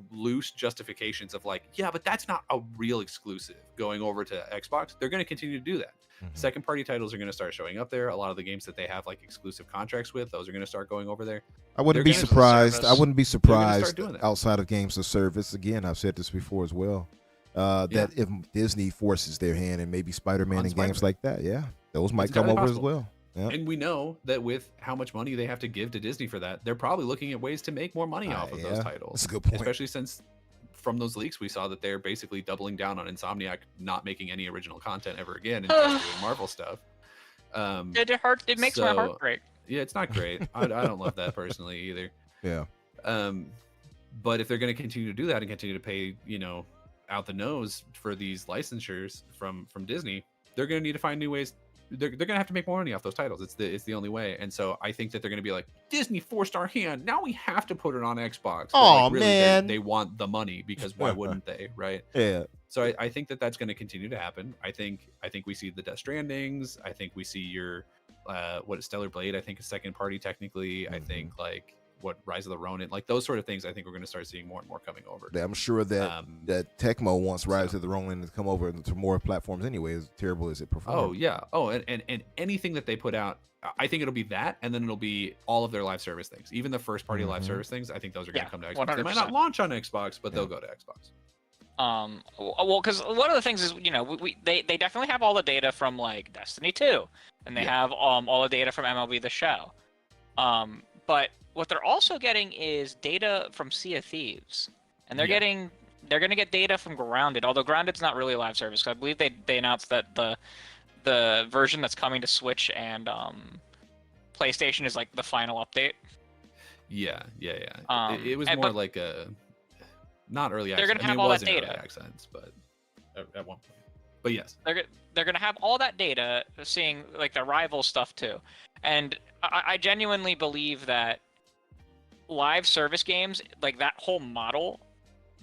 loose justifications of like, yeah, but that's not a real exclusive going over to Xbox, they're going to continue to do that. Mhm. Second party titles are going to start showing up there. A lot of the games that they have like exclusive contracts with, those are going to start going over there. I wouldn't They're be gonna surprised. I service. wouldn't be They're gonna start surprised doing that. outside of games of service. Again, I've said this before as well. That if Disney forces their hand and maybe Spider-Man On and games Spider-Man. like that, yeah, those might It's come entirely over as possible. well. Yeah. And we know that with how much money they have to give to Disney for that, they're probably looking at ways to make more money off of those Yeah, titles. that's a good point. Especially since from those leaks we saw that they're basically doubling down on Insomniac not making any original content ever again and just doing Marvel stuff. It makes my heart so- break. Yeah, it's not great. I don't love that personally either. Yeah. But if they're going to continue to do that and continue to pay, out the nose for these licensures from Disney, they're going to need to find new ways. They're going to have to make more money off those titles. It's the only way. And so I think that they're going to be like, Disney forced our hand. Now we have to put it on Xbox. But, Aw, really, man. They want the money because why wouldn't they, right? Yeah. So I think that that's going to continue to happen. I think we see the Death Strandings. I think we see your Stellar Blade. I think is second party technically. I think like what Rise of the Ronin, like those sort of things. I think we're going to start seeing more and more coming over. Yeah, I'm sure that that Tecmo wants Rise so- of the Ronin to come over to more platforms anyway. As terrible as it performed. Oh yeah. Oh, and anything that they put out, I think it'll be that, and then it'll be all of their live service things. Even the first party live service things, I think those are going to come to Xbox. They might not 100%. launch on Xbox, but they'll go to Xbox. Well, because one of the things is, they definitely have all the data from like Destiny 2, and they have all the data from MLB The Show. But what they're also getting is data from Sea of Thieves, and they're going to get data from Grounded. Although Grounded's not really a live service, 'cause I believe they announced that the version that's coming to Switch and PlayStation is like the final update. Yeah. It was but more like a not early access. They're gonna I mean, have it all was that in data. early access, but at one point. But yes. They're gonna have all that data, seeing like the rival stuff too, and I genuinely believe that live service games, like that whole model,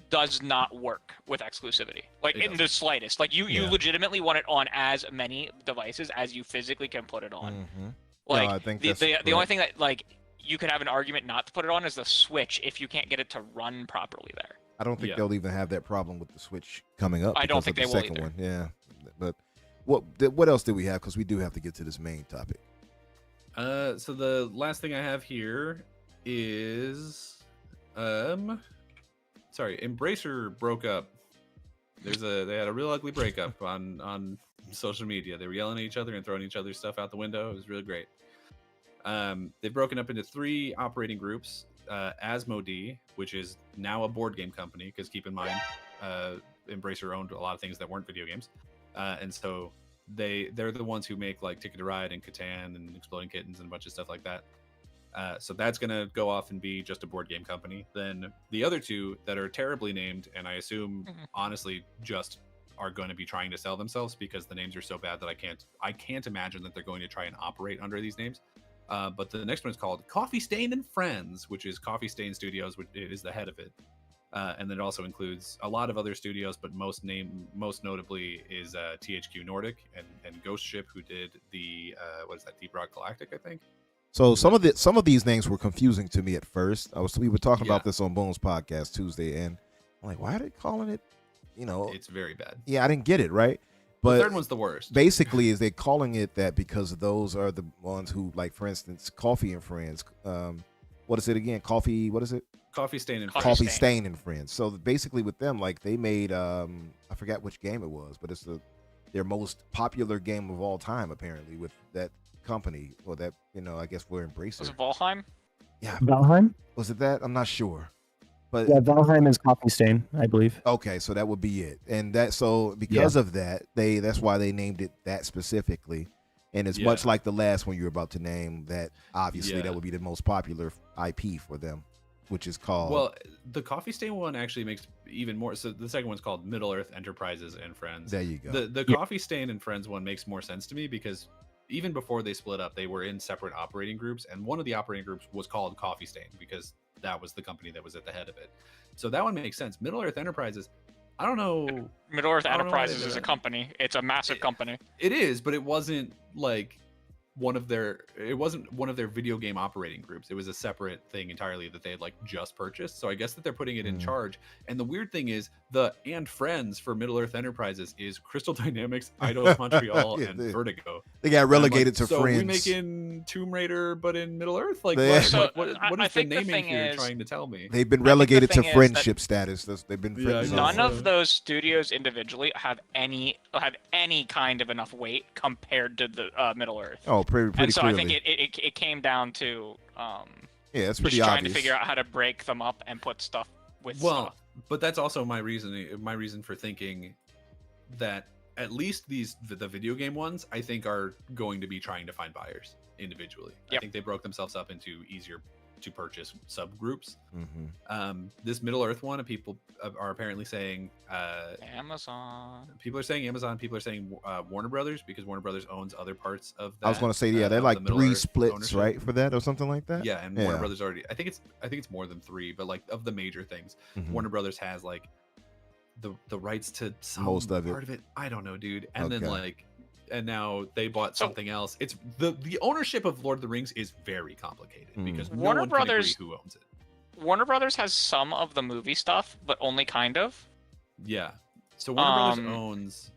does not work with exclusivity, like It in the slightest. Like you legitimately want it on as many devices as you physically can put it on. Mhm. Like I think the that's only correct. thing that like you could have an argument not to put it on is the Switch if you can't get it to run properly there. I don't think they'll even have that problem with the Switch coming up. I don't because think of they the will second either. one. Yeah, but what else did we have? Because we do have to get to this main topic. So the last thing I have here is Embracer broke up. They had a real ugly breakup on social media. They were yelling at each other and throwing each other's stuff out the window. It was really great. They've broken up into 3 operating groups. Asmodee, which is now a board game company, because keep in mind, Embracer owned a lot of things that weren't video games, and so they're the ones who make like Ticket to Ride and Catan and Exploding Kittens and a bunch of stuff like that. So that's gonna go off and be just a board game company. Then the other 2 that are terribly named, and I assume honestly just are going to be trying to sell themselves because the names are so bad that I can't imagine that they're going to try and operate under these names. But the next one is called Coffee Stain and Friends, which is Coffee Stain Studios, which is the head of it. And then it also includes a lot of other studios, but most notably is THQ Nordic and Ghost Ship, who did the Deep Rock Galactic, I think. So some of these names were confusing to me at first. We were talking about this on Bones podcast Tuesday, and I'm like, why are they calling it? It's very bad. Yeah, I didn't get it right. But the third one's the worst. Basically, is they calling it that because those are the ones who, like, for instance, Coffee and Friends. What is it again? Coffee. What is it? Coffee Stain and Coffee Stain and Friends. So basically, with them, like, they made I forgot which game it was, but it's their most popular game of all time, apparently, with that company, or that I guess we're embracing. Was it Valheim? Yeah, Valheim? Was it that? I'm not sure. But yeah, Valheim is Coffee Stain, I believe. Okay, so that would be it. And because of that, that's why they named it that specifically. And it's much like the last one you're about to name, that obviously that would be the most popular IP for them, which is called... Well, the Coffee Stain one actually makes even more... So the second one's called Middle Earth Enterprises and Friends. There you go. The Coffee Stain and Friends one makes more sense to me because even before they split up, they were in separate operating groups, and one of the operating groups was called Coffee Stain because that was the company that was at the head of it. So that one makes sense. Middle Earth Enterprises, I don't know. Middle Earth I don't know why they Enterprises did is a that. company. It's a massive company. It is, but it wasn't like it wasn't one of their video game operating groups. It was a separate thing entirely that they had like just purchased. So I guess that they're putting it in charge. And the weird thing is and friends for Middle Earth Enterprises is Crystal Dynamics, Eidos Montreal, Yeah, and they- Vertigo. They got And I'm like, relegated to so friends. we making Tomb Raider but in Middle Earth? Like, They- what, So, like, what I is the think the naming thing here is- trying to tell me? They've been I think the relegated to thing is that- friendship status. They've been Yeah, I friends. guess None so. of those studios individually have any kind of enough weight compared to the Middle Earth. Oh, pretty and so clearly. I think it came down to Yeah, it's pretty just trying obvious. to figure out how to break them up and put stuff with Well, stuff. but that's also my reason for thinking that at least the video game ones I think are going to be trying to find buyers individually. I Yep. think they broke themselves up into easier to purchase subgroups. Mm-hmm. This Middle Earth one, people are apparently saying Amazon. people are saying Amazon, people are saying Warner Brothers, because Warner Brothers owns other parts of that. I was going to say, yeah, they're of like the Middle 3 Earth splits, ownership. right, for that or something like that. Yeah, and Yeah. Warner Brothers already. I think it's more than 3, but like of the major things, Mhm. Warner Brothers has like the rights to some Most of it. part of it. I don't know, dude. And then Okay. like, and now they bought So- something else. It's the ownership of Lord of the Rings is very complicated Mm. because no Warner one Brothers- can agree who owns it. Warner Brothers has some of the movie stuff, but only kind of. Yeah. So Warner Brothers Um, owns.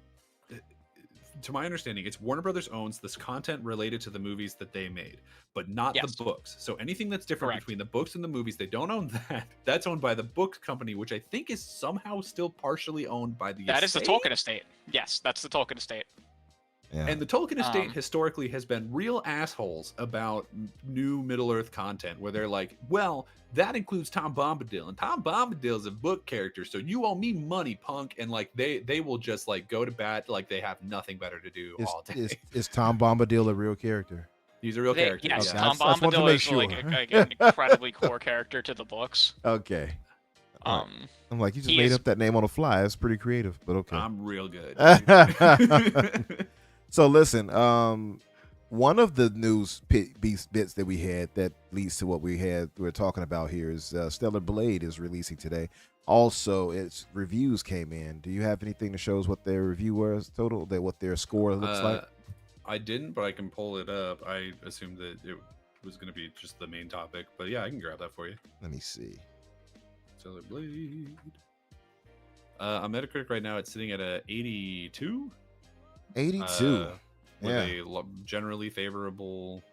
To my understanding, it's Warner Brothers owns this content related to the movies that they made, but not Yes. the books. So anything that's different Correct. between the books and the movies, they don't own that. That's owned by the book company, which I think is somehow still partially owned by the That is the estate. Tolkien estate. Yes, that's the Tolkien estate. Yeah. And the Tolkien estate Um, historically has been real assholes about new Middle Earth content, where they're like, well, that includes Tom Bombadil, and Tom Bombadil is a book character, so you owe me money, punk. And like they will just like go to bat like they have nothing better to do all day. Is Tom Bombadil a real character? He's a real character. Yes, Okay, yeah. Tom I just wanted to Bombadil make is sure. like an incredibly core character to the books. Okay. All right. Um, I'm like, you just he made is- up that name on the fly. It's pretty creative, but okay. I'm real good. So listen, one of the news bits that we had that leads to what we're talking about here is Stellar Blade is releasing today. Also, its reviews came in. Do you have anything to show us what their review was total? What their score looks like? I didn't, but I can pull it up. I assumed that it was going to be just the main topic, but yeah, I can grab that for you. Let me see. Stellar Blade. On Metacritic right now, it's sitting at a 82. 82. With Yeah. a generally favorable.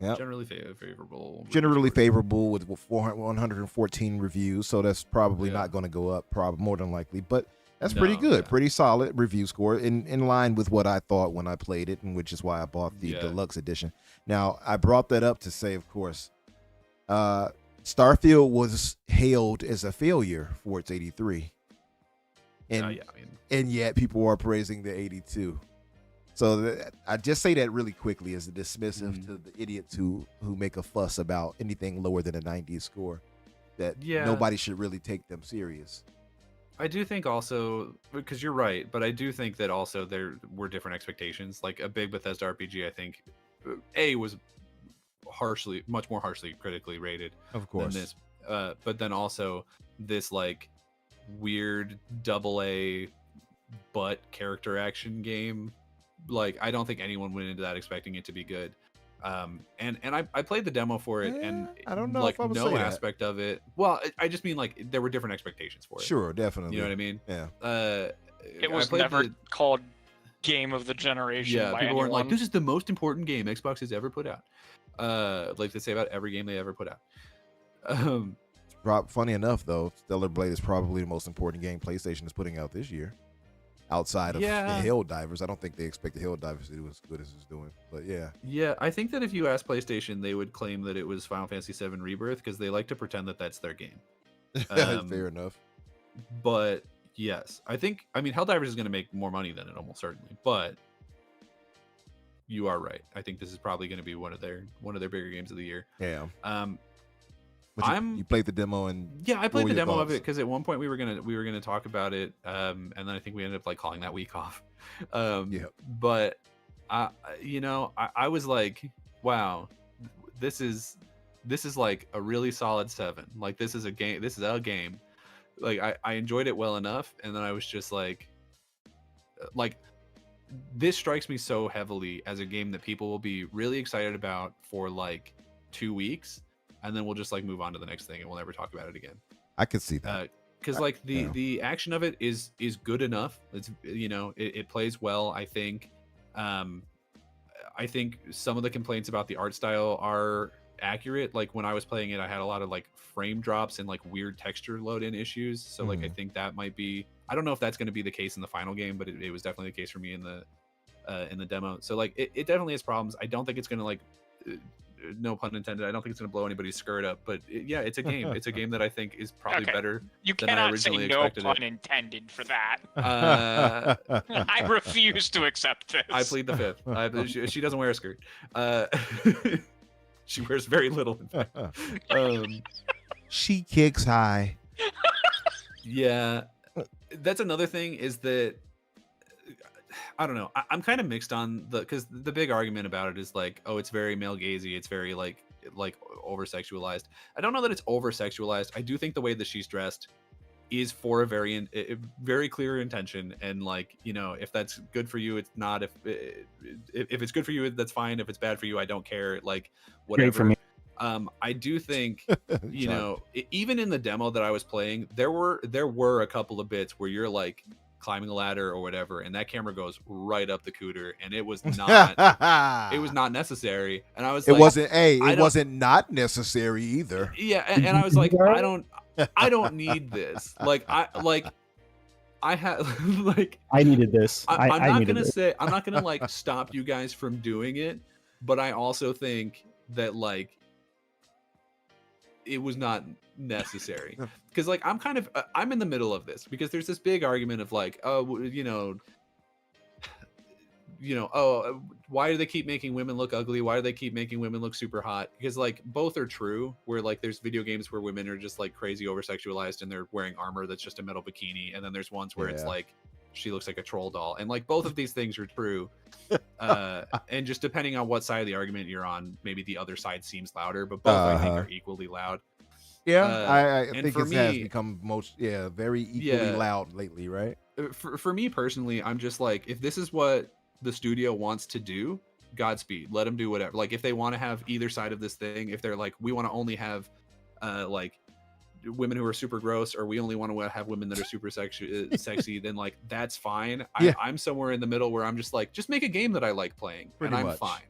Yep. Generally favorable. Generally review score. favorable with 114 reviews, so that's probably Yeah. not going to go up, probably more than likely, but that's pretty No, good. yeah. Pretty solid review score in line with what I thought when I played it, and which is why I bought the Yeah. deluxe edition. Now, I brought that up to say, of course, Starfield was hailed as a failure for its 83. And Yeah, I mean, and yet people are praising the 82. So I just say that really quickly as a dismissive Mhm. to the idiots who make a fuss about anything lower than a 90 score. That Yeah. nobody should really take them serious. I do think also, because you're right, but I do think that also there were different expectations. Like a big Bethesda RPG, I think, was much more harshly critically rated Of than this. But then also this like weird AA butt character action game. Like I don't think anyone went into that expecting it to be good. And I played the demo for it, and I don't know like if I would no say that. aspect of it. Well, I just mean like there were different expectations for it. Sure, definitely. You know what I mean? Yeah. it was never called Game of the Generation. Yeah, by people weren't like, anyone. this is the most important game Xbox has ever put out. Like they say about every game they ever put out. Funny enough, though, Stellar Blade is probably the most important game PlayStation is putting out this year. Outside of the Yeah. Helldivers. I don't think they expect the Helldivers to do as good as it's doing. But yeah. Yeah, I think that if you ask PlayStation, they would claim that it was Final Fantasy VII Rebirth because they like to pretend that that's their game. Fair enough. But yes, I mean, Helldivers is going to make more money than it almost certainly. But you are right. I think this is probably going to be one of their bigger games of the year. Yeah. But you played the demo and Yeah, I What played were the your demo of it thoughts? because at one point we were gonna talk about it, and then I think we ended up like calling that week off. Yep. But I was like, wow, this is like a really solid 7. Like this is a game. This is a game. like I enjoyed it well enough, and then I was just like this strikes me so heavily as a game that people will be really excited about for like 2 weeks, and then we'll just like move on to the next thing and we'll never talk about it again. I could see that. Because like the action of it is good enough. It's, you know, it plays well. I think some of the complaints about the art style are accurate. Like when I was playing it, I had a lot of like frame drops and like weird texture load in issues. So like I think that might be, I don't know if that's going to be the case in the final game, but it was definitely the case for me in the demo. So like it definitely has problems. I don't think it's going to like no pun intended, I don't think it's going to blow anybody's skirt up, but yeah, it's a game. It's a game that I think is probably better You than I cannot originally say no expected pun it. intended for that. I I refuse to accept this. I plead the fifth. She doesn't wear a skirt. She wears very little, in fact. She kicks high. Yeah, that's another thing is that I don't know. I'm kind of mixed on because the big argument about it is like, oh, it's very male gazy. It's very like over sexualized. I don't know that it's over sexualized. I do think the way that she's dressed is for a very clear intention, and like, you know, if that's good for you, it's not. If it's good for you, that's fine. If it's bad for you, I don't care. Like whatever. Great for me. I do think, you know, even in the demo that I was playing, there were a couple of bits where you're like climbing a ladder or whatever, and that camera goes right up the cooter, and it was not necessary. And I was it like, wasn't not necessary either. Yeah, and I was like, I don't need this. Like I had like I needed this. I'm not gonna like stop you guys from doing it, but I also think that like it was not necessary, because like I'm in the middle of this, because there's this big argument of like, oh, you know, oh, why do they keep making women look ugly? Why do they keep making women look super hot? Because like both are true, where like there's video games where women are just like crazy over sexualized and they're wearing armor that's just a metal bikini, and then there's ones where it's like she looks like a troll doll, and like both of these things are true. And just depending on what side of the argument you're on, maybe the other side seems louder, but both I think are equally loud. I think it for has me, become very equally loud lately, right? For me personally, I'm just like, if this is what the studio wants to do, Godspeed, let them do whatever. Like if they want to have either side of this thing, if they're like, we want to only have like women who are super gross, or we only want to have women that are super sexy, then like that's fine. I'm somewhere in the middle where I'm just like, just make a game that I like playing, and I'm fine.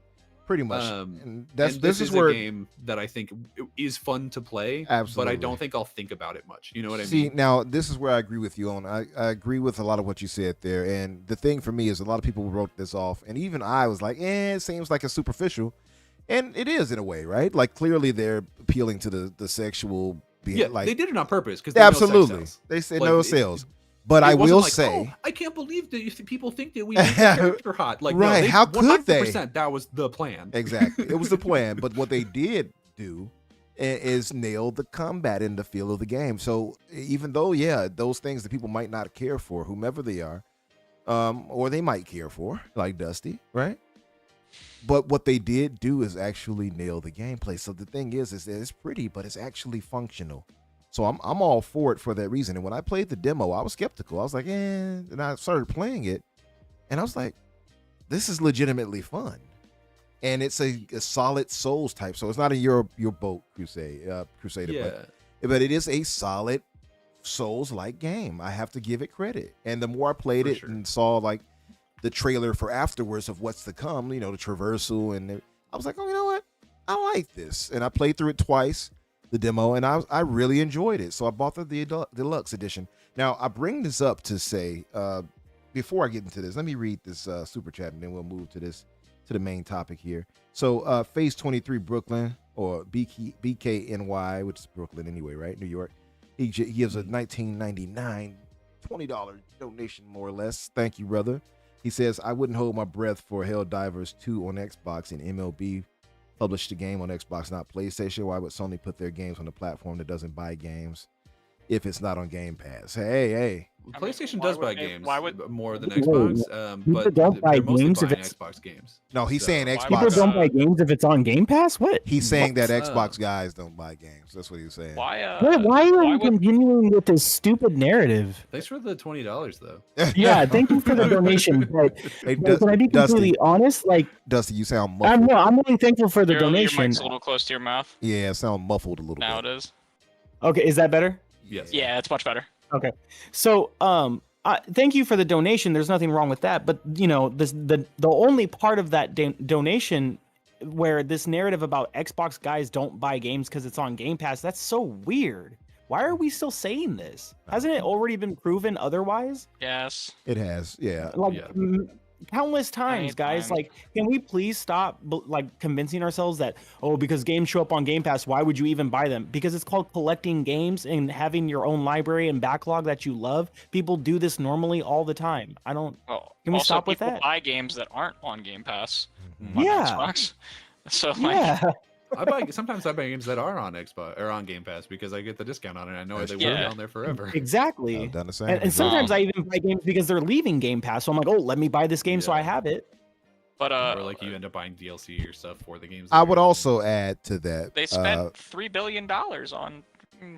Pretty much. And this is where a game that I think is fun to play. Absolutely. But I don't think I'll think about it much. You know what I mean? See, now this is where I agree with you on. I agree with a lot of what you said there. And the thing for me is a lot of people wrote this off, and even I was like, it seems like it's superficial. And it is in a way, right? Like clearly they're appealing to the sexual being, like, they did it on purpose, because absolutely. They said like, no sales. But I will like, say, oh, I can't believe that people think that we make the character hot. Like, right? No, how could they? 100%, that was the plan. Exactly, it was the plan. But what they did do is nail the combat in the feel of the game. So even though, those things that people might not care for, whomever they are, or they might care for, like Dusty, right? But what they did do is actually nail the gameplay. So the thing is that it's pretty, but it's actually functional. So I'm all for it for that reason. And when I played the demo, I was skeptical. I was like, and I started playing it, and I was like, this is legitimately fun. And it's a solid Souls type. So it's not a your boat Crusader, but it is a solid Souls-like game. I have to give it credit. And the more I played it and saw like the trailer for afterwards of what's to come, you know, the traversal, and I was like, oh, you know what? I like this. And I played through it twice, the demo, and I really enjoyed it. So I bought the deluxe edition. Now I bring this up to say, before I get into this, let me read this super chat, and then we'll move to the main topic here. So Phase 23 Brooklyn, or BKNY, which is Brooklyn anyway, right? New York. He gives a $19.99 $20 donation, more or less. Thank you, brother. He says, I wouldn't hold my breath for Helldivers 2 on Xbox, and MLB published the game on Xbox, not PlayStation. Why would Sony put their games on a platform that doesn't buy games? if it's not on Game Pass. Hey. I mean, PlayStation why does would buy they- games why would- more than Wait, Xbox, people but don't buy they're mostly games if buying it's- Xbox games. No, he's So- saying Why Xbox. People would, don't buy games if it's on Game Pass. What? He's saying that What? Xbox guys don't buy games. That's what he was saying. Why? Why are why you would- continuing with this stupid narrative? Thanks for the $20 though. Yeah, thank you for the donation, but Hey, can I be completely honest? Like, Dusty, you sound muffled. I'm really thankful for the Your donation. mic's a little close to your mouth. Yeah, sound muffled a little Now bit. it is. Okay, is that better? Yes. Yeah, it's much better. Okay, so thank you for the donation. There's nothing wrong with that, but the only part of that donation where this narrative about Xbox guys don't buy games because it's on Game Pass, that's so weird. Why are we still saying this? Hasn't it already been proven otherwise? Yes. It has, yeah. Like Yeah. countless times, guys. times. Like, can we please stop convincing ourselves that, oh, because games show up on Game Pass, why would you even buy them? Because it's called collecting games and having your own library and backlog that you love. People do this normally all the time. I don't. Well, Can we also, stop with people that? buy games that aren't on Game Pass. Mhm. On Yeah. Xbox. So like, Yeah. Sometimes I buy games that are on Xbox or on Game Pass because I get the discount on it. I know That's they true. will be Yeah. on there forever. Exactly. I've done the same. And sometimes I even buy games because they're leaving Game Pass. So I'm like, oh, let me buy this game so I Yeah. have it. but or like you end up buying DLC or stuff for the games. I that would you're- also add to that. they spent $3 billion on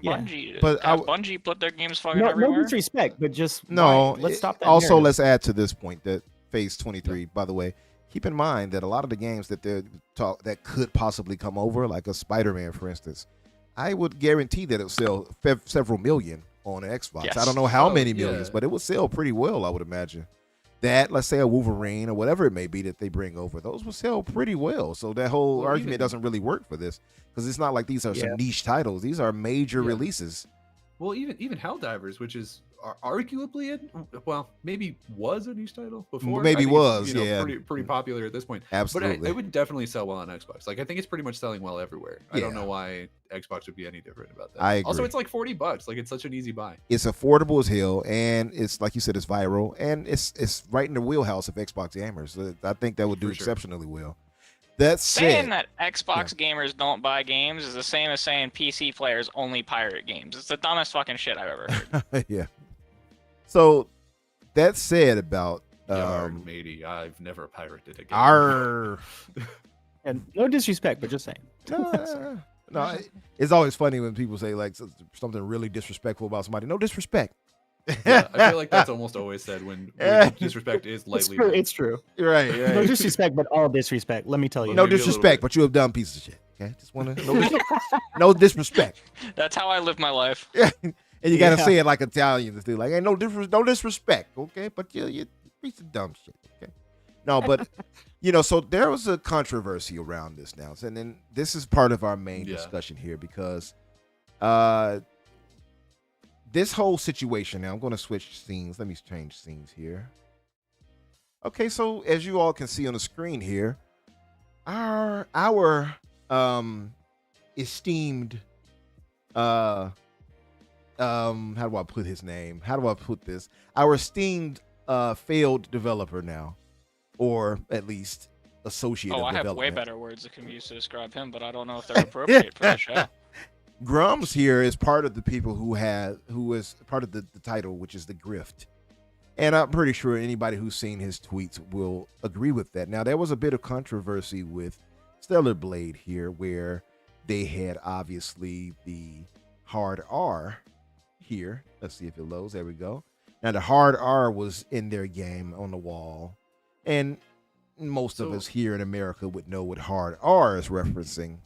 Yeah. Bungie. But Bungie put their games fucking No everywhere. disrespect, but just No, why? Let's stop that. Also, narrative. let's add to this point that Phase 23. By the way, keep in mind that a lot of the games that that could possibly come over, like a Spider-Man, for instance, I would guarantee that it'll sell several million on Xbox. Yes. I don't know how Oh, many yeah. millions, but it would sell pretty well, I would imagine. That, let's say a Wolverine or whatever it may be that they bring over, those will sell pretty well. So that whole Well, argument even- doesn't really work for this because it's not like these are Yeah. some niche titles. These are major Yeah. releases. Well, even Helldivers, which is arguably maybe was a niche title before. Maybe I think was, it's, yeah. pretty popular at this point. Absolutely. But it would definitely sell well on Xbox. Like I think it's pretty much selling well everywhere. I don't Yeah. know why Xbox would be any different about that. I Also, agree. it's like $40. Like it's such an easy buy. It's affordable as hell, and it's like you said, it's viral, and it's right in the wheelhouse of Xbox gamers. I think that would do For sure. exceptionally well. That Saying said, that Xbox gamers don't buy games is the same as saying PC players only pirate games. It's the dumbest fucking shit I've ever heard. yeah. So that said about Matey, I've never pirated a game. our And no disrespect, but just saying. no, it's always funny when people say like something really disrespectful about somebody. No disrespect. Yeah, I feel like that's almost always said when disrespect is It's lightly. true. meant. It's true. right. No disrespect, but all disrespect. Let me tell you. No Maybe a little disrespect, bit. but you're a dumb piece of shit. Okay, just want to no disrespect. That's how I live my life. And you gotta Yeah. say it like Italians do, like, hey, no disrespect, okay? But you piece of dumb shit, okay? No, but so there was a controversy around this now, and then this is part of our main Yeah. discussion here because this whole situation. Now I'm going to switch scenes. Let me change scenes here. Okay, so as you all can see on the screen here, our esteemed how do I put his name? How do I put this? Our esteemed failed developer now, or at least associate Oh, of I have way development. better words that can be used to describe him, but I don't know if they're appropriate for the show. Grums here is part of the people who is part of the title, which is the Grift. And I'm pretty sure anybody who's seen his tweets will agree with that. Now, there was a bit of controversy with Stellar Blade here, where they had obviously the hard R here. Let's see if it loads. There we go. Now, the hard R was in their game on the wall. And most of So- us here in America would know what hard R is referencing.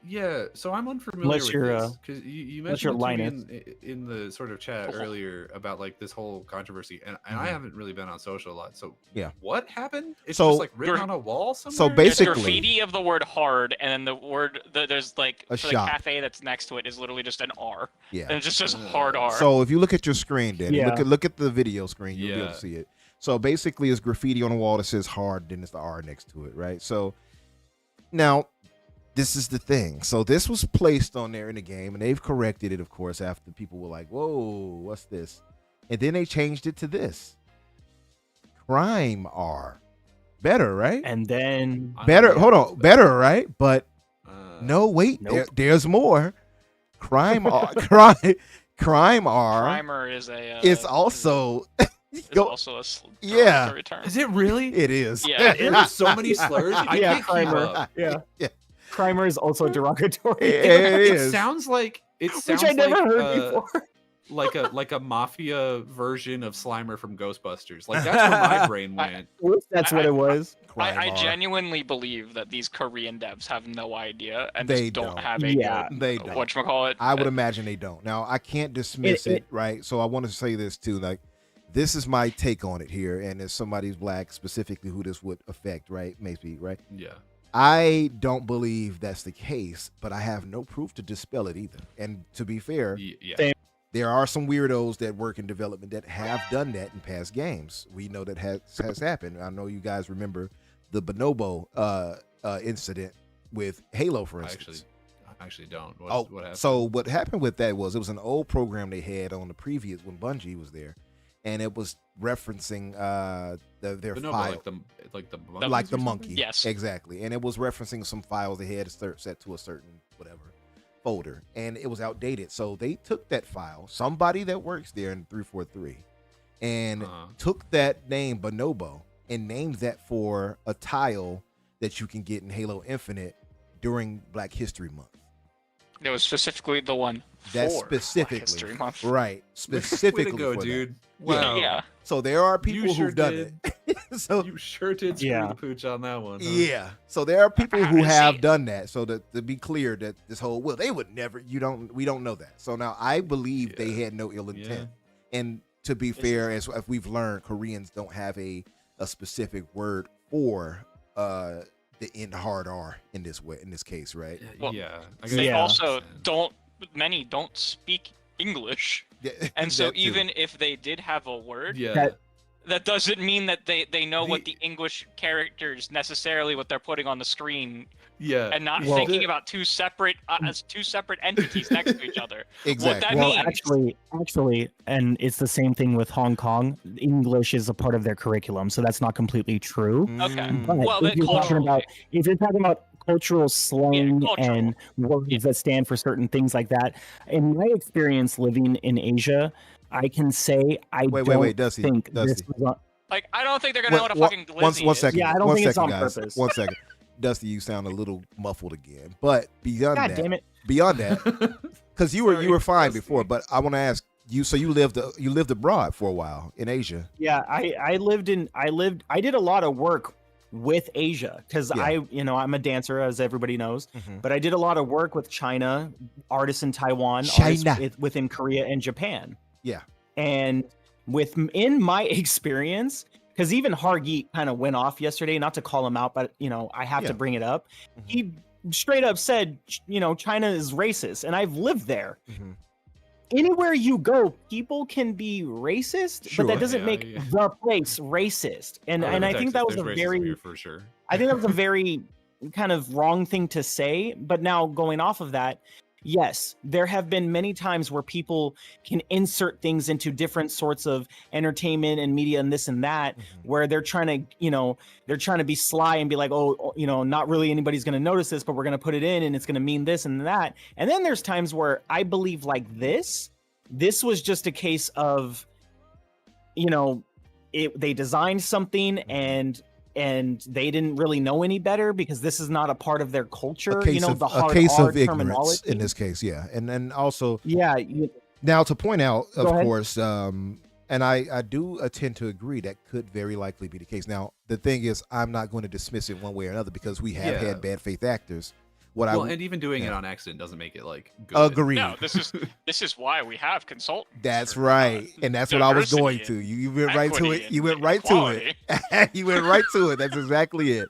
Yeah, so I'm unfamiliar Unless with you're, this because you unless you're mentioned it to me in the sort of chat Oh. earlier about like this whole controversy, and I haven't really been on social a lot. So Mm-hmm. Yeah. what happened? It's So- just like written You're- on a wall somewhere. So There's basically- graffiti of the word hard, and then the word there's like A for the shop. cafe that's next to it is literally just an R, Yeah. and it just says hard R. So if you look at your screen, Danny, Yeah. look at the video screen, you'll be able Yeah. to see it. So basically, it's graffiti on the wall that says hard, then it's the R next to it, right? So now, this is the thing. So this was placed on there in the game, and they've corrected it, of course, after people were like, "Whoa, what's this?" And then they changed it to this: Crime R. Better, right? And then Better. Hold on, better, right? But Uh, no, wait, Nope. there's more. Crime R. Crime R Primer is a. is also Is go- also a yeah. derogatory term. Is it really? it is. Yeah. There's so many slurs. I Yeah, can't keep primer. up. Yeah. Yeah. Primer is also derogatory. It It is. sounds like Which I never heard before. like a mafia version of Slimer from Ghostbusters. Like that's where my brain went. That's what it was. Crime I R. genuinely believe that these Korean devs have no idea and They just don't don't. have a Yeah, good, they don't. whatchamacallit. I would imagine they don't. Now, I can't dismiss it, right? So I want to say this too. Like, this is my take on it here, and as somebody's black, specifically who this would affect, right? Maybe, right? Yeah. I don't believe that's the case, but I have no proof to dispel it either. And to be fair, Yeah. Same. there are some weirdos that work in development that have done that in past games. We know that has happened. I know you guys remember the Bonobo incident with Halo, for I instance. actually don't. What happened? So what happened with that was it was an old program they had on the previous when Bungie was there, and it was referencing their But no, file, but like the like monkeys the or something? monkey. Yes. exactly, and it was referencing some files they had set to a certain whatever folder, and it was outdated. So they took that file, somebody that works there in 343, and took that name Bonobo and named that for a tile that you can get in Halo Infinite during Black History Month. It was specifically the one That's for Black specifically History Month. right. Way Specifically to go, for that. dude. Yeah. Wow. Yeah. So there are people You sure who've done did. it. So You sure did screw Yeah. the pooch on that one. Huh? yeah. So there are people who See- have done that. So to be clear that this whole they would never we don't know that. So now I believe they Yeah. had no ill intent. Yeah. And to be fair, as we've learned, Koreans don't have a specific word for the end hard R in this case, right? Well, yeah. I They Yeah. also many don't speak English. And so That too. even if they did have a word, Yeah. that doesn't mean that they know what The- the English characters necessarily what they're putting on the screen Yeah. and not Well- thinking about two separate entities next to each other. Exactly. What that Well, means. actually, and it's the same thing with Hong Kong. English is a part of their curriculum, so that's not completely true. Okay. Mm. But Well, if then you're talking culturally. about cultural slang cultural. and words Yeah. that stand for certain things like that, in my experience living in Asia, I can say I Wait, don't Dusty, think this Dusty. was on, Like, I don't think they're gonna know what a fucking glizzy one is. second. Yeah, I don't one think it's second, on guys. purpose. 1 second. Dusty, you sound a little muffled again. But beyond God that, damn it. beyond that, because you were fine Dusty. before, but I want to ask you. So you lived abroad for a while in Asia. Yeah, I did a lot of work with Asia because Yeah. I'm a dancer, as everybody knows, Mhm. but I did a lot of work with China, artists in Taiwan, China. artists within Korea and Japan. Yeah. And in my experience, because even Hargeet kind of went off yesterday, not to call him out, but I have Yeah. to bring it up. Mhm. He straight up said, China is racist, and I've lived there. Mhm. Anywhere you go, people can be racist, Sure. but that doesn't Yeah, make yeah. the place racist. And Oh, and I Texas, think that was there's a racism very here for sure. I think that was a very kind of wrong thing to say. But now going off of that, yes, there have been many times where people can insert things into different sorts of entertainment and media and this and that, Mhm. where they're trying to be sly and be like, oh, not really anybody's going to notice this, but we're going to put it in and it's going to mean this and that. And then there's times where I believe like this was just a case of, they designed something and they didn't really know any better because this is not a part of their culture. A case of, the a hard case R of ignorance terminology. in this case, yeah. And then also Yeah, now to point out, of Go ahead. course, and I do tend to agree that could very likely be the case. Now the thing is, I'm not going to dismiss it one way or another because we have Yeah. had bad faith actors. And even doing it yeah. on accident doesn't make it like good. Agree. No, this is why we have consultants. That's for, right, and that's what I was going to. diversity You went right to equity it. You and went right to equality. it. You went right to it. That's exactly it.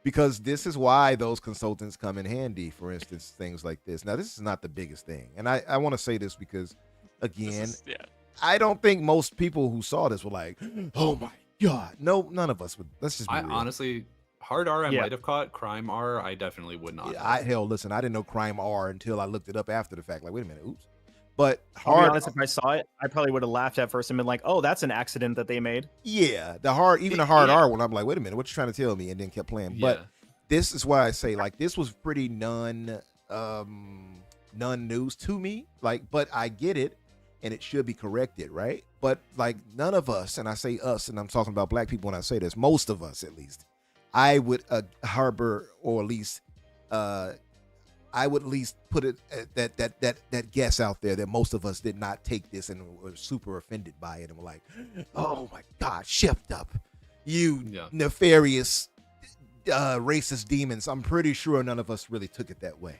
Because this is why those consultants come in handy. For instance, things like this. Now, this is not the biggest thing, and I want to say this because, again, I don't think most people who saw this were like, "Oh my god!" No, none of us would. Let's just be I real. honestly, hard R I Yeah. might have caught. Crime R I definitely would not. Hell, listen, I didn't know crime R until I looked it up after the fact. Like, wait a minute, oops. But I'll be hard, honest, if I saw it, I probably would have laughed at first and been like, "Oh, that's an accident that they made." yeah, the hard Yeah. R one. I'm like, wait a minute, what you trying to tell me? And then kept playing. But Yeah. this is why I say like this was pretty none news to me. Like, but I get it. and it should be corrected, right? But like none of us, and I say us, and I'm talking about black people when I say this, most of us at least, I would harbor, or at least I would at least put it that guess out there that most of us did not take this and were super offended by it and were like, oh my God, shift up, you nefarious racist demons. I'm pretty sure none of us really took it that way.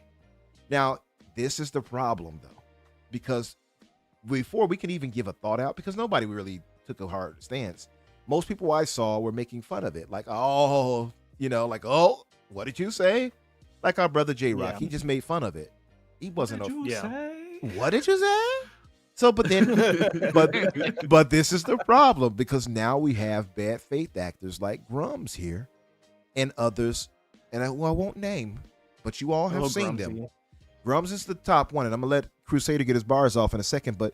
Now, this is the problem though, because before we could even give a thought out, because nobody really took a hard stance, most people I saw were making fun of it. Like, oh, like, oh, what did you say? Like our brother J-Rock, he just made fun of it. He wasn't. What did you say? What did you say? So, but then, but this is the problem, because now we have bad faith actors like Grums here, and others, and I won't name, but you all have seen them. Grums is the top one, and I'm gonna let Crusader get his bars off in a second. But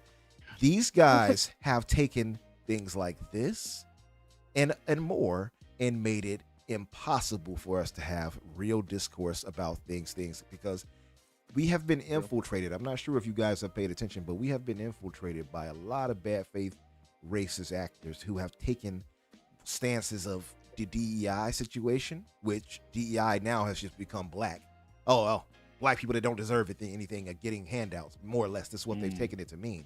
these guys have taken things like this and more and made it impossible for us to have real discourse about things, because we have been infiltrated. I'm not sure if you guys have paid attention, but we have been infiltrated by a lot of bad faith racist actors who have taken stances of the DEI situation, which DEI now has just become black. Oh, black people that don't deserve anything are getting handouts, more or less. That's what they've taken it to mean,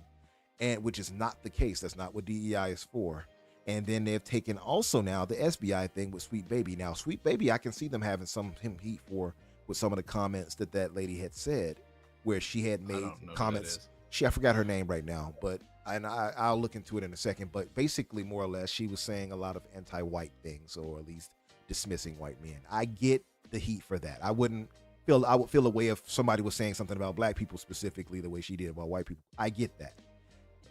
and which is not the case. That's not what DEI is for. And then they've taken also now the SBI thing with Sweet Baby. Now, Sweet Baby, I can see them having some heat for with some of the comments that lady had said, where she had made comments. I forgot her name right now, but I'll look into it in a second. But basically, more or less, she was saying a lot of anti-white things, or at least dismissing white men. I get the heat for that. I would feel a way if somebody was saying something about black people specifically the way she did about white people. I get that.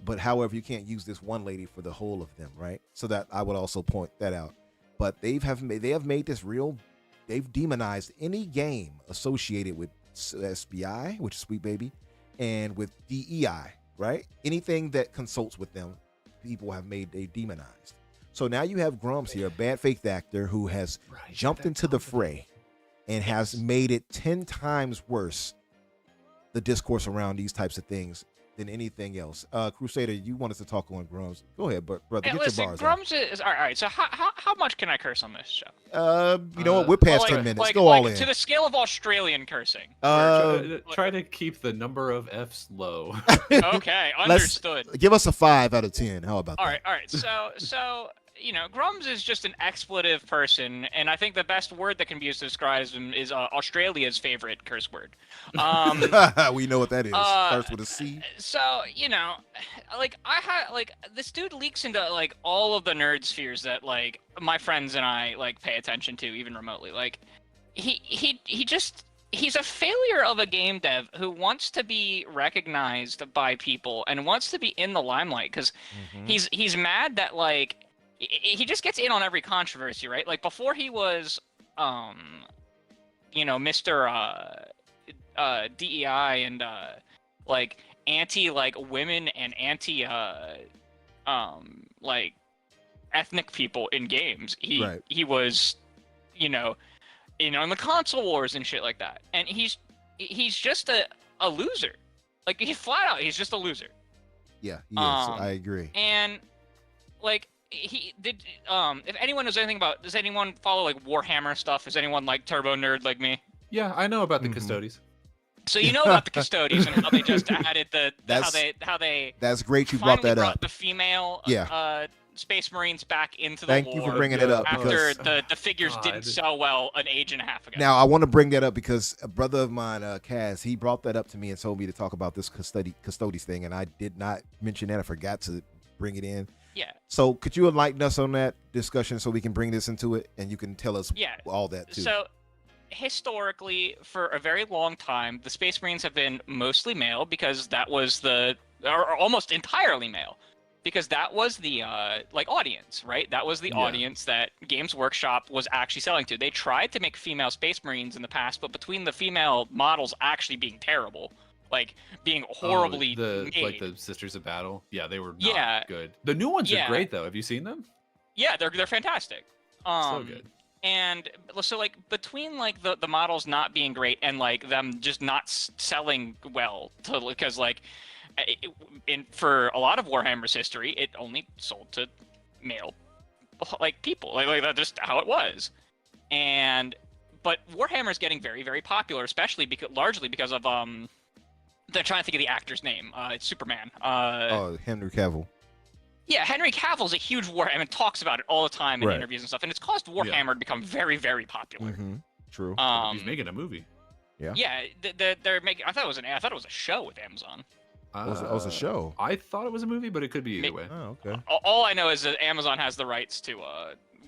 But however, you can't use this one lady for the whole of them, right? So that I would also point that out. But they have made this real. They've demonized any game associated with SBI, which is Sweet Baby, and with DEI, right? Anything that consults with them, people have made they demonized. So now you have Grums here, a bad faith actor who has jumped into the fray and has made it 10 times worse, the discourse around these types of things, than anything else. Crusader, you wanted to talk on Grums. Go ahead, brother. Get your bars Grums is all right. So how much can I curse on this You show? know what? We're past 10 minutes. Go all in. To the scale of Australian cursing. Try to keep the number of F's low. Okay, understood. Give us a 5 out of 10. How about that? All right. So Grums is just an expletive person, and I think the best word that can be used to describe him is Australia's favorite curse word. We know what that is. Starts with a C. So this dude leaks into all of the nerd spheres that my friends and I pay attention to even remotely. He's a failure of a game dev who wants to be recognized by people and wants to be in the limelight, because he's mad that he just gets in on every controversy, right? Like before he was, Mr. DEI and anti women and anti ethnic people in games. He was, in the console wars and shit like that. And he's just a loser. He's flat out, he's just a loser. Yeah, he is. I agree. And he did. If anyone knows anything about, does anyone follow Warhammer stuff? Is anyone turbo nerd like me? Yeah, I know about the Custodies. So you know about the Custodies and how they just added how they. That's great. You brought that up. The female. Space Marines back into the Thank war. you for bringing it up. After the figures didn't sell well an age and a half ago. Now I want to bring that up because a brother of mine, Kaz, he brought that up to me and told me to talk about this Custodies thing, and I did not mention that. I forgot to bring it in. Yeah. So could you enlighten us on that discussion so we can bring this into it, and you can tell us all that too? So historically, for a very long time, the Space Marines have been mostly male because that was or almost entirely male, because that was the audience, right? That was the audience that Games Workshop was actually selling to. They tried to make female Space Marines in the past, but between the female models actually being terrible, being horribly made. The Sisters of Battle, they were not good. The new ones are great though. Have you seen them? Yeah, they're fantastic. So good. And so between the models not being great and them just not selling well, because for a lot of Warhammer's history, it only sold to male like people, like that's just how it was. But Warhammer is getting very, very popular, especially largely because of they're trying to think of the actor's name. It's Superman. Henry Cavill. Yeah, Henry Cavill's a huge Warhammer and talks about it all the time in Right. interviews and stuff, and it's caused Warhammer to become very, very popular. Mm-hmm. True. He's making a movie. Yeah, they're making. I thought it was a show with Amazon. It was a show. I thought it was a movie, but it could be either way. Oh, okay. All I know is that Amazon has the rights to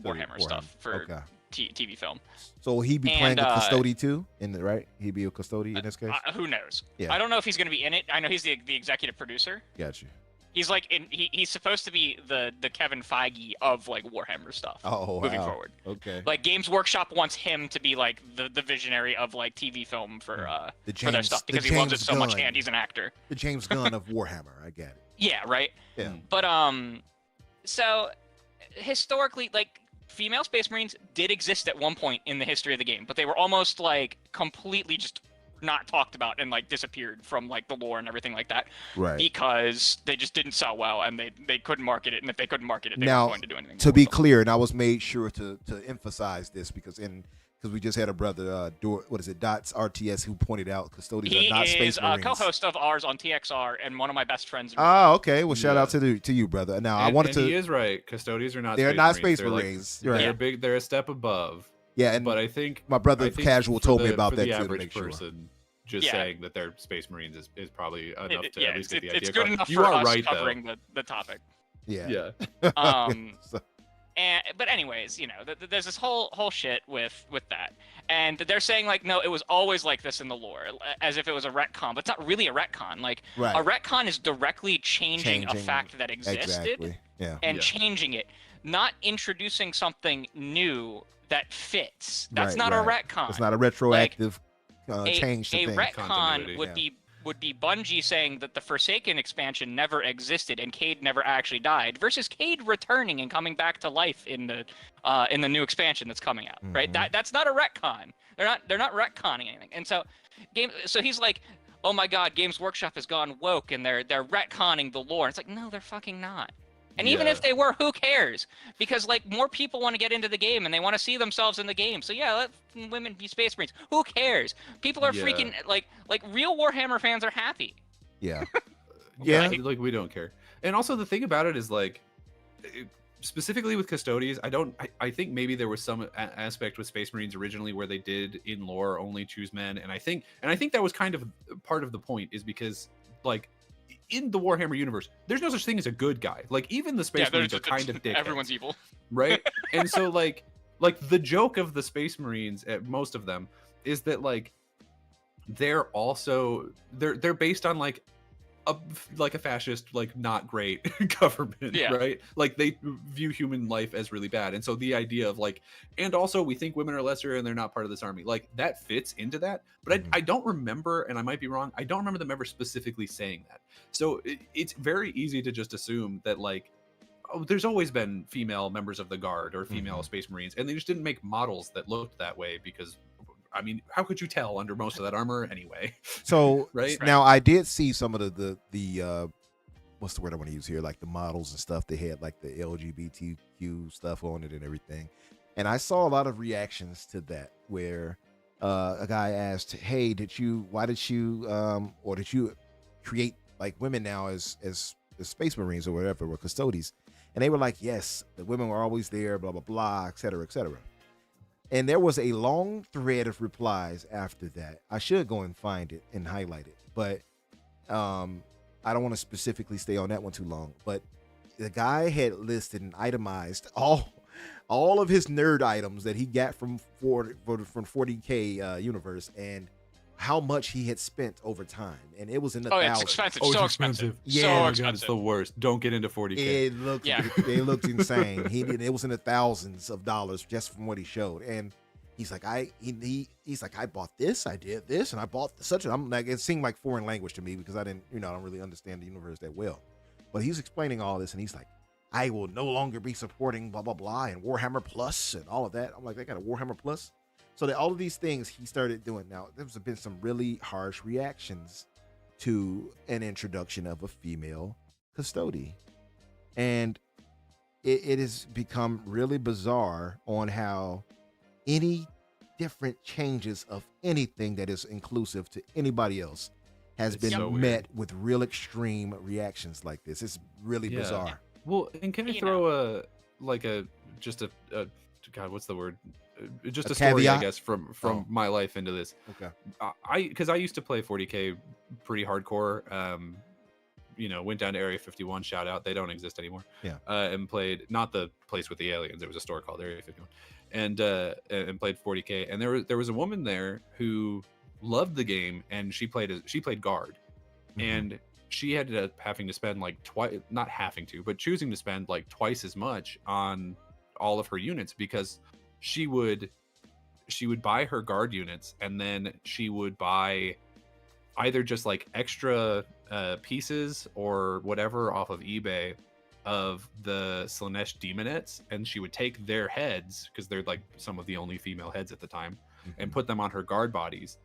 Warhammer stuff for Okay. TV film. So will he be playing And, a custody too? Right? He'd be a custody in this case. Who knows? Yeah. I don't know if he's going to be in it. I know he's the executive producer. Got you. He's like he's supposed to be the Kevin Feige of like Warhammer stuff. Oh, moving wow. forward. Okay. Like Games Workshop wants him to be like the visionary of like TV film for their stuff because he loves it so much and he's an actor. The James Gunn of Warhammer. I get it. Yeah, right. Yeah. But so historically, like female Space Marines did exist at one point in the history of the game, but they were almost like completely just not talked about and like disappeared from like the lore and everything like that, Right. because they just didn't sell well and they couldn't market it, and if they couldn't market it, they Now, weren't going to do anything. To be clear, and I was made sure to emphasize this because we just had a brother, Dots RTS, who pointed out custodians he are not is Space a Marines. co-host of ours on TXR and one of my best friends. Oh, okay. Well, shout out to you, brother. Now, I wanted to. He is right. Custodians are not. They're Space not Marines. Space They're like- Marines. They're Right. big. They're a step above. Yeah, and But I think my brother I think Casual for told me the- about for that the too to average make sure. person, just Yeah. saying that they're Space Marines is probably enough to at least get the idea. it's good across. enough You for are us right, though. covering the topic. Yeah. Yeah. So- But anyways, there's this whole shit with that, and they're saying like, no, it was always like this in the lore, as if it was a retcon, but it's not really a retcon. Like Right. a retcon is directly changing a fact that existed Exactly. Yeah. and Yeah. changing it, not introducing something new that fits. That's Right, not right. a retcon. It's not a retroactive a change to a things. retcon Continuity. would be Bungie saying that the Forsaken expansion never existed and Cade never actually died, versus Cade returning and coming back to life in the new expansion that's coming out. Right? Mhm. That's not a retcon. They're not retconning anything. And so so he's like, oh my God, Games Workshop has gone woke and they're retconning the lore. And it's like, no, they're fucking not. And even Yeah. if they were, who cares? Because like more people want to get into the game and they want to see themselves in the game. So yeah, let women be Space Marines. Who cares? People are Yeah. freaking like real Warhammer fans are happy. Yeah. Yeah, Yeah. like we don't care. And also the thing about it is like, specifically with custodians, I think maybe there was some aspect with Space Marines originally where they did in lore only choose men, and I think that was kind of part of the point, is because like in the Warhammer universe, there's no such thing as a good guy. Like even the Space Marines are kind of dickheads, everyone's evil. right? And so like the joke of the Space Marines, at most of them, is that like they're also they're based on like a fascist, like not great government, Yeah. right? Like they view human life as really bad, and so the idea of like, and also we think women are lesser and they're not part of this army, like that fits into that. But Mhm. I don't remember, and I might be wrong, I don't remember them ever specifically saying that. So it's very easy to just assume that like, oh, there's always been female members of the Guard or female Mhm. Space Marines, and they just didn't make models that looked that way because, I mean, how could you tell under most of that armor anyway? So Right? now I did see some of the what's the word I want to use here, like the models and stuff. They had like the LGBTQ stuff on it and everything, and I saw a lot of reactions to that where a guy asked, "Hey, why did you create like women now as Space Marines or whatever, or custodies?" And they were like, "Yes, the women were always there, blah blah blah, et cetera, et cetera." And there was a long thread of replies after that. I should go and find it and highlight it, but I don't want to specifically stay on that one too long. But the guy had listed and itemized all of his nerd items that he got from 40K universe, and how much he had spent over time, and it was in the Oh, it's thousands. expensive. Oh, so it's expensive. expensive. Yeah. So Oh my God, It's expensive. the worst. Don't get into 40K. It looked insane. It was in the thousands of dollars just from what he showed. And he's like, he's like, I bought this, I did this, and I bought such a. I'm like, it seemed like foreign language to me because I didn't, I don't really understand the universe that well. But he's explaining all this, and he's like, I will no longer be supporting blah blah blah and Warhammer Plus and all of that. I'm like, they got a Warhammer Plus. So that all of these things he started doing. Now there's been some really harsh reactions to an introduction of a female custody. And it has become really bizarre on how any different changes of anything that is inclusive to anybody else has It's been so weird. met with real extreme reactions like this. It's really Yeah. bizarre. Well, and can I You throw just a God, what's the word? Just A a story, I caveat? guess, from Oh. my life into this. Okay. Because I used to play 40K pretty hardcore. Went down to Area 51. Shout out, they don't exist anymore. Yeah. And played not the place with the aliens. There was a store called Area 51, and played 40K. And there was a woman there who loved the game, and she played guard, Mhm. and she ended up having to spend like not having to, but choosing to spend like twice as much on all of her units, because she would buy her guard units, and then she would buy either just like extra pieces or whatever off of eBay of the Slanesh demonettes, and she would take their heads, because they're like some of the only female heads at the time, and put them on her guard bodies,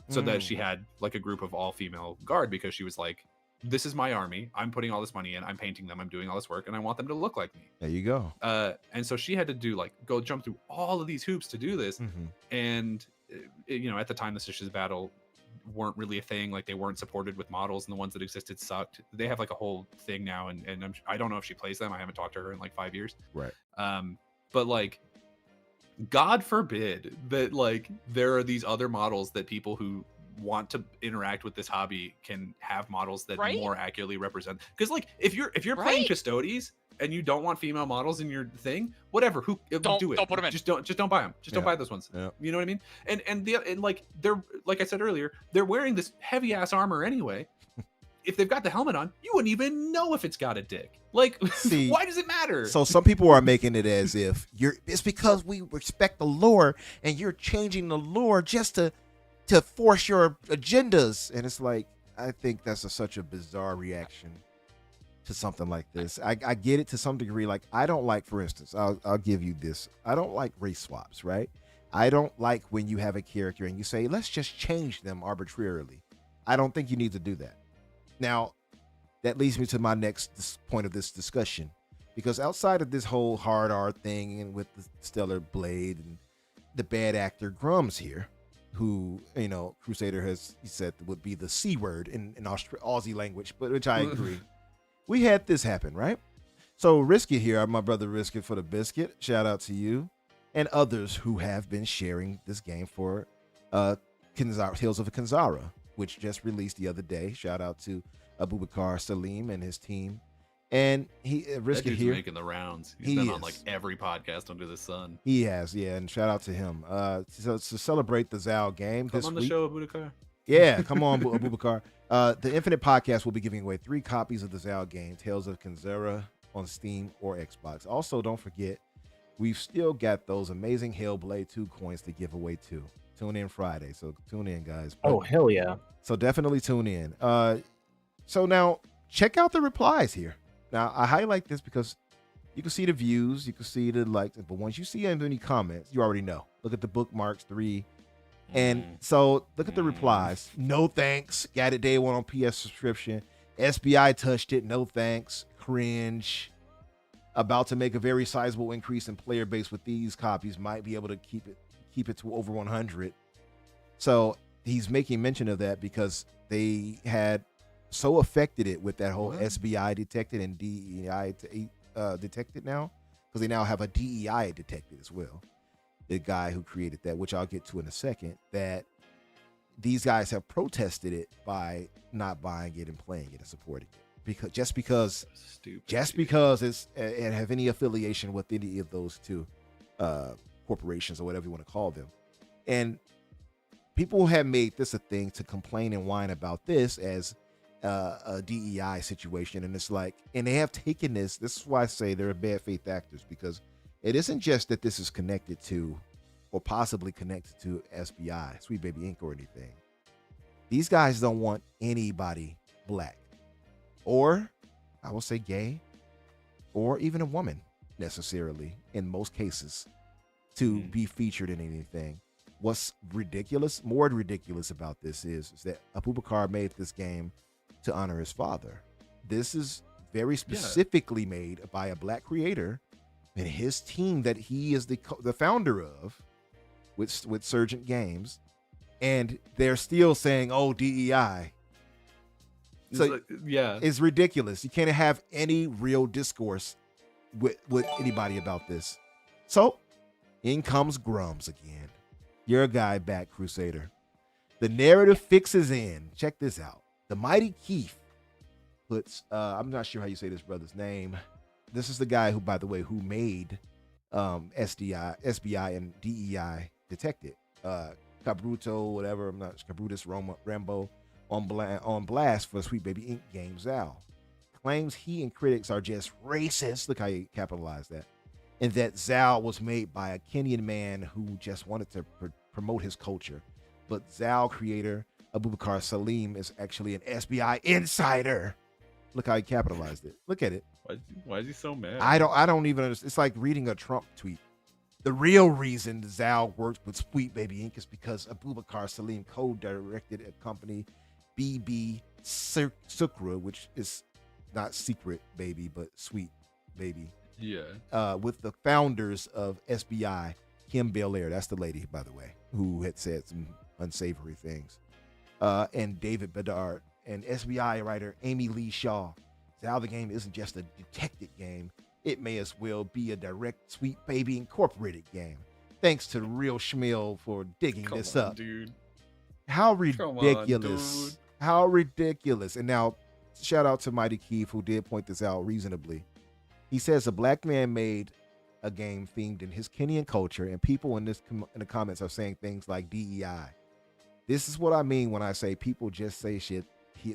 so that she had like a group of all female guard, because she was like, this is my army, I'm putting all this money in, I'm painting them, I'm doing all this work, and I want them to look like me. There you go. And so she had to do go jump through all of these hoops to do this. Mhm. And at the time, the Stitches Battle weren't really a thing. Like, they weren't supported with models, and the ones that existed sucked. They have like a whole thing now, and I don't know if she plays them. I haven't talked to her in like 5 years. Right. But like, God forbid that like there are these other models that people who want to interact with this hobby can have models that Right? more accurately represent. Because like, if you're playing Right? Custodes and you don't want female models in your thing, whatever, Don't do it. put 'em in. Just don't buy them. Just don't Yeah. buy those ones. Yeah. You know what I mean? And like, they're, like I said earlier, they're wearing this heavy ass armor anyway. If they've got the helmet on, you wouldn't even know if it's got a dick. Like, See, why does it matter? So some people are making it as if it's because we respect the lore and you're changing the lore just to force your agendas. And it's like, I think that's such a bizarre reaction to something like this. I get it to some degree. Like, I don't like, for instance, I'll give you this. I don't like race swaps, right? I don't like when you have a character and you say, let's just change them arbitrarily. I don't think you need to do that. Now, that leads me to my next point of this discussion, because outside of this whole hard R thing and with the Stellar Blade and the bad actor Grums here, who, Crusader has said would be the C word in Aussie language, but which I agree. We had this happen, right? So Risky here, my brother Risky for the biscuit, shout out to you, and others who have been sharing this game for Tales of Kanzara, which just released the other day. Shout out to Abubakar Salim and his team. And he that Risky dude's here. making the rounds. He He's been on like is. every podcast under the sun. He has, yeah, and shout out to him. So to celebrate the Zal game Come this on the week. show, Abubakar. Yeah, come on, Abubakar. The Infinite Podcast will be giving away 3 copies of the Zal game, Tales of Kanzara, on Steam or Xbox. Also, don't forget, we've still got those amazing Hellblade 2 coins to give away too. Tune in Friday, so tune in, guys. Oh, hell yeah. So definitely tune in. So now check out the replies here. Now I highlight this because you can see the views, you can see the likes, but once you see any comments, you already know. Look at the bookmarks 3. And so look at the replies. No thanks. Got it day 1 on PS subscription. SBI touched it. No thanks. Cringe. About to make a very sizable increase in player base with these copies. Might be able to keep it to over 100. So he's making mention of that because they had so affected it with that whole SBI detected and DEI detected now, because they now have a DEI detected as well. The guy who created that, which I'll get to in a second, that these guys have protested it by not buying it and playing it and supporting it, because it have any affiliation with any of those two corporations or whatever you want to call them. And people have made this a thing to complain and whine about this as a DEI situation, and it's like, and they have taken this is why I say they're bad faith actors, because it isn't just that this is connected to or possibly connected to SBI, Sweet Baby Inc. or anything. These guys don't want anybody black, or I will say gay, or even a woman necessarily in most cases to be featured in anything. what's more ridiculous about this is that Abubakar made this game to honor his father. This is very specifically made by a black creator and his team that he is the founder of with Surgent Games, and they're still saying, "Oh, DEI." So it's ridiculous. You can't have any real discourse with anybody about this. So in comes Grums again. Your guy back, Crusader. The narrative fixes in. Check this out. The mighty Keith puts, I'm not sure how you say this brother's name. This is the guy who, by the way, who made SBI and DEI Detected. Cabruto, whatever, I'm not Cabrutus Rambo on blast for Sweet Baby Inc. game. Zal claims he and critics are just racist. Look how you capitalize that. And that Zal was made by a Kenyan man who just wanted to promote his culture. But Zal creator Abubakar Salim is actually an SBI insider. Look how he capitalized it. Look at it. Why is he so mad? I don't even understand. It's like reading a Trump tweet. The real reason Zal worked with Sweet Baby Inc. is because Abubakar Salim co-directed a company, BB Sukra, which is not secret baby, but sweet baby. Yeah. With the founders of SBI, Kim Belair, that's the lady, by the way, who had said some unsavory things, and David Bedard, and SBI writer Amy Lee Shaw. Zal the game isn't just a detected game. It may as well be a direct Sweet Baby Incorporated game. Thanks to Real Schmiel for digging this up. Dude. How ridiculous. How ridiculous. And now, shout out to Mighty Keith, who did point this out reasonably. He says a black man made a game themed in his Kenyan culture, and people in the comments are saying things like DEI. This is what I mean when I say people just say shit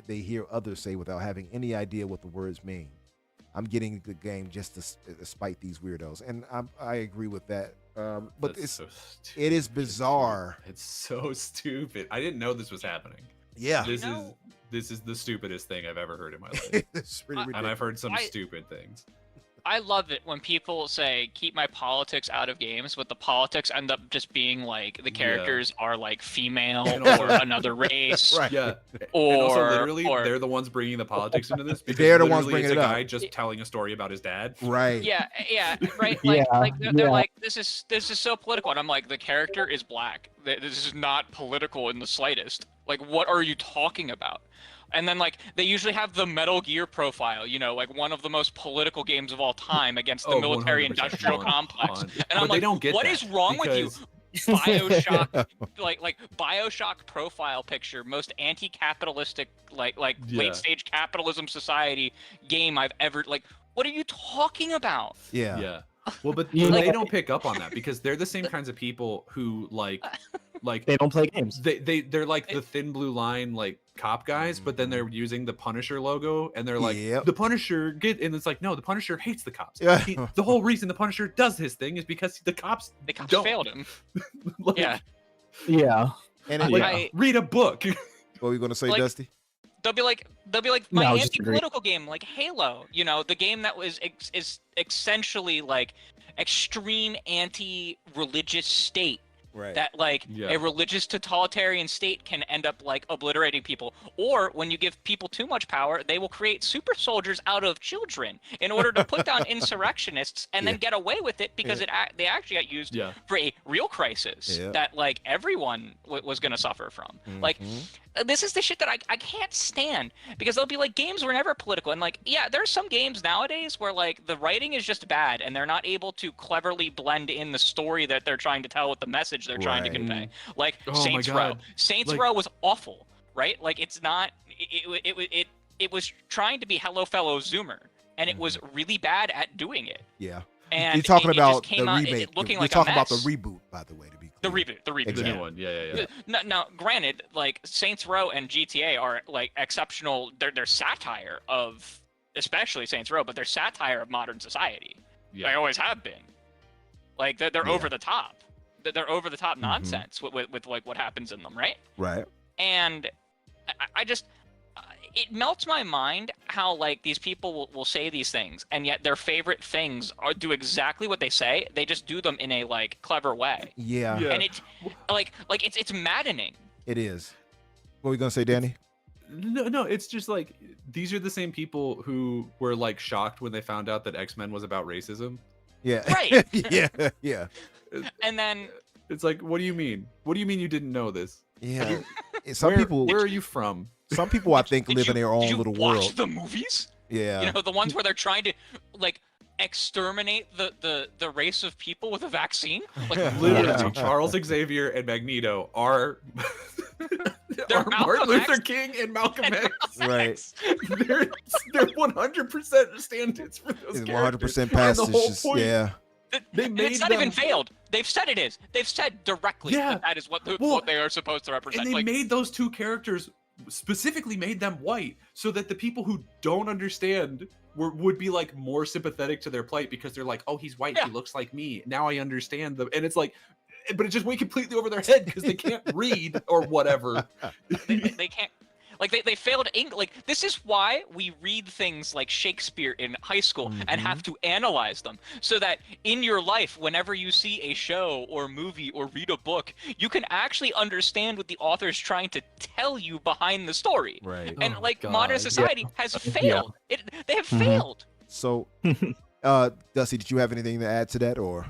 they hear others say without having any idea what the words mean. I'm getting the game just to spite these weirdos, and I agree with that. But it is bizarre. It's so stupid. I didn't know this was happening. Yeah, this is the stupidest thing I've ever heard in my life. It's pretty ridiculous. And I've heard some stupid things. I love it when people say keep my politics out of games, but the politics end up just being like the characters are like female or another race. Right. Yeah. Or and also literally they're the ones bringing the politics into this because they're the ones bringing it's it a up. guy just telling a story about his dad. Right. Yeah, right. Like they're like this is so political, and I'm like the character is black. This is not political in the slightest. Like what are you talking about? And then, like, they usually have the Metal Gear profile, you know, like one of the most political games of all time against the military-industrial complex. And I'm like, what is wrong with you? Bioshock, like Bioshock profile picture, most anti-capitalistic, like late-stage capitalism society game I've ever, like, what are you talking about? Yeah. Well, but they don't pick up on that because they're the same kinds of people who like they don't play games. They're like the thin blue line like cop guys, but then they're using the Punisher logo and they're like the Punisher and it's like no, the Punisher hates the cops. Yeah. The whole reason the Punisher does his thing is because the cops don't. Failed him. Like, yeah. And read a book. What were you gonna say, like, Dusty? They'll be like my anti-political game, like Halo. You know, the game that is essentially like extreme anti-religious state. Right. That like a religious totalitarian state can end up like obliterating people, or when you give people too much power, they will create super soldiers out of children in order to put down insurrectionists and then get away with it because they actually got used for a real crisis that like everyone was going to suffer from. Like this is the shit that I can't stand because they'll be like games were never political and like there's some games nowadays where like the writing is just bad and they're not able to cleverly blend in the story that they're trying to tell with the message they're trying to convey. Like Saints Row. Saints Row was awful, right? Like it's not. It was trying to be Hello Fellow Zoomer, and it was really bad at doing it. Yeah. And you're talking about the remake. You're talking about the reboot, by the way, to be clear. The reboot. The new one. Yeah. Now, granted, like Saints Row and GTA are like exceptional. They're satire of, especially Saints Row, but they're satire of modern society. Yeah. They always have been. Like they're over the top. They're over the top nonsense with like what happens in them, right? Right. And I just it melts my mind how like these people will say these things, and yet their favorite things do exactly what they say. They just do them in a like clever way, Yeah, and it's like it's maddening. it is. What were you gonna say, Danny? No, it's just like these are the same people who were like shocked when they found out that X-Men was about racism. Yeah. Right. yeah. And then It's like, what do you mean? What do you mean you didn't know this? Yeah. Some people. Where are you from? Some people, I think, live in their own did you little watch world. the movies? Yeah. You know, the ones where they're trying to like exterminate the race of people with a vaccine. Like Literally, Yeah. Charles Xavier and Magneto are, are Malcolm Martin Luther X. King and Malcolm X. Right. They're 100% stand-ins for those It's characters. 100% past. And the It's whole just point- yeah. They And made it's not them- even veiled. They've said it is. They've said directly Yeah. that is what Well, what they are supposed to represent. And they Like, made those two characters, specifically made them white, so that the people who don't understand would be like more sympathetic to their plight because they're like, oh, he's white, Yeah. he looks like me. Now I understand them. And it's like, but it just went completely over their head because they can't read or whatever. they can't. Like they failed English. Like this is why we read things like Shakespeare in high school and have to analyze them, so that in your life, whenever you see a show or movie or read a book, you can actually understand what the author's trying to tell you behind the story. Right. And Oh, like God. modern society has failed. They have failed. So, Dusty, did you have anything to add to that, or?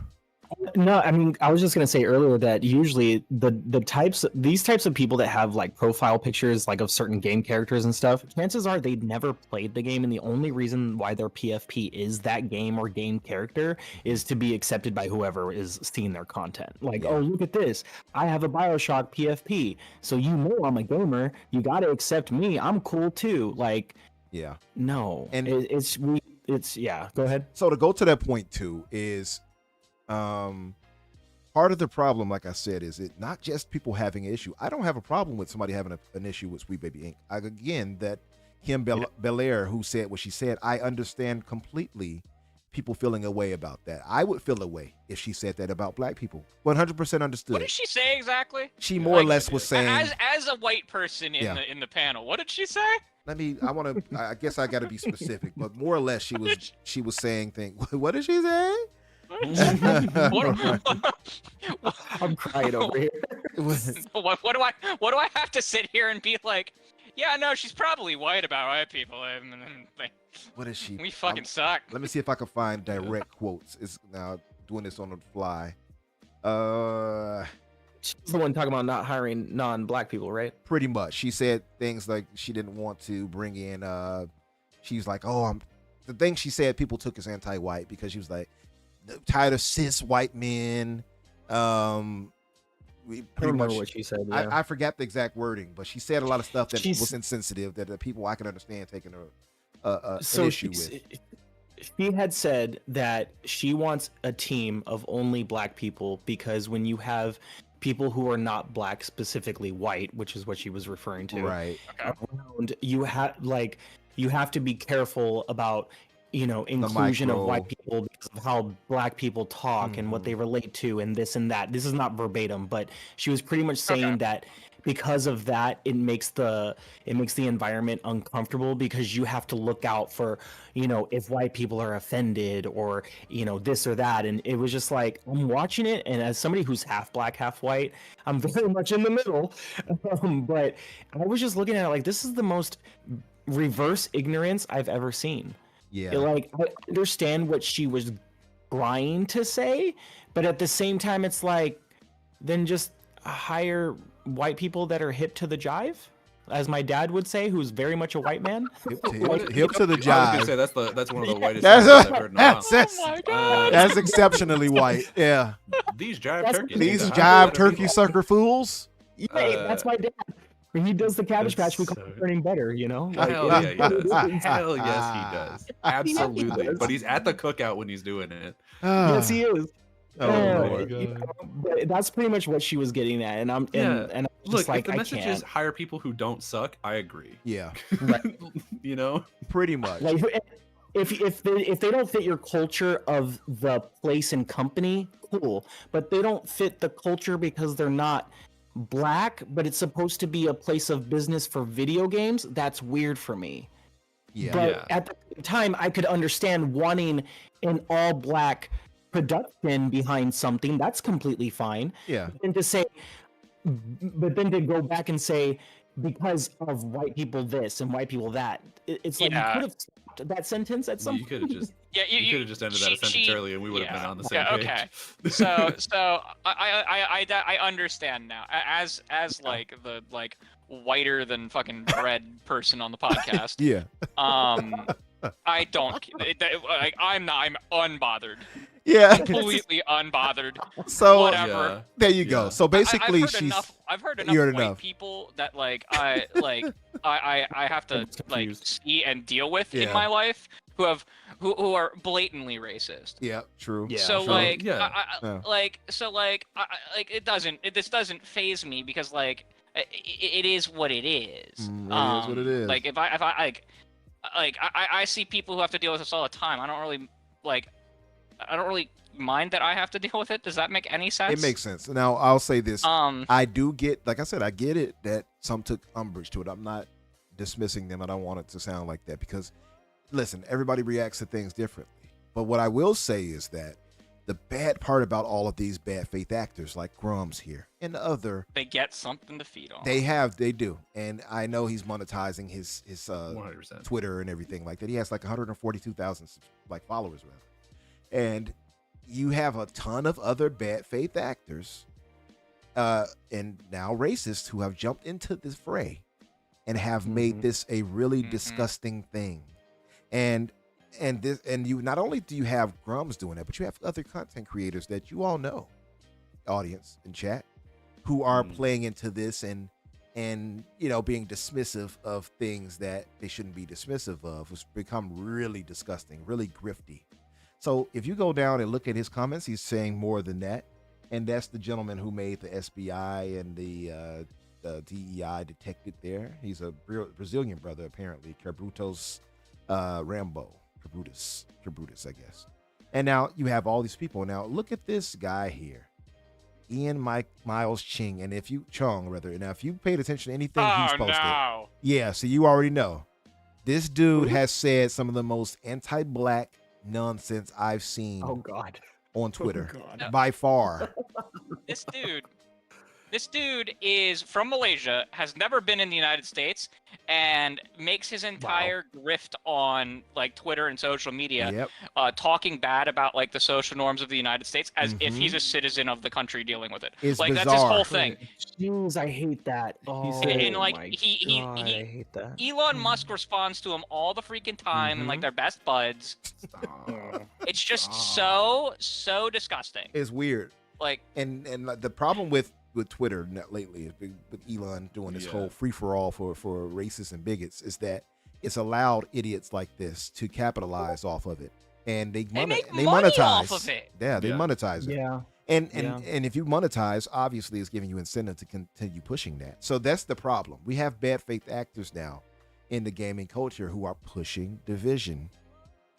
No, I mean, I was just gonna say earlier that usually these types of people that have like profile pictures like of certain game characters and stuff, chances are they'd never played the game, and the only reason why their PFP is that game or game character is to be accepted by whoever is seeing their content. Like, oh, look at this, I have a BioShock PFP, so you know I'm a gamer, you gotta accept me, I'm cool too. Like, Yeah. no, And- it's yeah. Go ahead. So to go to that point too is, part of the problem, like I said, is it not just people having an issue. I don't have a problem with somebody having an issue with Sweet Baby Inc. Again, that Kim Belair, who said what she said, I understand completely people feeling a way about that. I would feel a way if she said that about black people. 100% understood. What did she say exactly? She more or Like, less was saying, as a white person in Yeah. the panel, what did she say? I guess I got to be specific, but more or less she was saying things. What did she say? What, I'm crying over here. what do I have to sit here and be like? Yeah, no, she's probably white about white people. What is she? We fucking suck. Let me see if I can find direct quotes. It's now doing this on the fly. She's the one talking about not hiring non-black people, right? Pretty much. She said things like she didn't want to bring in. She's like, the thing she said people took as anti-white because she was like tired of cis white men. We I pretty remember much. what she said. Yeah. I forgot the exact wording, but she said a lot of stuff that She's- was insensitive that the people I can understand taking an so issue with. she had said that she wants a team of only black people because when you have people who are not black, specifically white, which is what she was referring to, Right. around, you have to be careful about inclusion of micro. white people because of how black people talk and what Mhm. they relate to and this and that. This is not verbatim, but she was pretty much saying Okay. that because of that it makes the environment uncomfortable because you have to look out for if white people are offended or this or that. And it was just like, I'm watching it, and as somebody who's half black half white, I'm very much in the middle. But I was just looking at it like, this is the most reverse ignorance I've ever seen. Yeah. Like, I understand what she was trying to say, but at the same time, it's like, then just hire white people that are hip to the jive, as my dad would say, who's very much a white man. Hip to the I was gonna jive. say that's one of the whitest That's things I've heard in a while. that's exceptionally white. Yeah. These jive That's- turkeys. These need to jive hire better turkey people. sucker fools. Yeah, that's my dad. When he does the Cabbage Patch, we call it turning better, Like, Hell yeah, he does. Hell yes, he does. Absolutely. does. But he's at the cookout when he's doing it. Yes, he is. Oh, Lord. But that's pretty much what she was getting at, and I'm Yeah. and I'm Look, just like, if the I message can't. is hire people who don't suck, I agree. Yeah. You know? Pretty much. Like, if they don't fit your culture of the place and company, cool. But they don't fit the culture because they're not black, but it's supposed to be a place of business for video games, that's weird for me. Yeah. But Yeah. at the same time, I could understand wanting an all black production behind something. That's completely fine. Yeah. And to say, but then to go back and say, because of white people this and white people that, it's like Yeah. you could have stopped that sentence at some You could have point. just Yeah, you could have just ended that a sentence early, and we would have been on the same page. Okay. So I understand now. As like the like whiter than fucking bread person on the podcast. Yeah. I don't. Like, I'm unbothered. Yeah. Completely unbothered. So Whatever. Yeah. there you go. Yeah. So basically, I've heard you heard enough white enough. people that I have to It's like confused. see and deal with Yeah. in my life who are blatantly racist. Yeah, true. Yeah. So Sure. like, Yeah. this doesn't phase me because like it is what it is. It is what it is. Like if I see people who have to deal with this all the time. I don't really mind that I have to deal with it. Does that make any sense? It makes sense. Now I'll say this. Um. I do get, like I said, I get it that some took umbrage to it. I'm not dismissing them. I don't want it to sound like that because, listen, everybody reacts to things differently. But what I will say is that the bad part about all of these bad faith actors like Grum's here and the other, They get something to feed on. they do. And I know he's monetizing his 100%. Twitter and everything like that. He has like 142,000 like followers rather. And you have a ton of other bad faith actors and now racists who have jumped into this fray and have made this a really disgusting thing. And you not only do you have Grums doing that, but you have other content creators that you all know, audience and chat, who are playing into this and being dismissive of things that they shouldn't be dismissive of, which become really disgusting, really grifty. So if you go down and look at his comments, he's saying more than that. And that's the gentleman who made the SBI and the DEI detected there. He's a Brazilian brother, apparently, Cabrutos Cabrutus, I guess. And now you have all these people. Now look at this guy here, Ian Miles Ching. And if you paid attention to anything he's posted, no. yeah, so you already know. This dude has said some of the most anti-black nonsense I've seen Oh God. on Twitter God. by far. This dude is from Malaysia, has never been in the United States, and makes his entire grift on like Twitter and social media, Yep. talking bad about like the social norms of the United States as if he's a citizen of the country dealing with it. It's like bizarre. that's his whole thing. Jeez, I hate that. Oh, And like my he God, I hate that. Elon Musk responds to him all the freaking time, and like they're best buds. It's just so disgusting. It's weird. Like And the problem with Twitter lately, with Elon doing this whole free for all for racists and bigots, is that it's allowed idiots like this to capitalize off of it, and they make money monetize off of it. Yeah, they monetize it. Yeah. And if you monetize, obviously it's giving you incentive to continue pushing that. So that's the problem. We have bad faith actors now in the gaming culture who are pushing division.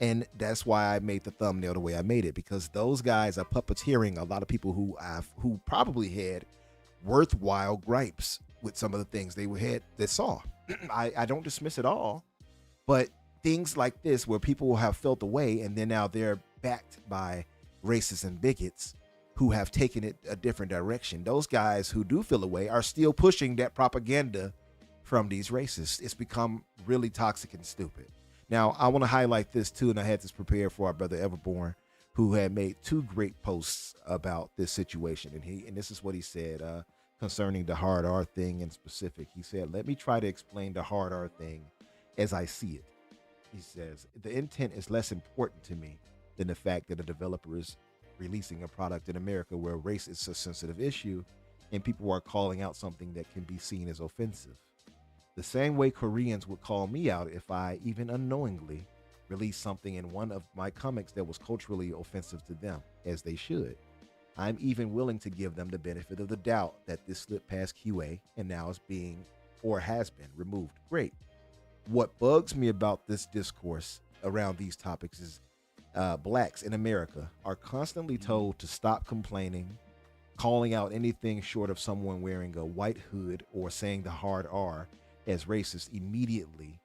And that's why I made the thumbnail the way I made it, because those guys are puppeteering a lot of people who probably had worthwhile gripes with some of the things they saw. I don't dismiss it all, but things like this where people will have felt away and then now they're backed by racists and bigots who have taken it a different direction. Those guys who do feel away are still pushing that propaganda from these racists. It's become really toxic and stupid. Now, I want to highlight this too, and I had this prepared for our brother Everborn, who had made 2 great posts about this situation. And this is what he said concerning the hard R thing in specific. He said, "Let me try to explain the hard R thing as I see it." He says, "The intent is less important to me than the fact that a developer is releasing a product in America where race is a sensitive issue and people are calling out something that can be seen as offensive. The same way Koreans would call me out if I, even unknowingly, released something in one of my comics that was culturally offensive to them, as they should. I'm even willing to give them the benefit of the doubt that this slipped past QA and now is being or has been removed. Great. What bugs me about this discourse around these topics is blacks in America are constantly told to stop complaining, calling out anything short of someone wearing a white hood or saying the hard R as racist immediately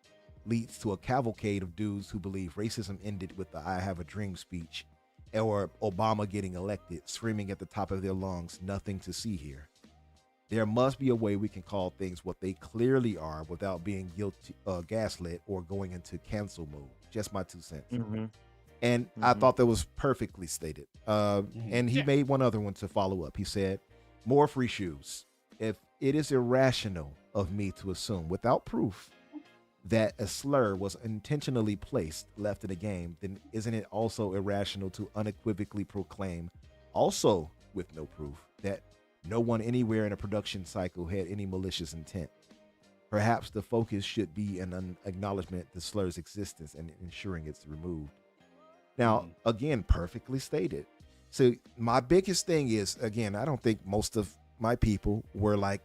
leads to a cavalcade of dudes who believe racism ended with the I have a dream speech or Obama getting elected, screaming at the top of their lungs, nothing to see here. There must be a way we can call things what they clearly are without being guilty, gaslit, or going into cancel mode. Just my 2 cents. And I thought that was perfectly stated. And he made one other one to follow up. He said, more free shoes. If it is irrational of me to assume without proof that a slur was intentionally left in a game, then isn't it also irrational to unequivocally proclaim, also with no proof, that no one anywhere in a production cycle had any malicious intent? Perhaps the focus should be an acknowledgement the slur's existence and ensuring it's removed. Now, again, perfectly stated. So my biggest thing is, again, I don't think most of my people were like,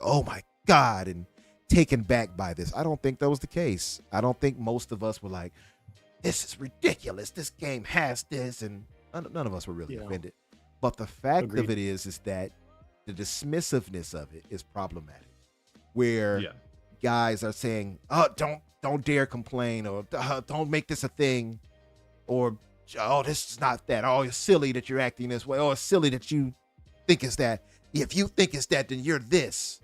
oh my God, and taken back by this. I don't think that was the case. I don't think most of us were like, this is ridiculous. This game has this, and none of us were really offended. But the fact of it is that the dismissiveness of it is problematic. Where guys are saying, "Oh, don't dare complain," or "Don't make this a thing," or "Oh, this is not that." "Oh, it's silly that you're acting this way." "Oh, it's silly that you think it's that." If you think it's that, then you're this.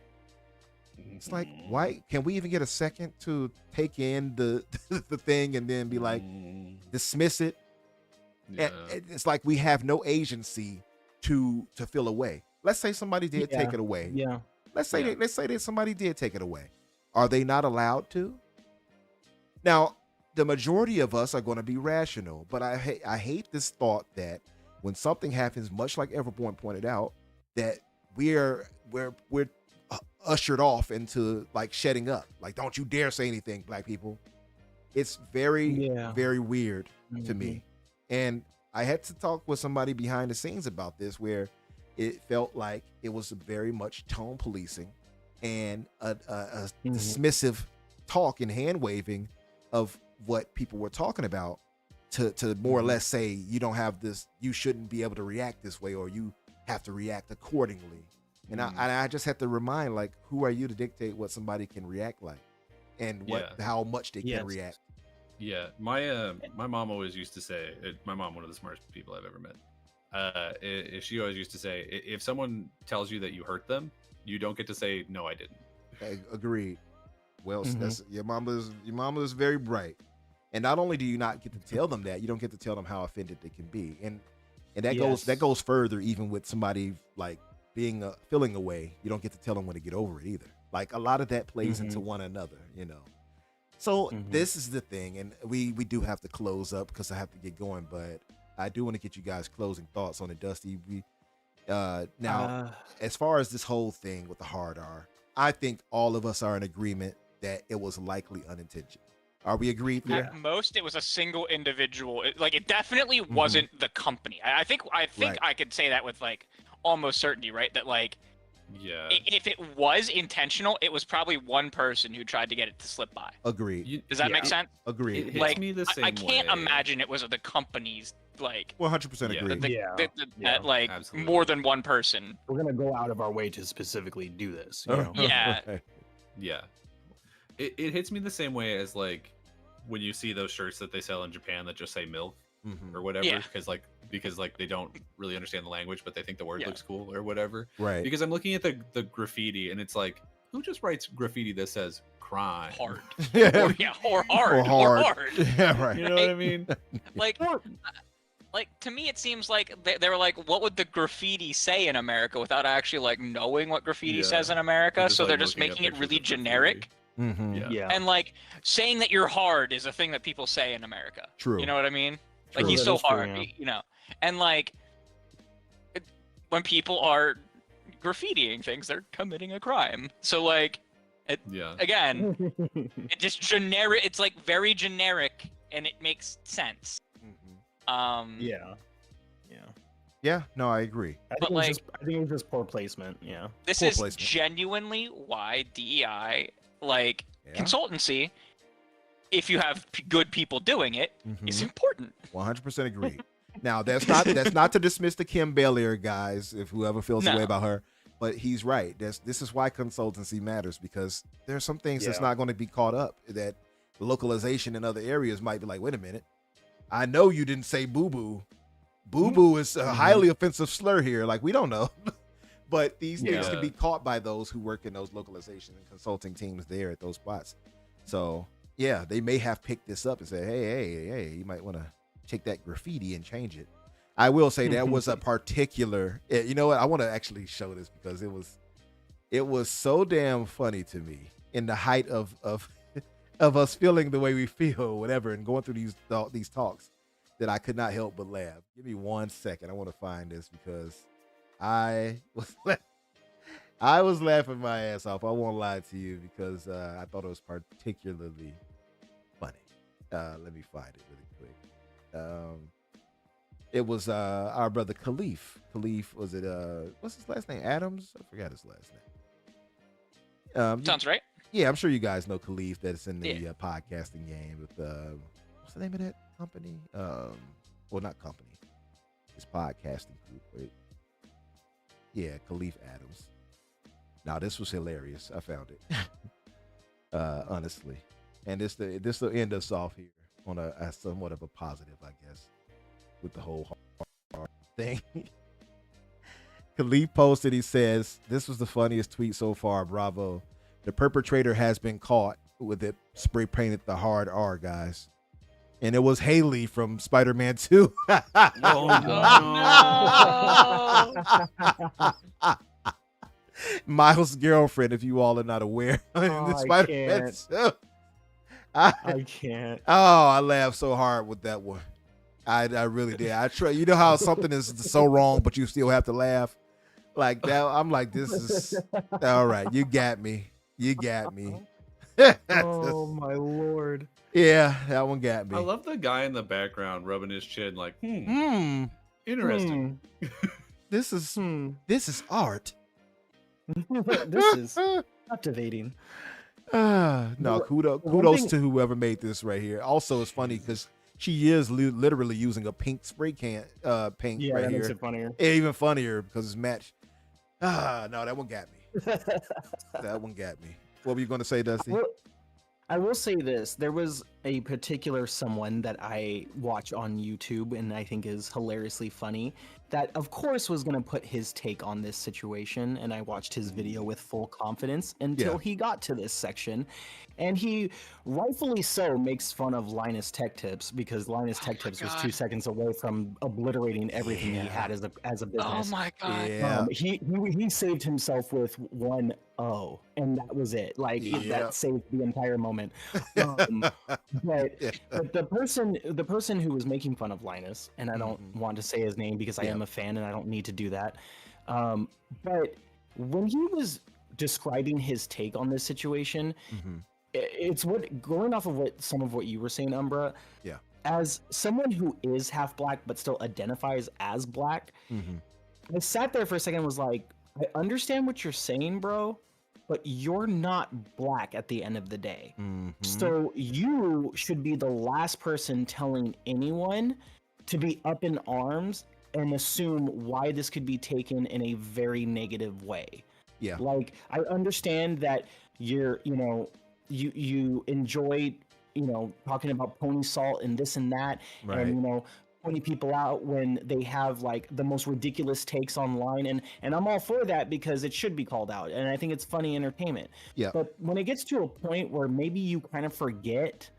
It's like, why can we even get a second to take in the the thing and then be like, dismiss it? And it's like we have no agency to feel away. Let's say somebody did take it away. Let's say that somebody did take it away. Are they not allowed to? Now, the majority of us are going to be rational, but I hate this thought that when something happens, much like Everborn pointed out, that we're ushered off into like shutting up. Like, don't you dare say anything, black people. It's very, very weird to me. And I had to talk with somebody behind the scenes about this, where it felt like it was very much tone policing and a dismissive talk and hand waving of what people were talking about to more or less say, you don't have this, you shouldn't be able to react this way, or you have to react accordingly. And I just have to remind, like, who are you to dictate what somebody can react like and how much they can react? Yeah, my mom always used to say, my mom, one of the smartest people I've ever met, she always used to say, if someone tells you that you hurt them, you don't get to say, no, I didn't. Agreed. Well, that's, your mama is very bright. And not only do you not get to tell them that, you don't get to tell them how offended they can be. And that goes further, even with somebody like being feeling away. You don't get to tell them when to get over it either. Like, a lot of that plays into one another, you know. So this is the thing, and we do have to close up because I have to get going, but I do want to get you guys closing thoughts on it, Dusty. Now, as far as this whole thing with the hard R, I think all of us are in agreement that it was likely unintentional. Are we agreed there? At most, it was a single individual. It definitely wasn't the company. I think right. I could say that with like almost certainty, right? That like, if it was intentional, it was probably one person who tried to get it to slip by. Agreed. Does that make sense? Agreed. It hits me the same I can't way. imagine it was the company's like 100% agreed. Like absolutely. more than one person. We're gonna go out of our way to specifically do this. Yeah. It hits me the same way as like when you see those shirts that they sell in Japan that just say milk or whatever, because they don't really understand the language, but they think the word looks cool or whatever. Right. Because I'm looking at the graffiti and it's like, who just writes graffiti that says crime? Hard. Or hard. Or hard. Yeah, right. You know what I mean? Like to me, it seems like they were like, what would the graffiti say in America without actually like knowing what graffiti says in America? So they're just making it really generic. And like saying that you're hard is a thing that people say in America. True. You know what I mean? True. Like, he's so hard, true, you know. And like when people are graffitiing things, they're committing a crime. So like again, it just generic, it's like very generic and it makes sense. Yeah, no, I agree. I think it was just poor placement. Yeah. This Poor is placement. genuinely why DEI, like consultancy, if you have good people doing it, is important. 100% agreed. Now that's not to dismiss the Kim Baylor guys, if whoever feels the way No. about her, but he's right. This is why consultancy matters, because there's some things that's Yeah. not going to be caught up, that localization in other areas might be like, wait a minute, I know you didn't say boo boo. Boo boo is a highly offensive slur here. Like, we don't know. But these things can be caught by those who work in those localization and consulting teams there at those spots. So yeah, they may have picked this up and said, hey, you might want to take that graffiti and change it. I will say that was a particular, you know what? I want to actually show this because it was so damn funny to me in the height of us feeling the way we feel, or whatever, and going through these talks, that I could not help but laugh. Give me 1 second. I want to find this because I was laughing my ass off. I won't lie to you, because I thought it was particularly funny. Let me find it really quick. It was our brother Khalif. Khalif, was it what's his last name? Adams? I forgot his last name. Sounds right. Yeah, I'm sure you guys know Khalif, that's in the podcasting game with what's the name of that company? Well, not company. His podcasting group. Wait. Yeah, Khalif Adams. Now this was hilarious. I found it. Honestly. And this will end us off here on a somewhat of a positive, I guess, with the whole hard thing. Khalif posted, he says, "This was the funniest tweet so far. Bravo. The perpetrator has been caught with it spray painted the hard R, guys." And it was Haley from Spider-Man 2. Miles' girlfriend, if you all are not aware. In the Spider-Man 2. I can't. Oh, I laughed so hard with that one. I really did. I try. You know how something is so wrong, but you still have to laugh like that. I'm like, this is all right. You got me. You got me. Oh my lord. Yeah, that one got me. I love the guy in the background rubbing his chin like, interesting. This is art. This is captivating. No, kudos to whoever made this right here. Also, it's funny because she is literally using a pink spray can paint Yeah, right that here. makes it funnier. Even funnier because it's matched. No, that one got me. That one got me. What were you going to say, Dusty? Well, I will say this. There was a particular someone that I watch on YouTube and I think is hilariously funny that, of course, was going to put his take on this situation. And I watched his video with full confidence until he got to this section. And he, rightfully so, makes fun of Linus Tech Tips because Linus Tech Tips was 2 seconds away from obliterating everything he had as a business. Oh my god. Yeah. He saved himself with 1 O, and that was it. Like that saved the entire moment. But the person who was making fun of Linus, and I don't want to say his name because I am a fan and I don't need to do that. But when he was describing his take on this situation, it's going off of some of what you were saying, Umbra. Yeah. As someone who is half black but still identifies as black, I sat there for a second and was like, I understand what you're saying, bro, but you're not black at the end of the day. So you should be the last person telling anyone to be up in arms and assume why this could be taken in a very negative way. Yeah. Like, I understand that you enjoy, talking about pony salt and this and that, Right. and, pointing people out when they have like the most ridiculous takes online, and I'm all for that because it should be called out, and I think it's funny entertainment. Yeah. But when it gets to a point where maybe you kind of forget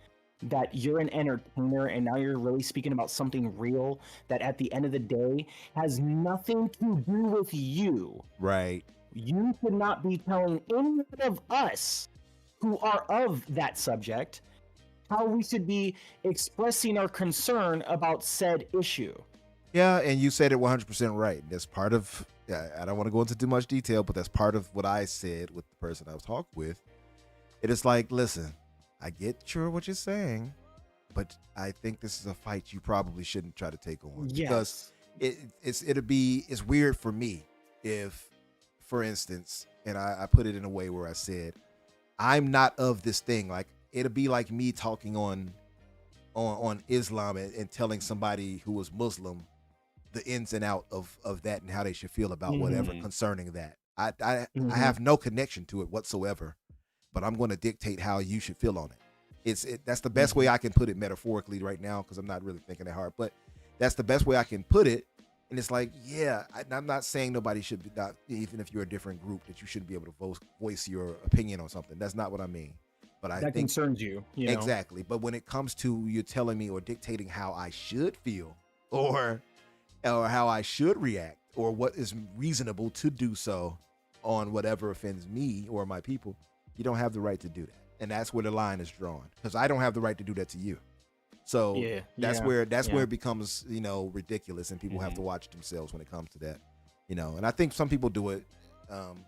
that you're an entertainer and now you're really speaking about something real that at the end of the day has nothing to do with you. Right. You should not be telling any of us who are of that subject how we should be expressing our concern about said issue. Yeah, and you said it 100% right. That's part of, I don't want to go into too much detail, but that's part of what I said with the person I was talking with. It is like, listen, I get what you're saying, but I think this is a fight you probably shouldn't try to take on. Yes. Because it's weird for me if, for instance, and I put it in a way where I said, I'm not of this thing. Like, it'll be like me talking on Islam and telling somebody who was Muslim the ins and out of that and how they should feel about whatever concerning that. I have no connection to it whatsoever, but I'm going to dictate how you should feel on it. That's the best way I can put it metaphorically right now, because I'm not really thinking that hard, but that's the best way I can put it. And it's like, yeah, I'm not saying nobody should be, not, even if you're a different group, that you shouldn't be able to voice your opinion on something. That's not what I mean. But I think concerns you, you know? Exactly. But when it comes to you telling me or dictating how I should feel or how I should react or what is reasonable to do so on whatever offends me or my people, you don't have the right to do that. And that's where the line is drawn, because I don't have the right to do that to you. So that's where it becomes, ridiculous, and people have to watch themselves when it comes to that, and I think some people do it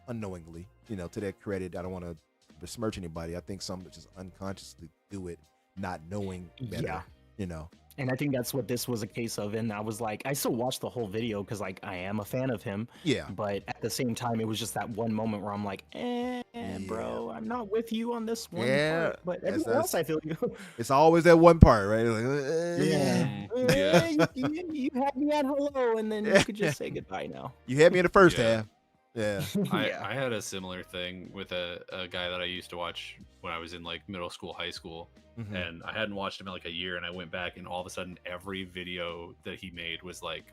unknowingly, to their credit. I don't want to besmirch anybody. I think some just unconsciously do it, not knowing better, And I think that's what this was a case of. And I was like, I still watched the whole video because, like, I am a fan of him. Yeah. But at the same time, it was just that one moment where I'm like, bro, I'm not with you on this one part. But everything else, I feel you. It's always that one part, right? Like, you had me at hello, and then you could just say goodbye now. You had me in the first half. Yeah. I had a similar thing with a guy that I used to watch when I was in like middle school, high school. And I hadn't watched him in like a year, and I went back, and all of a sudden every video that he made was like,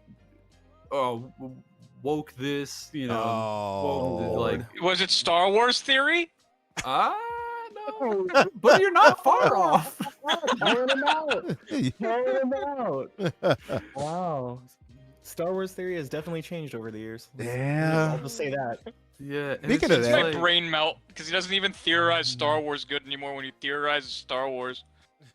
oh, woke this, woke, like, was it Star Wars theory? No, but you're not far off. Calling him out. Wow. Star Wars theory has definitely changed over the years. Yeah. I'll just say that. Yeah. Speaking of that, my brain melt because he doesn't even theorize Star Wars good anymore when he theorizes Star Wars.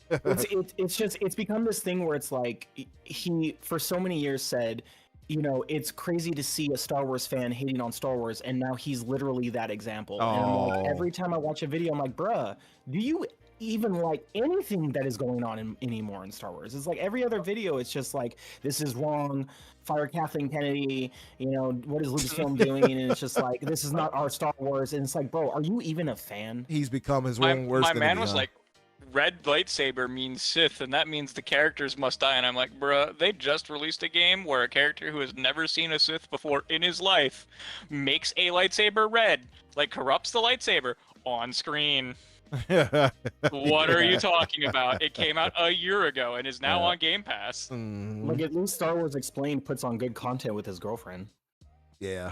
It's become this thing where it's like he for so many years said, it's crazy to see a Star Wars fan hating on Star Wars, and now he's literally that example. And I'm like, every time I watch a video, I'm like, bruh, do you even like anything that is going on anymore in Star Wars? It's like every other video, it's just like, this is wrong, fire Kathleen Kennedy, what is Lucasfilm doing? And it's just like, this is not our Star Wars. And it's like, bro, are you even a fan? He's become his own worst enemy. My man was like, red lightsaber means Sith, and that means the characters must die. And I'm like, bruh, they just released a game where a character who has never seen a Sith before in his life makes a lightsaber red, like corrupts the lightsaber on screen. What are you talking about? It came out a year ago and is now on Game Pass. Like, at least Star Wars Explained puts on good content with his girlfriend. Yeah.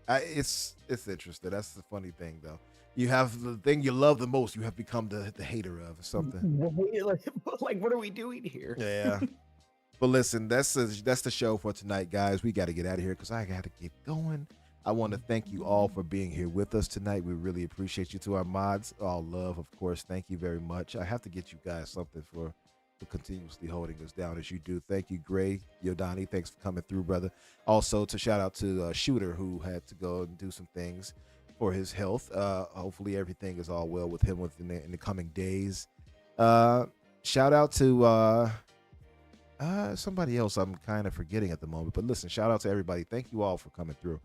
It's interesting. That's the funny thing, though. You have the thing you love the most, you have become the hater of or something. Like, what are we doing here? Yeah. But listen, that's the show for tonight, guys. We got to get out of here because I got to get going. I want to thank you all for being here with us tonight. We really appreciate you. To our mods, all love, of course. Thank you very much. I have to get you guys something for continuously holding us down as you do. Thank you, Gray Yodani. Thanks for coming through, brother. Also, to shout out to Shooter, who had to go and do some things for his health. Hopefully everything is all well with him in the coming days. Shout out to somebody else I'm kind of forgetting at the moment. But listen, shout out to everybody. Thank you all for coming through.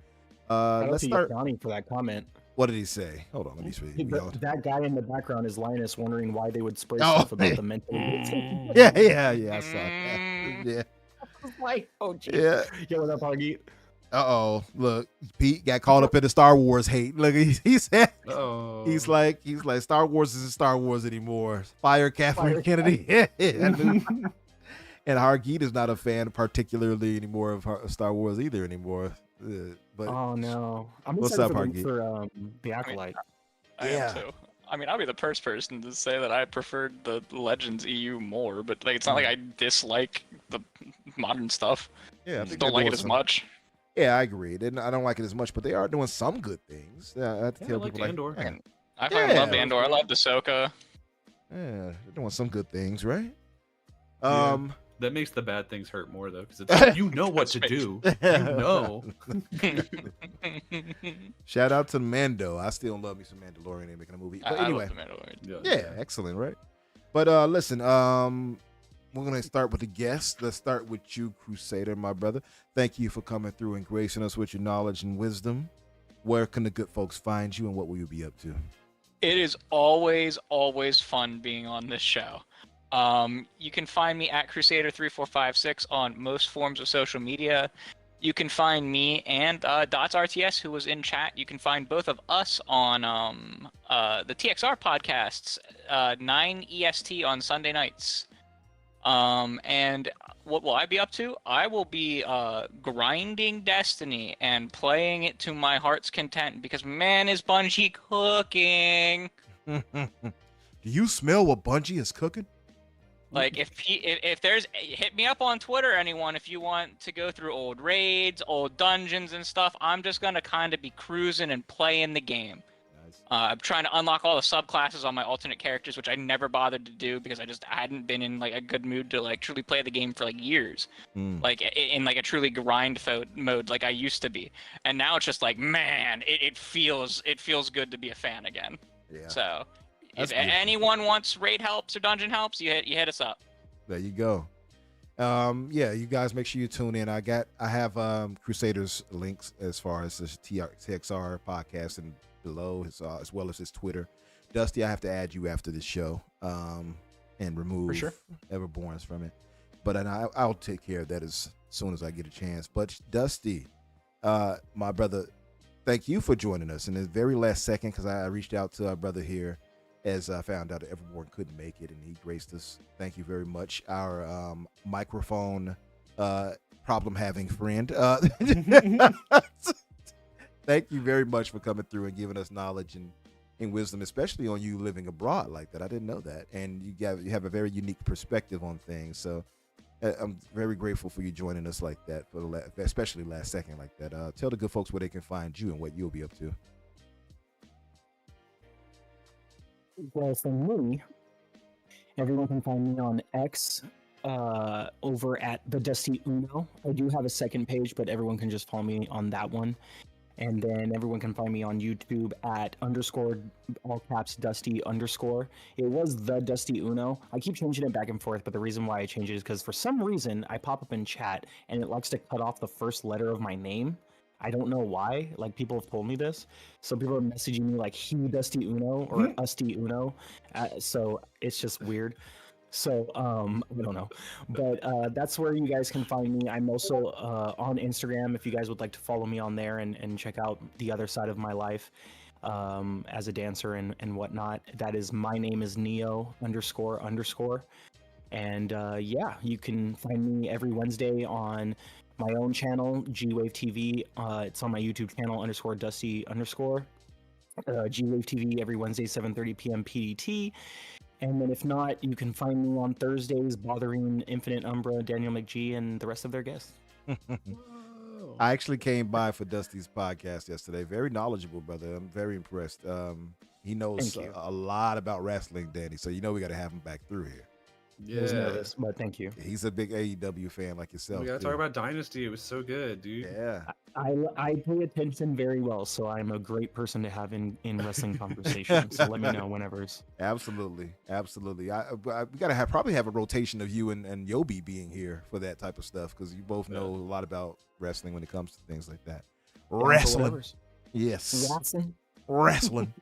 Let's start. Johnny for that comment. What did he say? Hold on, let me see. That guy in the background is Linus, wondering why they would spray stuff about the mental. Yeah, I saw that. Yeah. I was like, oh, geez. Yeah. Yo, what up, Huggy? Uh-oh, look, Pete got caught up in the Star Wars hate. Look, he said, he's like, Star Wars isn't Star Wars anymore. Fire Kathleen Kennedy. And Hargeet is not a fan particularly anymore of Star Wars either anymore. But oh no, I'm what's excited up, for the Acolyte. I am too. I mean, I'll be the first person to say that I preferred the Legends EU more, but like, it's not like I dislike the modern stuff. Yeah, I just don't like it as much. Yeah, I agree. I don't like it as much, but they are doing some good things. Yeah, I have to tell people like Andor. I fucking love Andor. I love Ahsoka. Yeah, they're doing some good things, right? That makes the bad things hurt more though, because it's like, you know what to do. You know. Shout out to Mando. I still love me some Mandalorian. They're making a movie. But anyway, I love the Mandalorian. Yeah, excellent, right? But listen, we're gonna start with the guests. Let's start with you, Crusader, my brother. Thank you for coming through and gracing us with your knowledge and wisdom. Where can the good folks find you, and what will you be up to? It is always fun being on this show. You can find me at Crusader3456 on most forms of social media. You can find me and Dots RTS, who was in chat. You can find both of us on the TXR podcasts, 9 EST on Sunday nights. And what will I be up to? I will be grinding Destiny and playing it to my heart's content because man, is Bungie cooking! Do you smell what Bungie is cooking? Like if there's hit me up on Twitter, anyone, if you want to go through old raids, old dungeons and stuff. I'm just gonna kind of be cruising and playing the game. Nice. I'm trying to unlock all the subclasses on my alternate characters, which I never bothered to do because I hadn't been in like a good mood to like truly play the game for like years, like in like a truly grind mode like I used to be. And now it's just like, man, it feels good to be a fan again. Yeah. So That's if beautiful. anyone wants raid helps or dungeon helps, you hit us up. There you go. Yeah, you guys make sure you tune in. I have Crusaders links as far as the TXR podcast and below, as well as his Twitter. Dusty, I have to add you after the show and remove For sure. Everborns from it. But I'll take care of that as soon as I get a chance. But Dusty, my brother, thank you for joining us. In the very last second, because I reached out to our brother here as I found out that Everborn couldn't make it, and he graced us. Thank you very much. Our microphone problem-having friend. Thank you very much for coming through and giving us knowledge and wisdom, especially on you living abroad like that. I didn't know that. And you have a very unique perspective on things. So I'm very grateful for you joining us like that, especially last second like that. Tell the good folks where they can find you and what you'll be up to. Well, for me, everyone can find me on X over at the Dusty Uno. I do have a second page, but everyone can just follow me on that one. And then everyone can find me on YouTube at _ all caps Dusty _ It was the Dusty Uno. I keep changing it back and forth, but the reason why I change it is because for some reason I pop up in chat and it likes to cut off the first letter of my name. I don't know why. Like, people have told me this. So people are messaging me like he Dusty Uno or Usty Uno. So it's just weird. So I don't know. But that's where you guys can find me. I'm also on Instagram if you guys would like to follow me on there and check out the other side of my life as a dancer and whatnot. That is my name is Neo __. And yeah, you can find me every Wednesday on my own channel, G-Wave TV. It's on my YouTube channel _Dusty _ G-Wave TV every Wednesday, 7:30 p.m. PDT. And then if not, you can find me on Thursdays bothering Infinite Umbra, Daniel McGee, and the rest of their guests. I actually came by for Dusty's podcast yesterday. Very knowledgeable, brother. I'm very impressed. He knows Thank you. a lot about wrestling, Danny. So we got to have him back through here. I was nervous, but thank you. He's a big AEW fan like yourself. We gotta too. talk about Dynasty. It was so good, dude. Yeah. I pay attention very well, so I'm a great person to have in wrestling conversation. So let me know whenever. Absolutely. We gotta probably have a rotation of you and Yobi being here for that type of stuff, because you both know a lot about wrestling when it comes to things like that. Wrestling. Yes. Wrestling.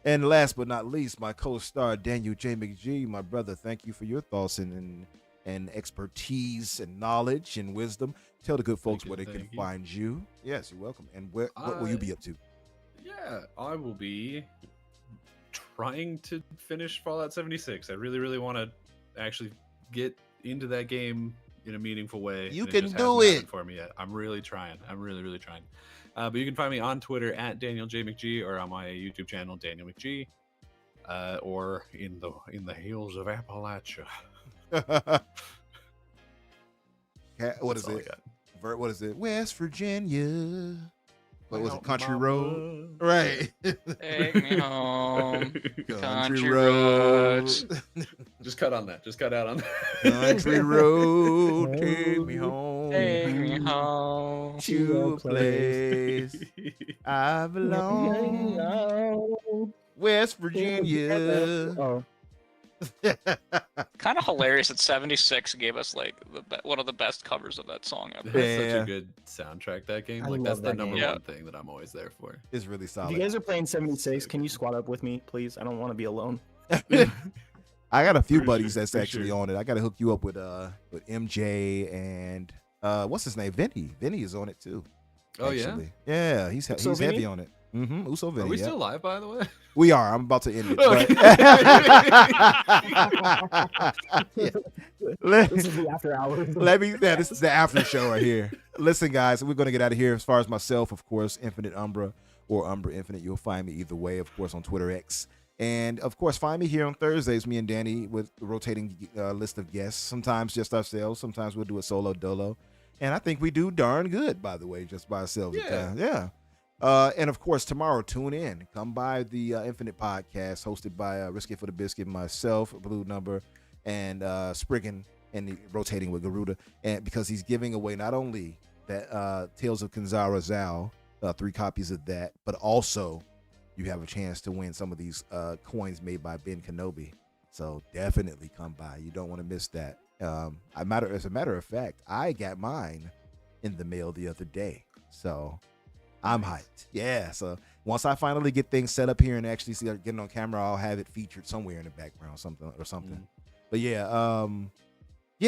And last but not least, my co-star Daniel J. McGee, my brother. Thank you for your thoughts and expertise and knowledge and wisdom. Tell the good folks where they can find you. Yes, you're welcome. And what will you be up to? Yeah, I will be trying to finish Fallout 76. I really, really want to actually get into that game in a meaningful way. You and can just do hasn't it. happened for me yet. I'm really trying. I'm really, really trying. But you can find me on Twitter at Daniel J. McGee or on my YouTube channel, Daniel McGee, or in the hills of Appalachia. What is it? What is it? West Virginia. What was it? Country Road? Right. Take me home. Country Road. Just cut on that. Just cut out on that. Country Road. Take me home. Take me home. To a place I belong. West Virginia. Oh, Kind of hilarious that 76 gave us like one of the best covers of that song ever. That's Yeah. such a good soundtrack, that game. I Like, love that's the that number game. one thing that I'm always there for. It's really if solid. you guys are playing 76, can you squat up with me, please? I don't want to be alone. I got a few For buddies sure, that's for actually sure. on it. I got to hook you up with MJ and what's his name? Vinny. Vinny is on it too. Oh yeah. Actually. Yeah, he's Uso heavy Vinny? on it. Mm-hmm. Uso Vinny. Are we yep. still live, by the way? We are. I'm about to end it. Okay. But yeah. Let- This is the after hours. this is the after show right here. Listen, guys, we're gonna get out of here. As far as myself, of course, Infinite Umbra or Umbra Infinite. You'll find me either way, of course, on Twitter X. And of course, find me here on Thursdays, me and Danny, with a rotating list of guests. Sometimes just ourselves. Sometimes we'll do a solo dolo. And I think we do darn good, by the way, just by ourselves. at Yeah. times. Yeah. And of course, tomorrow, tune in. Come by the Infinite Podcast, hosted by Risky for the Biscuit, myself, Blue Number, and Spriggan, and the rotating with Garuda. And because he's giving away not only that Tales of Kanzara Zal, 3 copies of that, but also you have a chance to win some of these coins made by Ben Kenobi. So definitely come by. You don't want to miss that. As a matter of fact, I got mine in the mail the other day. So I'm hyped. Yeah. So once I finally get things set up here and actually see it getting on camera, I'll have it featured somewhere in the background, something. But yeah,